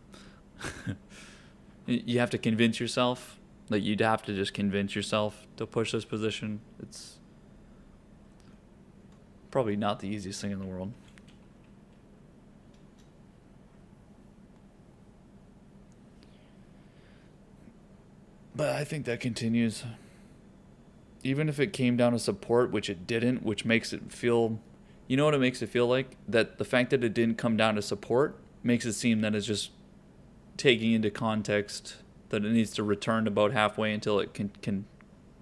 you have to convince yourself. Like, you'd have to just convince yourself to push this position. It's probably not the easiest thing in the world. But I think that continues. Even if it came down to support, which it didn't, which makes it feel... You know what it makes it feel like? That the fact that it didn't come down to support makes it seem that it's just taking into context that it needs to return about halfway until it can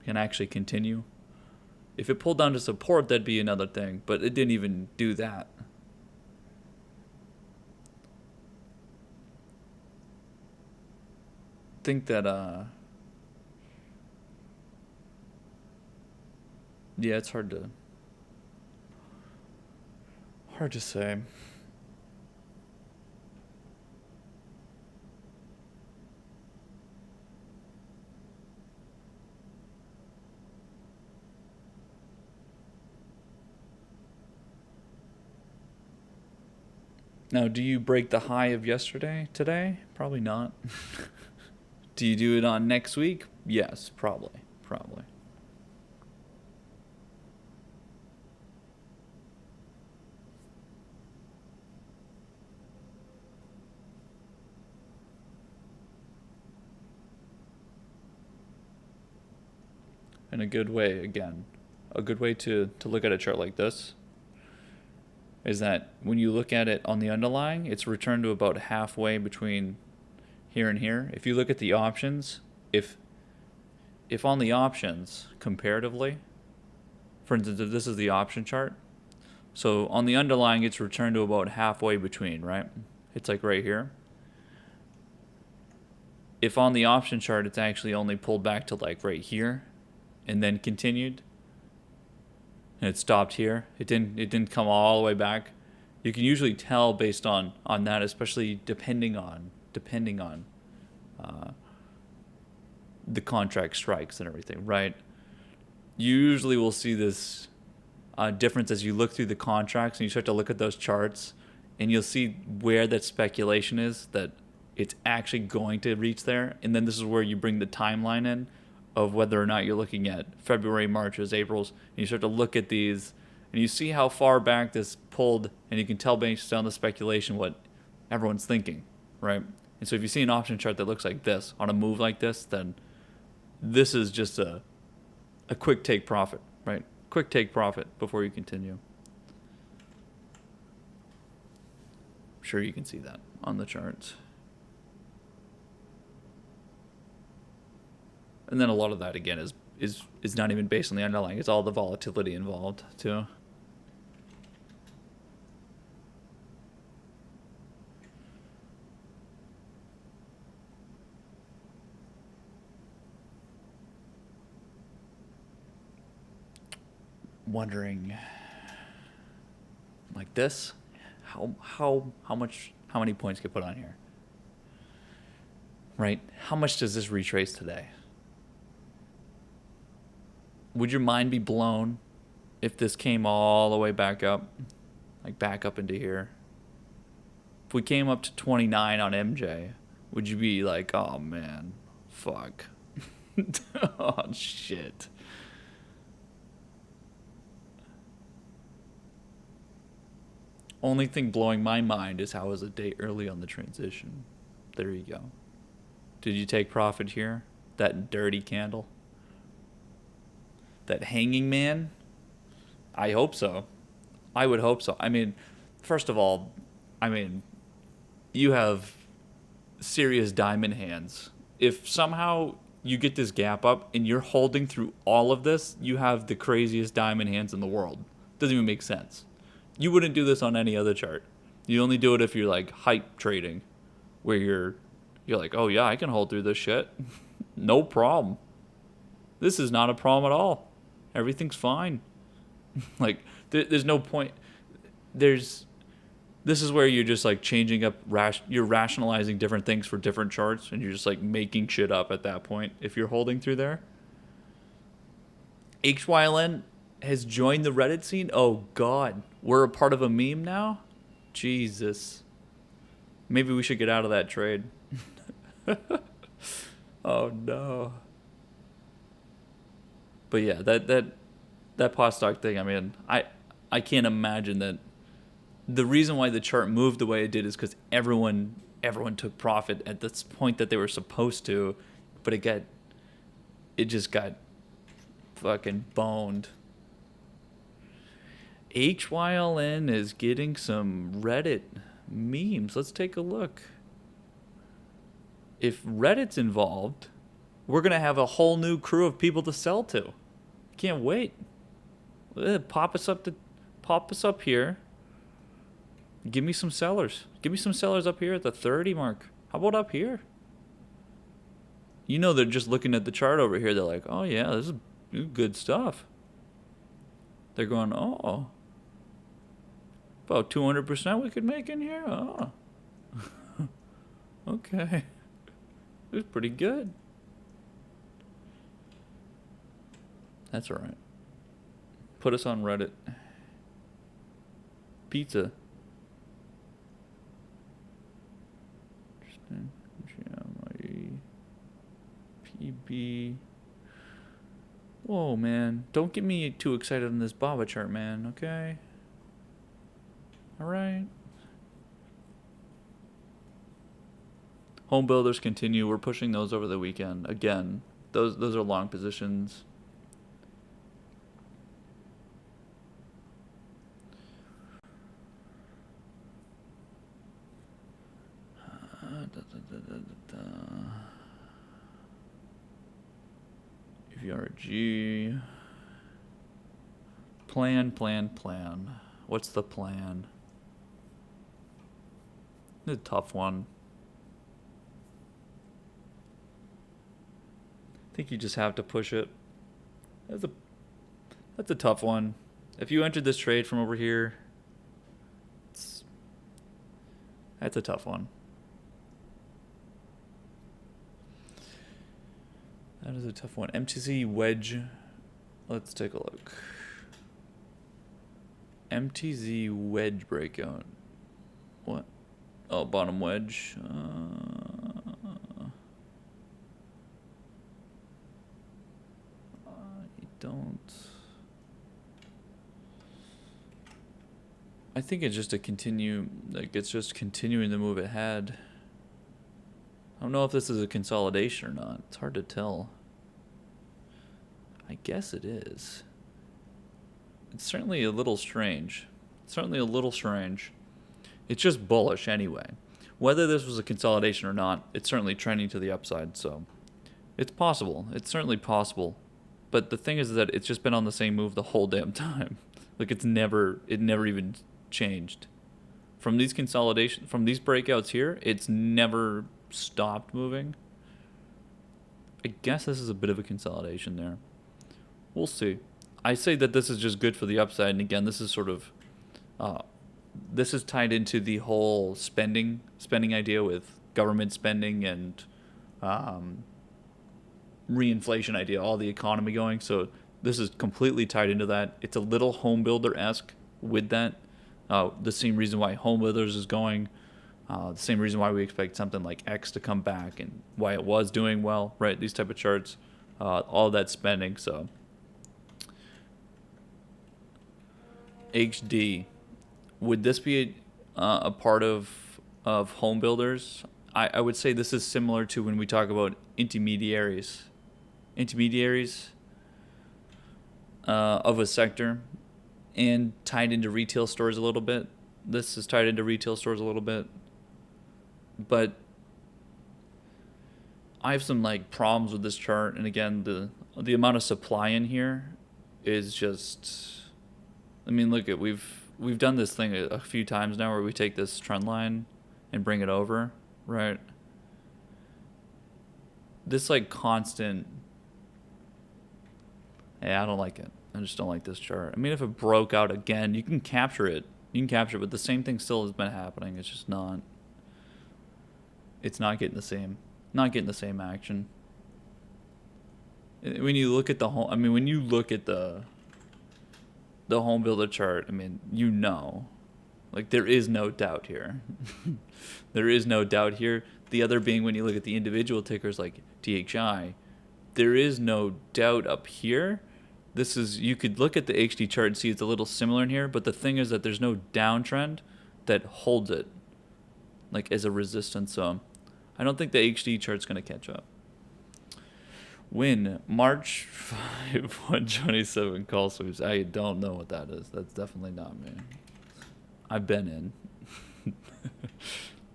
actually continue. If it pulled down to support, that'd be another thing, but it didn't even do that. Think that yeah, it's hard to say. Now, do you break the high of yesterday today? Probably not. Do you do it on next week? Yes, probably. Probably. And a good way, again, a good way to look at a chart like this is that when you look at it on the underlying, it's returned to about halfway between here and here. If you look at the options, if on the options comparatively, for instance, if this is the option chart, so on the underlying, it's returned to about halfway between, right? It's like right here. If on the option chart, it's actually only pulled back to like right here and then continued, and it stopped here. It didn't come all the way back. You can usually tell based on that, especially depending on uh, the contract strikes and everything, right? You usually will see this difference as you look through the contracts and you start to look at those charts, and you'll see where that speculation is that it's actually going to reach there. And then this is where you bring the timeline in of whether or not you're looking at February, March's, April's, and you start to look at these and you see how far back this pulled, and you can tell based on the speculation what everyone's thinking, right? And so if you see an option chart that looks like this on a move like this, then this is just a quick take profit, right? Quick take profit before you continue. I'm sure you can see that on the charts. And then a lot of that again is not even based on the underlying. It's all the volatility involved too. Wondering like this, how many points get put on here? Right? How much does this retrace today? Would your mind be blown if this came all the way back up, like back up into here? If we came up to 29 on MJ, would you be like, oh man, fuck? Oh shit. Only thing blowing my mind is how was a day early on the transition. There you go. Did you take profit here? That dirty candle? That hanging man? I hope so. I would hope so. I mean, first of all, I mean, you have serious diamond hands. If somehow you get this gap up and you're holding through all of this, you have the craziest diamond hands in the world. Doesn't even make sense. You wouldn't do this on any other chart. You only do it if you're like hype trading, where you're like, oh yeah, I can hold through this shit. No problem. This is not a problem at all. Everything's fine. Like there's no point. This is where you're just like changing up. You're rationalizing different things for different charts, and you're just like making shit up at that point. If you're holding through there, HYLN has joined the Reddit scene. Oh God, we're a part of a meme now. Jesus, maybe we should get out of that trade. Oh no. But yeah, that pot stock thing. I mean, I can't imagine that. The reason why the chart moved the way it did is because everyone took profit at this point that they were supposed to, but it just got fucking boned. HYLN is getting some Reddit memes. Let's take a look. if Reddit's involved, we're going to have a whole new crew of people to sell to. Can't wait. Pop us up here. Give me some sellers. Give me some sellers up here at the 30 mark. How about up here? You know, they're just looking at the chart over here. They're like, oh, yeah, this is good stuff. They're going, oh, about 200% we could make in here? Oh, okay. It was pretty good. That's all right. Put us on Reddit. Pizza. Interesting. PB. Whoa, man. Don't get me too excited on this Baba chart, man, okay? Alright. Home builders continue. We're pushing those over the weekend. Again, those are long positions. VRG. Plan. What's the plan? It's a tough one. I think you just have to push it. That's a tough one. If you entered this trade from over here, that's a tough one. That is a tough one. MTZ wedge. Let's take a look. MTZ wedge breakout. What? Oh, bottom wedge. I don't. I think it's just a continue. Like it's just continuing to move ahead. I don't know if this is a consolidation or not. It's hard to tell. I guess it is. It's certainly a little strange. It's just bullish anyway. Whether this was a consolidation or not, it's certainly trending to the upside, so it's possible. It's certainly possible. But the thing is that it's just been on the same move the whole damn time. Like it never even changed. From these breakouts here, it's never stopped moving. I guess this is a bit of a consolidation there. We'll see. I say that this is just good for the upside, and again, this is sort of this is tied into the whole spending idea with government spending and reinflation idea, all the economy going. So this is completely tied into that. It's a little home builder-esque with that. The same reason why home builders is going. The same reason why we expect something like X to come back and why it was doing well, right? These type of charts, all that spending. So HD, would this be a part of home builders? I would say this is similar to when we talk about intermediaries of a sector and tied into retail stores a little bit. This is tied into retail stores a little bit. But I have some like problems with this chart, and again, the amount of supply in here is just. I mean, look at we've done this thing a few times now where we take this trend line and bring it over, right? This like constant. Yeah, I don't like it. I just don't like this chart. I mean, if it broke out again, you can capture it. But the same thing still has been happening. It's just not. It's not getting the same action. When you look at the home builder chart, I mean, like there is no doubt here. There is no doubt here. The other being when you look at the individual tickers like DHI, there is no doubt up here. You could look at the HD chart and see it's a little similar in here, but the thing is that there's no downtrend that holds it like as a resistance. So I don't think the HD chart's going to catch up. Win March 5 127 call sweeps. I don't know what that is. That's definitely not me. I've been in.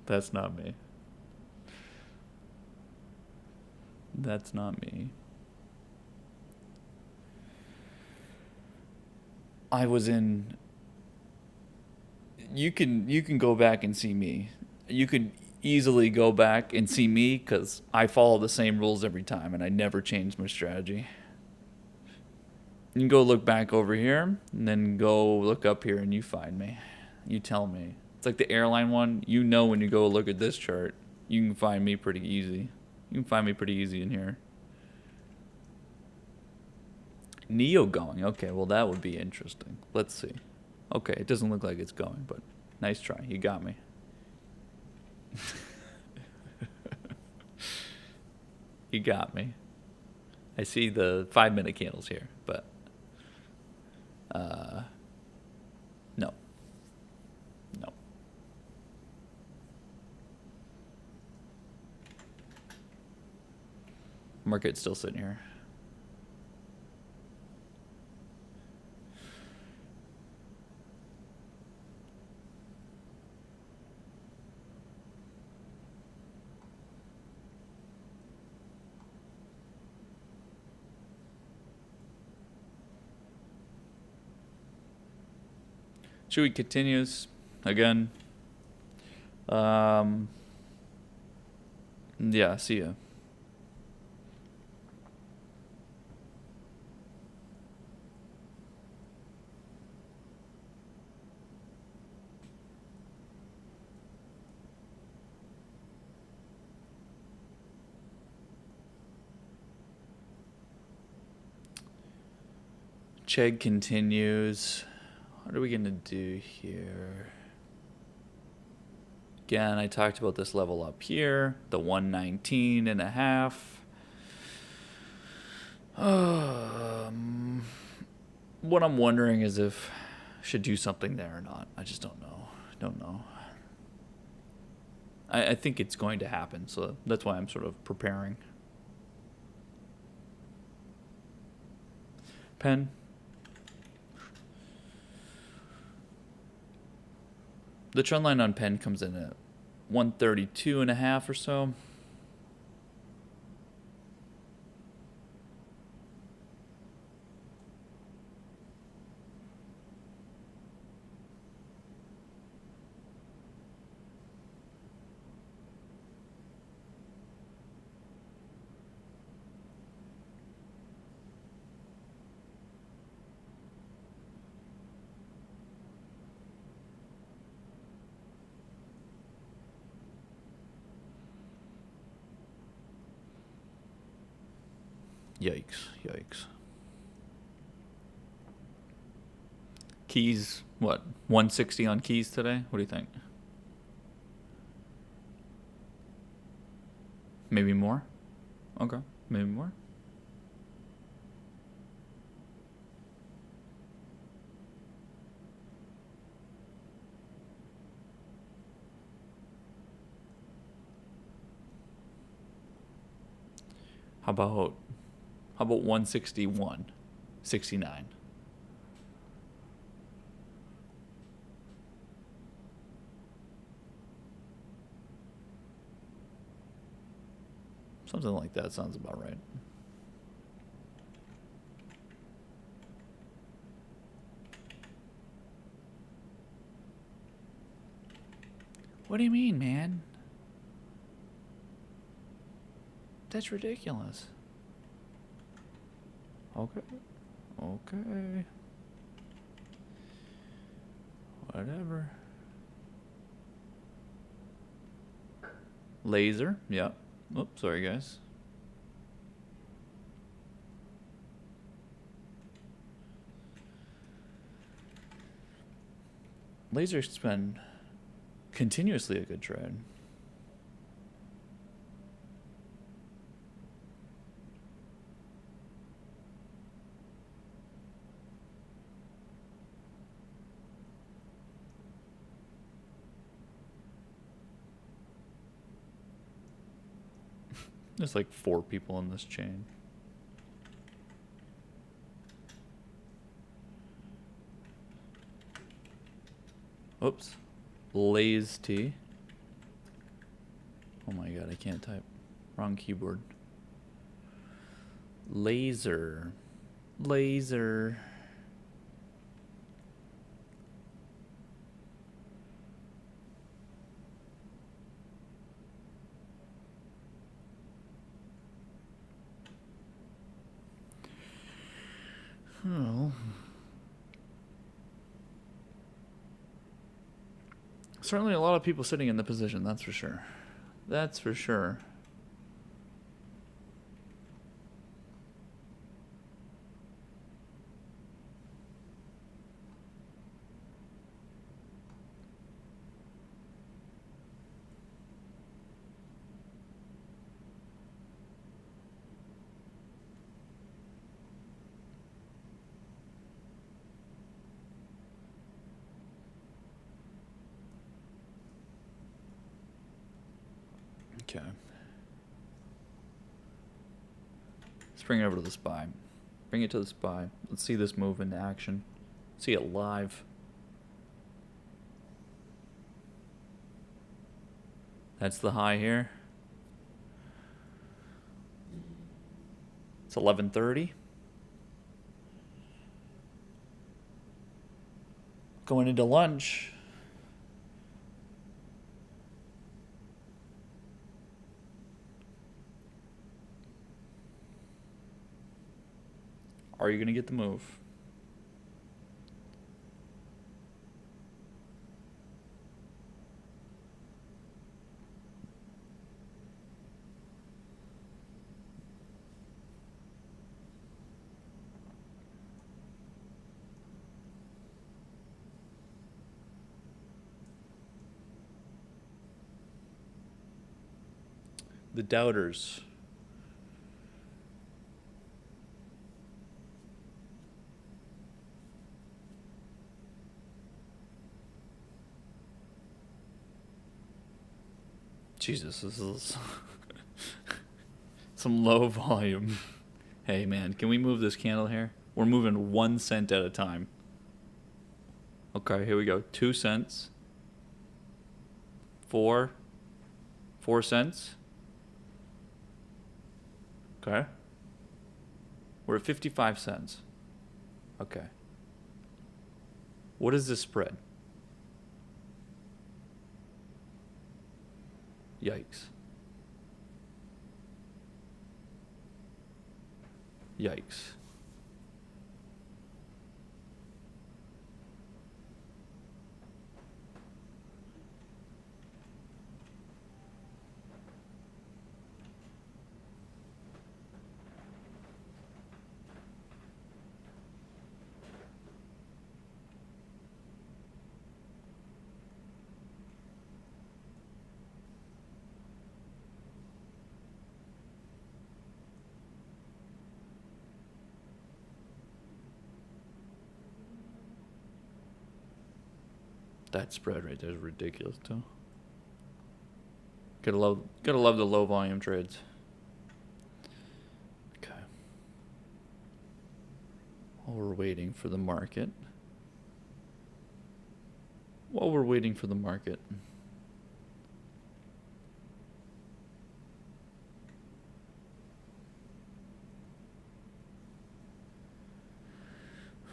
That's not me. That's not me. I was in. You can go back and see me. You can easily go back and see me because I follow the same rules every time and I never change my strategy. You can go look back over here and then go look up here and you find me. You tell me. It's like the airline one. You know when you go look at this chart, you can find me pretty easy. You can find me pretty easy in here. Neo going. Okay, well that would be interesting. Let's see. Okay, it doesn't look like it's going, but nice try. You got me. You got me. I see the 5-minute candles here, but no. No. Market's still sitting here. Chewy continues again. Yeah, see ya. Chegg continues. What are we gonna do here? Again, I talked about this level up here, the 119 and a half. What I'm wondering is if I should do something there or not. I just don't know. Don't know. I think it's going to happen, so that's why I'm sort of preparing. Pen. The trend line on Pen comes in at 132 and a half or so. Yikes, yikes. Keys, what? 160 on keys today? What do you think? Maybe more? Okay, maybe more. How about 161, 69? Something like that sounds about right. What do you mean, man? That's ridiculous. Okay. Okay. Whatever. Laser. Yeah. Oops, sorry, guys. Laser's been continuously a good trade. There's like 4 people in this chain. Oops. Lays T. Oh my god, I can't type. Wrong keyboard. Laser. Laser. Oh. Certainly a lot of people sitting in the position, that's for sure. That's for sure. Okay. Let's bring it over to the SPY. Bring it to the SPY. Let's see this move into action. See it live. That's the high here. It's 11:30. Going into lunch. Are you going to get the move? The doubters. Jesus, this is some low volume. Hey man, can we move this candle here? We're moving 1 cent at a time. Okay, here we go. 2 cents. 4 cents. Okay. We're at 55 cents. Okay. What is this spread? Yikes. Yikes. That spread right there is ridiculous too. Gotta love the low volume trades. Okay. While we're waiting for the market.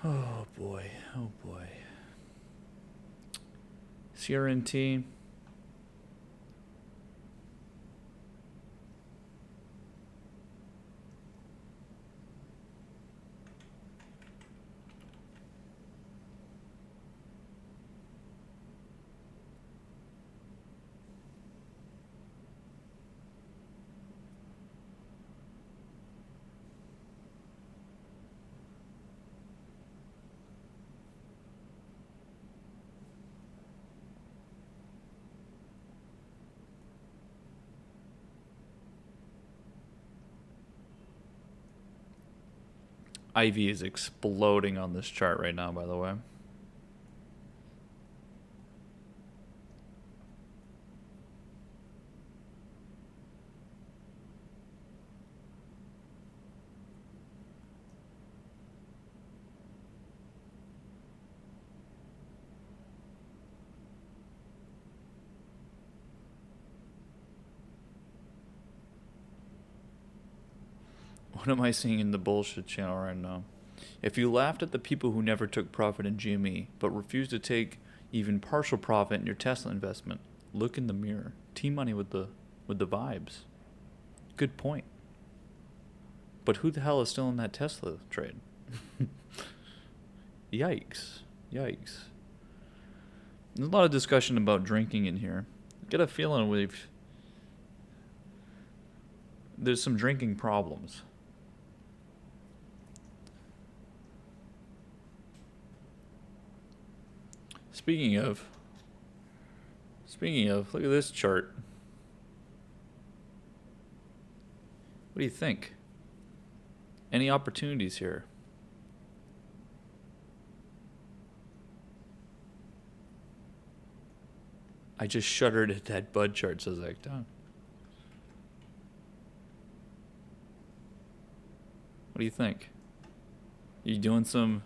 Oh boy. CRNT. IV is exploding on this chart right now, by the way. What am I seeing in the bullshit channel right now? If you laughed at the people who never took profit in GME, but refused to take even partial profit in your Tesla investment, look in the mirror. T-Money with the vibes. Good point. But who the hell is still in that Tesla trade? Yikes. Yikes. There's a lot of discussion about drinking in here. I get a feeling there's some drinking problems. Speaking of, look at this chart. What do you think? Any opportunities here? I just shuddered at that bud chart, says Ekton. What do you think? You doing some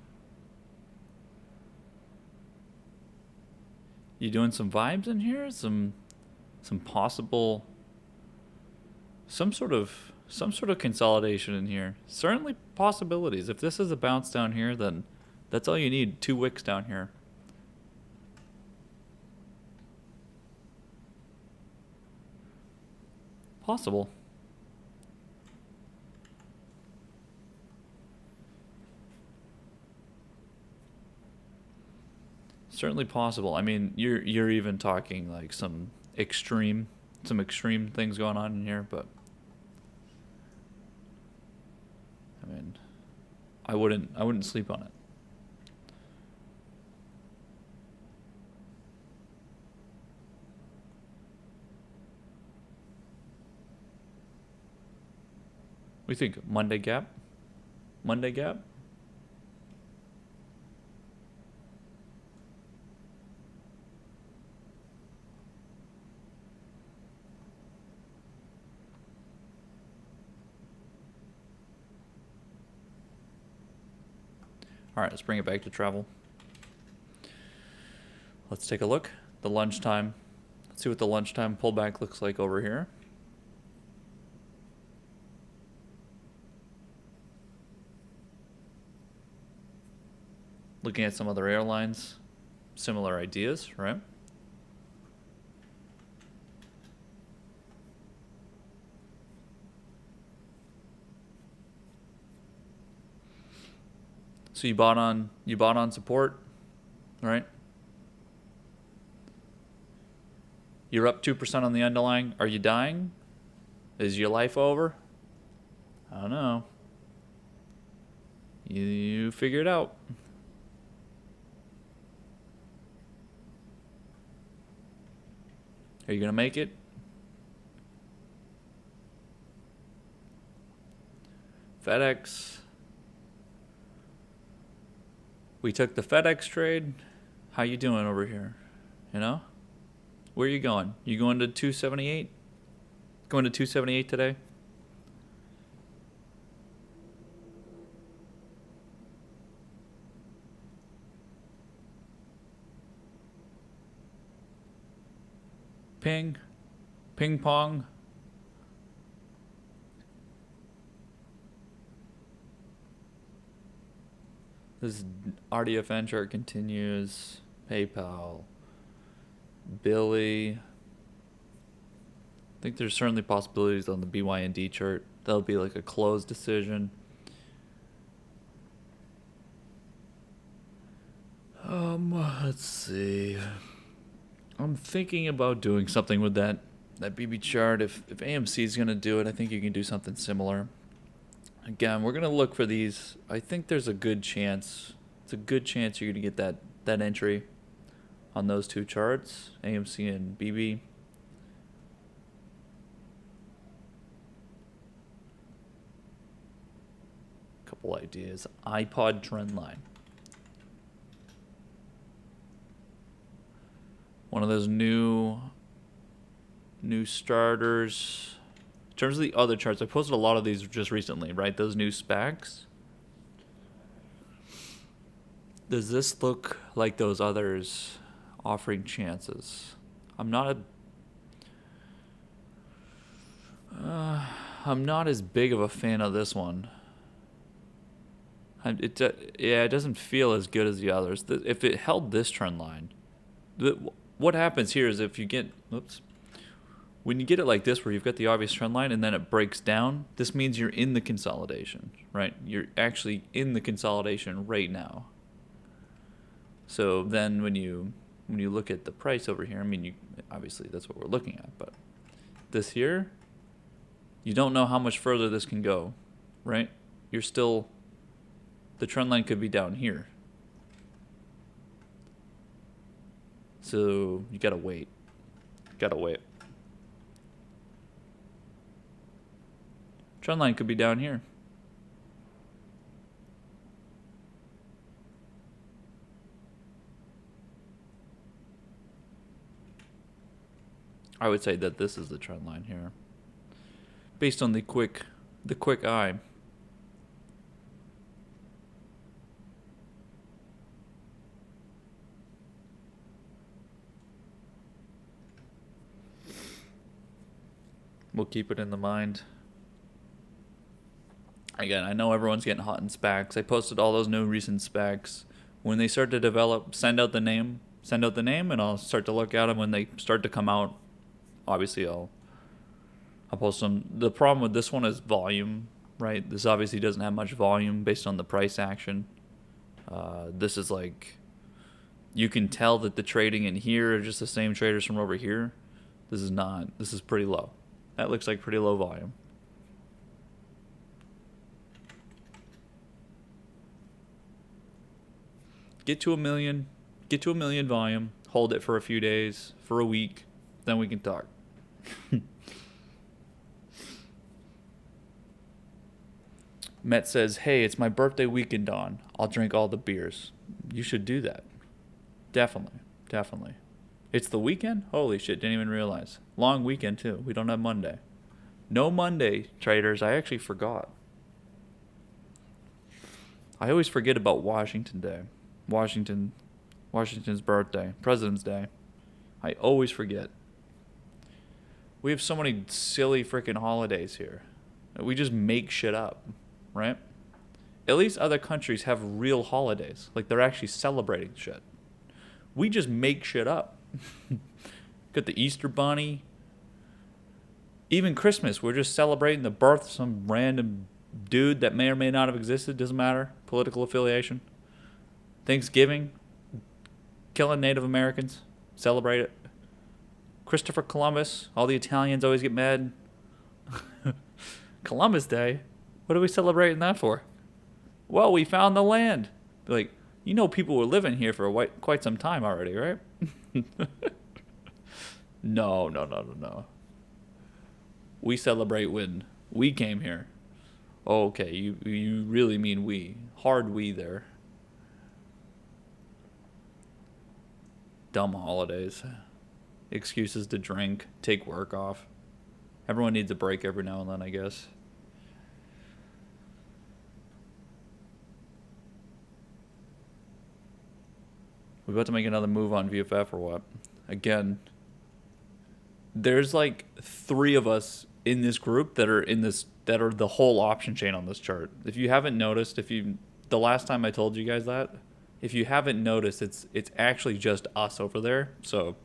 vibes in here? Some possible some sort of consolidation in here. Certainly possibilities. If this is a bounce down here, then that's all you need. 2 wicks down here. Possible. Certainly possible. I mean, you're even talking like some extreme things going on in here, but I mean, I wouldn't sleep on it. What do you think? Monday gap? Monday gap? All right, let's bring it back to travel. Let's take a look. The lunchtime. Let's see what the lunchtime pullback looks like over here. Looking at some other airlines, similar ideas, right? So you bought on support, right? You're up 2% on the underlying. Are you dying? Is your life over? I don't know. You figure it out. Are you going to make it? FedEx. We took the FedEx trade. How you doing over here? You know? Where are you going? You going to 278? Going to 278 today? Ping pong. This RDFN chart continues. PayPal. Billy. I think there's certainly possibilities on the BYND chart. That'll be like a closed decision. Let's see. I'm thinking about doing something with that BB chart. If AMC is going to do it, I think you can do something similar. Again, we're going to look for these. I think there's a good chance. It's a good chance you're going to get that entry on those 2 charts, AMC and BB. Couple ideas. iPod trend line. One of those new starters. In terms of the other charts, I posted a lot of these just recently, right? Those new SPACs. Does this look like those others offering chances? I'm I'm not as big of a fan of this one. Yeah, it doesn't feel as good as the others. If it held this trend line, what happens here is if you get, oops, when you get it like this where you've got the obvious trend line and then it breaks down, this means you're in the consolidation, right? You're actually in the consolidation right now. So then when you look at the price over here, I mean, obviously that's what we're looking at, but this here, you don't know how much further this can go, right? The trend line could be down here. So you gotta wait. Trend line could be down here. I would say that this is the trend line here. Based on the quick eye. We'll keep it in the mind. Again, I know everyone's getting hot in specs. I posted all those new recent specs. When they start to develop, send out the name, and I'll start to look at them when they start to come out. Obviously, I'll post them. The problem with this one is volume, right? This obviously doesn't have much volume based on the price action. This is like, you can tell that the trading in here are just the same traders from over here. This is not. This is pretty low. That looks like pretty low volume. Get to a million volume, hold it for a few days, for a week, then we can talk. Met says, hey, it's my birthday weekend on. I'll drink all the beers. You should do that. Definitely. It's the weekend? Holy shit, didn't even realize. Long weekend, too. We don't have Monday. No Monday, traders. I actually forgot. I always forget about Washington Day. Washington's birthday. President's Day. I always forget. We have so many silly freaking holidays here. We just make shit up, right? At least other countries have real holidays. Like, they're actually celebrating shit. We just make shit up. Got the Easter Bunny. Even Christmas, we're just celebrating the birth of some random dude that may or may not have existed. Doesn't matter. Political affiliation. Thanksgiving, killing Native Americans. Celebrate it. Christopher Columbus. All the Italians always get mad. Columbus Day? What are we celebrating that for? Well, we found the land. Like, you know, people were living here for quite some time already, right? No. We celebrate when we came here. Oh, okay, you really mean we. Hard we there. Dumb holidays. Excuses to drink, take work off. Everyone needs a break every now and then, I guess. We about to make another move on VFF or what? Again, there's like 3 of us in this group that are the whole option chain on this chart. If you haven't noticed, the last time I told you guys that, if you haven't noticed, it's actually just us over there. So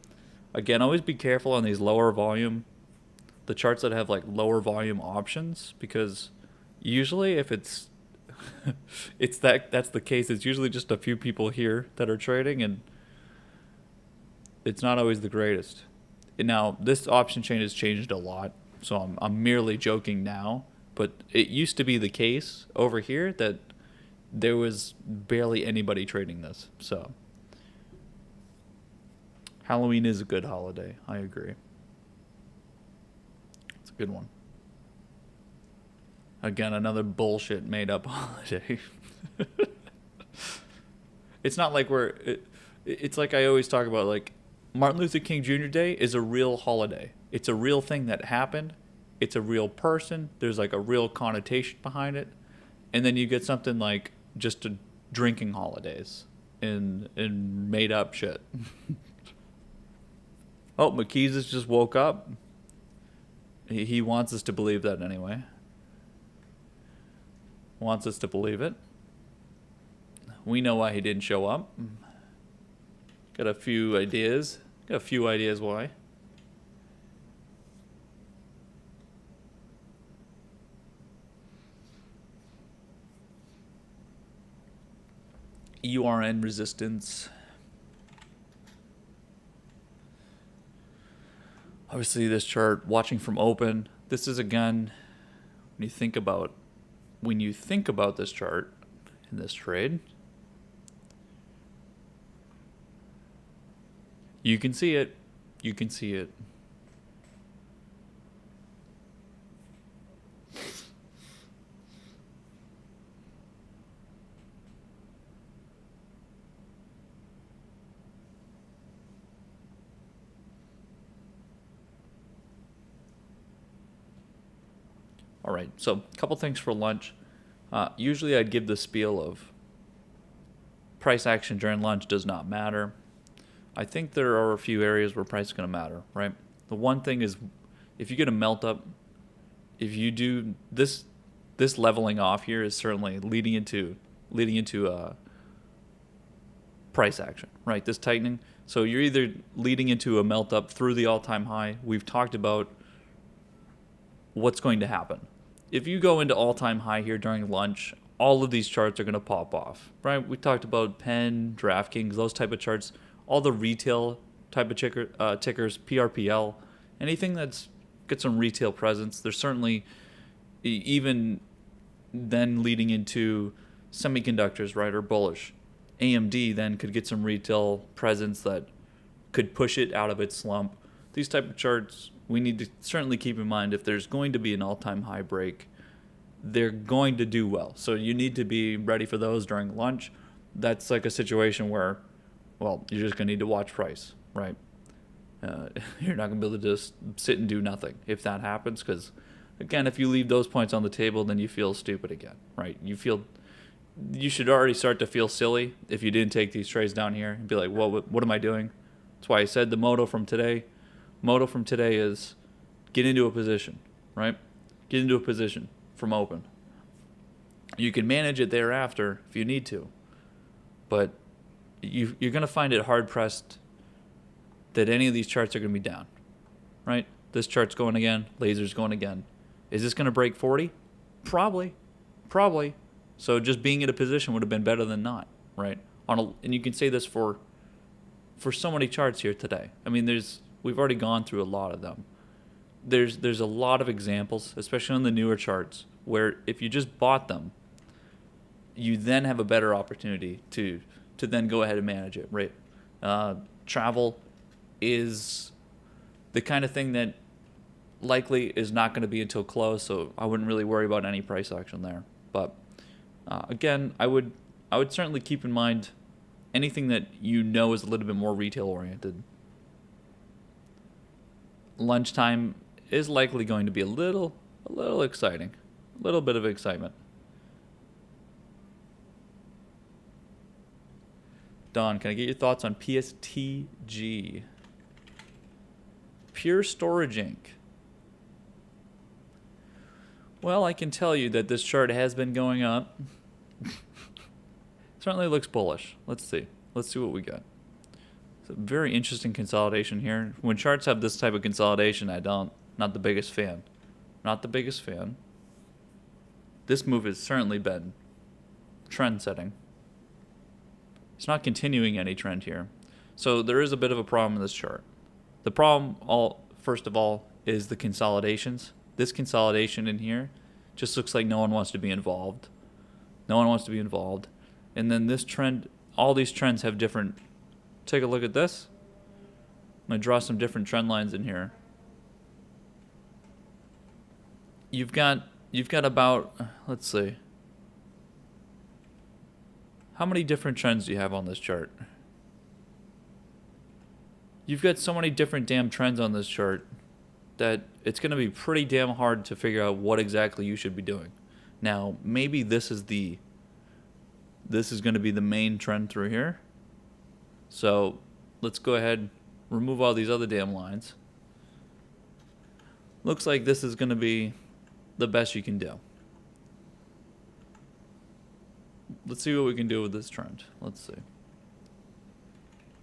again, always be careful on these lower volume, the charts that have like lower volume options, because usually if it's that's the case, it's usually just a few people here that are trading, and it's not always the greatest. And now this option chain has changed a lot, so I'm merely joking now, but it used to be the case over here that there was barely anybody trading this. So Halloween is a good holiday. I agree. It's a good one. Again, another bullshit made up holiday. It's not like it's like I always talk about, like, Martin Luther King Jr. Day is a real holiday. It's a real thing that happened. It's a real person. There's like a real connotation behind it. And then you get something like just a drinking holidays and made up shit. Oh, McKees has just woke up. He wants us to believe that anyway. wants us to believe it. We know why he didn't show up. Got a few ideas. Got a few ideas why. URN resistance. Obviously, this chart, watching from open, this is again, when you think about this chart in this trade, you can see it. You can see it. All right, so a couple things for lunch. Usually I'd give the spiel of price action during lunch does not matter. I think there are a few areas where price is going to matter, right? The one thing is if you get a melt up, if you do this leveling off here is certainly leading into price action, right? This tightening. So you're either leading into a melt up through the all-time high. We've talked about what's going to happen. If you go into all-time high here during lunch, all of these charts are going to pop off, right? We talked about Penn, DraftKings, those type of charts, all the retail type of tickers, PRPL, anything that's got some retail presence. There's certainly even then leading into semiconductors, right, or bullish. AMD then could get some retail presence that could push it out of its slump. These type of charts, we need to certainly keep in mind if there's going to be an all-time high break, they're going to do well. So you need to be ready for those during lunch. That's like a situation where, well, you're just going to need to watch price, right? You're not going to be able to just sit and do nothing if that happens because, again, if you leave those points on the table, then you feel stupid again, right? You should already start to feel silly if you didn't take these trades down here and be like, well, what am I doing? That's why I said the motto from today is get into a position, right? Get into a position from open. You can manage it thereafter if you need to, but you're going to find it hard-pressed that any of these charts are going to be down, right? This chart's going again, laser's going again. Is this going to break 40? Probably. So just being in a position would have been better than not, right? And you can say this for so many charts here today. I mean, we've already gone through a lot of them. There's a lot of examples, especially on the newer charts, where if you just bought them, you then have a better opportunity to then go ahead and manage it, right? Travel is the kind of thing that likely is not going to be until close, so I wouldn't really worry about any price action there. But again, I would certainly keep in mind anything that you know is a little bit more retail oriented. Lunchtime is likely going to be a little exciting, a little bit of excitement. Don, can I get your thoughts on PSTG? Pure Storage Inc. Well, I can tell you that this chart has been going up. Certainly looks bullish. Let's see what we got. It's a very interesting consolidation here. When charts have this type of consolidation, not the biggest fan. Not the biggest fan. This move has certainly been trend setting. It's not continuing any trend here. So there is a bit of a problem in this chart. The problem, first of all, is the consolidations. This consolidation in here just looks like no one wants to be involved. No one wants to be involved. And then this trend, all these trends have different. Take a look at this. I'm going to draw some different trend lines in here. You've got about, let's see. How many different trends do you have on this chart? You've got so many different damn trends on this chart that it's going to be pretty damn hard to figure out what exactly you should be doing. Now, maybe this is going to be the main trend through here. So let's go ahead, remove all these other damn lines. Looks like this is going to be the best you can do. let's see what we can do with this trend. Let's see.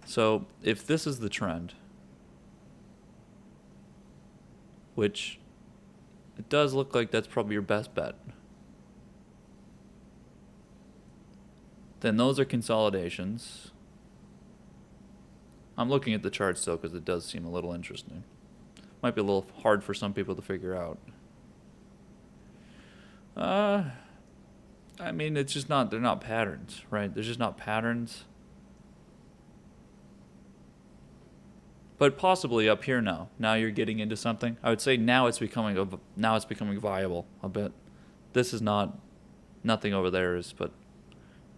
So if this is the trend, which it does look like that's probably your best bet, then those are consolidations. I'm looking at the chart still because it does seem a little interesting. Might be a little hard for some people to figure out. I mean, it's just not, they're not patterns, right? They're just not patterns. But possibly up here now. Now you're getting into something. I would say now it's becoming viable a bit. This is not, nothing over there is, but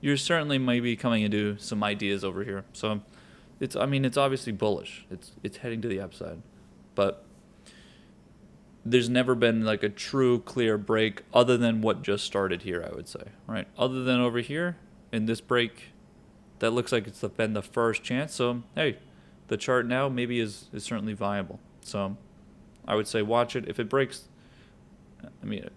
you're certainly maybe coming into some ideas over here. So it's, I mean, it's obviously bullish. It's heading to the upside. But there's never been like a true clear break other than what just started here, I would say, right? Other than over here in this break, that looks like it's been the first chance. So, hey, the chart now maybe is certainly viable. So I would say watch it. If it breaks, I mean,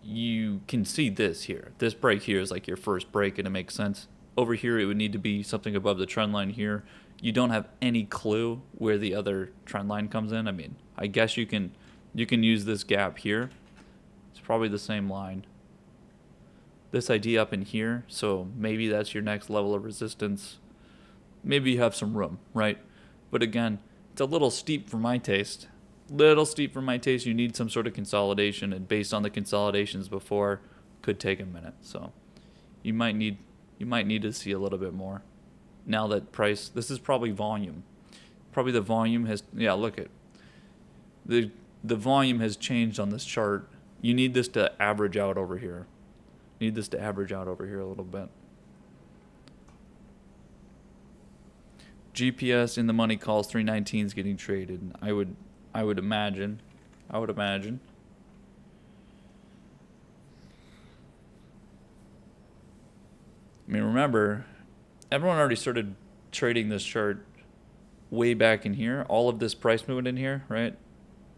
you can see this here. This break here is like your first break and it makes sense. Over here, it would need to be something above the trend line here. You don't have any clue where the other trend line comes in. I mean, I guess you can use this gap here. It's probably the same line. This idea up in here, so maybe that's your next level of resistance. Maybe you have some room, right? But again, it's a little steep for my taste. Little steep for my taste. You need some sort of consolidation, and based on the consolidations before, could take a minute. So you might need to see a little bit more. Now that price, this is probably volume. Probably the volume has, yeah, look at the volume has changed on this chart. You need this to average out over here. You need this to average out over here a little bit. GPS in the money calls 319 is getting traded. I would imagine. I mean, remember, everyone already started trading this chart way back in here. All of this price movement in here, right?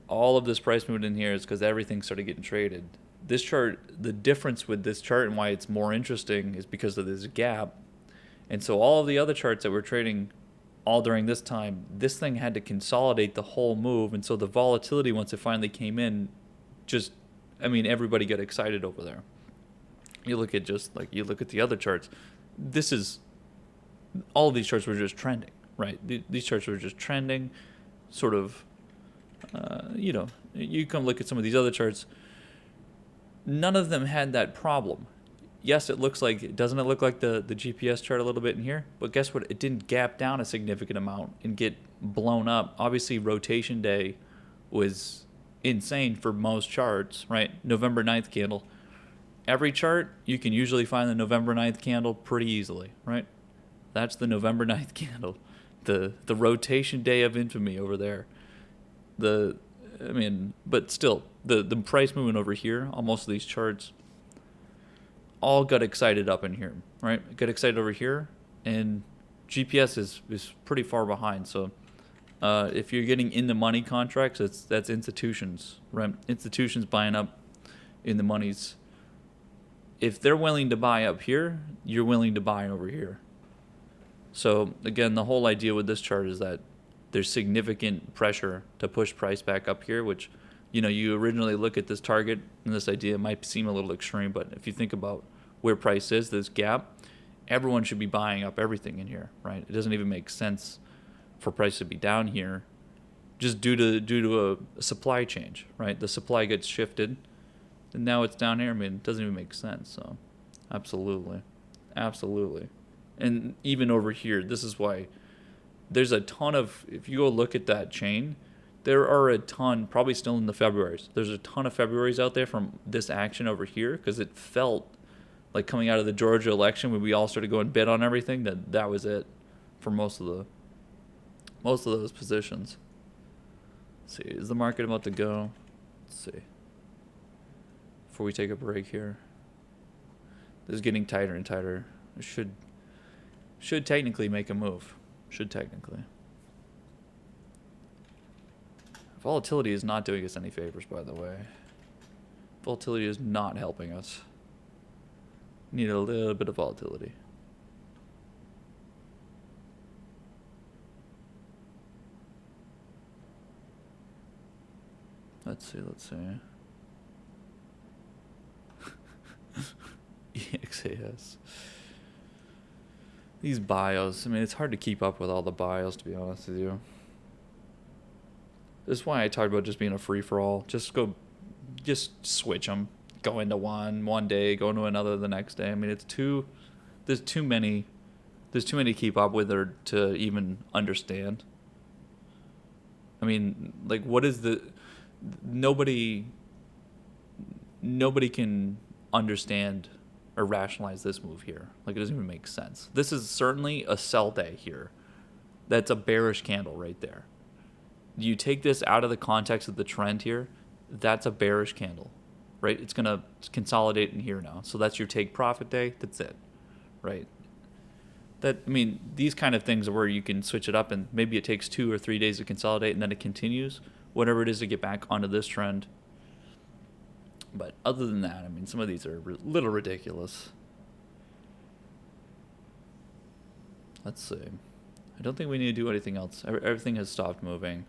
All of this price movement in here is because everything started getting traded. This chart, the difference with this chart and why it's more interesting is because of this gap. And so all of the other charts that we're trading all during this time, this thing had to consolidate the whole move. And so the volatility, once it finally came in, just, I mean, everybody got excited over there. You look at the other charts. All of these charts were just trending, right? These charts were just trending, sort of, you come look at some of these other charts. None of them had that problem. Yes, doesn't it look like the GPS chart a little bit in here? But guess what? It didn't gap down a significant amount and get blown up. Obviously, rotation day was insane for most charts, right? November 9th candle. Every chart, you can usually find the November 9th candle pretty easily, right? That's the November 9th candle. The rotation day of infamy over there. But still, the price movement over here on most of these charts all got excited up in here, right? Got excited over here, and GPS is pretty far behind. So if you're getting in the money contracts, that's institutions, right? Institutions buying up in the monies. If they're willing to buy up here, you're willing to buy over here. So again, the whole idea with this chart is that there's significant pressure to push price back up here, which, you originally look at this target and this idea might seem a little extreme, but if you think about where price is, this gap, everyone should be buying up everything in here, right? It doesn't even make sense for price to be down here just due to a supply change, right? The supply gets shifted and now it's down here. I mean, it doesn't even make sense. So absolutely. And even over here, this is why there's a ton of, if you go look at that chain, there are a ton, probably still in the Februarys. There's a ton of Februarys out there from this action over here because it felt like coming out of the Georgia election when we all started going bid on everything, that was it for most of those positions. Let's see, is the market about to go? Let's see. Before we take a break here. This is getting tighter and tighter. It should technically make a move. Should technically. Volatility is not doing us any favors, by the way. Volatility is not helping us. Need a little bit of volatility. Let's see. EXAS. These bios. I mean, it's hard to keep up with all the bios, to be honest with you. This is why I talked about just being a free-for-all. Just switch them. Go into one day, go into another the next day. I mean, there's too many to keep up with or to even understand. I mean, like, what is nobody can understand or rationalize this move here. Like, it doesn't even make sense. This is certainly a sell day here. That's a bearish candle right there. You take this out of the context of the trend here, that's a bearish candle, right? It's going to consolidate in here now. So that's your take profit day. That's it, right? These kind of things are where you can switch it up and maybe it takes 2 or 3 days to consolidate and then it continues, whatever it is, to get back onto this trend. But other than that, I mean, some of these are a little ridiculous. Let's see. I don't think we need to do anything else. Everything has stopped moving.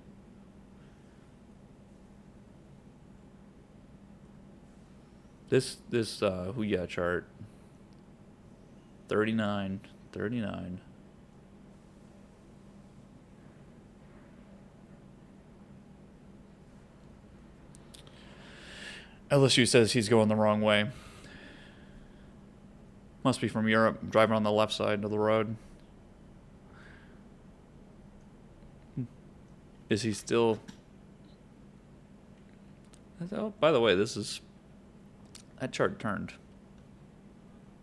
This Huya chart. 39. LSU says he's going the wrong way. Must be from Europe, driving on the left side of the road. Is he still... Oh, by the way, that chart turned.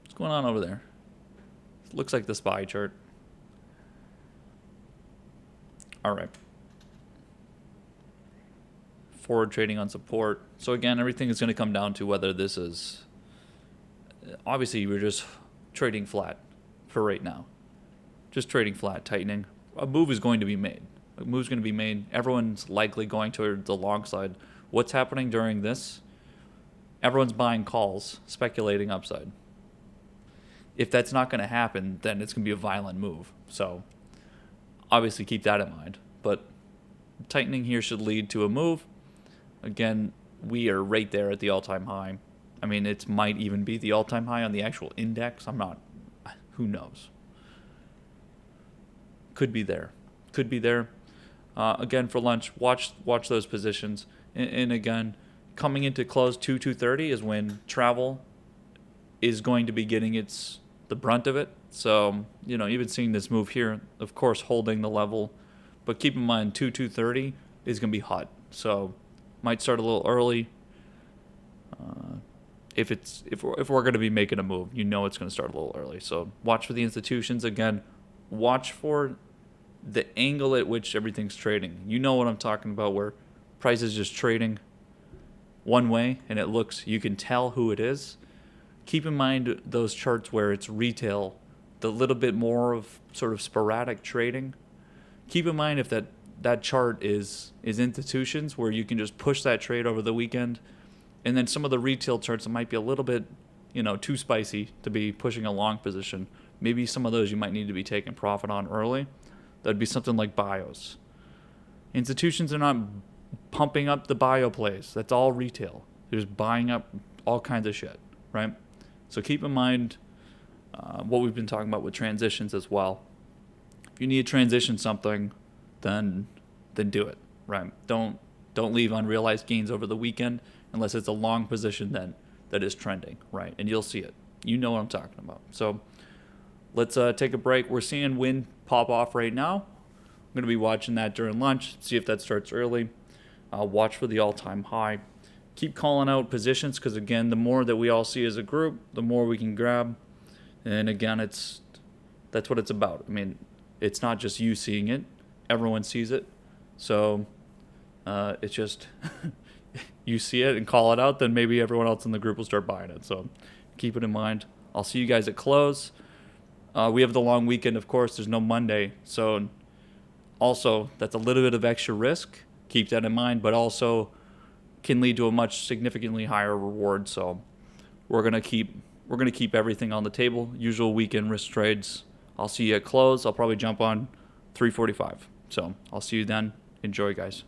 What's going on over there? It looks like the SPY chart. All right. Forward trading on support. So again, everything is going to come down to whether this is... Obviously, we're just trading flat for right now. Just trading flat, tightening. A move is going to be made. A move's going to be made. Everyone's likely going toward the long side. What's happening during this? Everyone's buying calls, speculating upside. If that's not going to happen, then it's going to be a violent move. So obviously keep that in mind. But tightening here should lead to a move. Again, we are right there at the all-time high. I mean, it might even be the all-time high on the actual index. Who knows? Could be there. Again, for lunch, watch those positions. And again, coming into close 230 is when travel is going to be getting the brunt of it. So, even seeing this move here, of course, holding the level. But keep in mind, 230 is going to be hot. So, might start a little early. If we're going to be making a move, it's going to start a little early. So watch for the institutions. Again, watch for the angle at which everything's trading. You know what I'm talking about, where price is just trading one way and you can tell who it is. Keep in mind those charts where it's retail, the little bit more of sort of sporadic trading. Keep in mind if that chart is institutions, where you can just push that trade over the weekend. And then some of the retail charts that might be a little bit, too spicy to be pushing a long position. Maybe some of those you might need to be taking profit on early. That'd be something like bios. Institutions are not pumping up the bio plays. That's all retail. They're just buying up all kinds of shit, right? So keep in mind what we've been talking about with transitions as well. If you need to transition something, then do it, right? Don't leave unrealized gains over the weekend unless it's a long position then that is trending, right? And you'll see it. You know what I'm talking about. So let's take a break. We're seeing wind pop off right now. I'm going to be watching that during lunch, see if that starts early. Watch for the all-time high. Keep calling out positions because, again, the more that we all see as a group, the more we can grab. And, again, that's what it's about. I mean, it's not just you seeing it. Everyone sees it. So it's just... you see it and call it out, then maybe everyone else in the group will start buying it. So keep it in mind. I'll see you guys at close. We have the long weekend, of course. There's no Monday. So also, that's a little bit of extra risk. Keep that in mind, but also can lead to a much significantly higher reward. So we're gonna keep we're going to keep everything on the table. Usual weekend risk trades. I'll see you at close. I'll probably jump on 3:45. So I'll see you then. Enjoy, guys.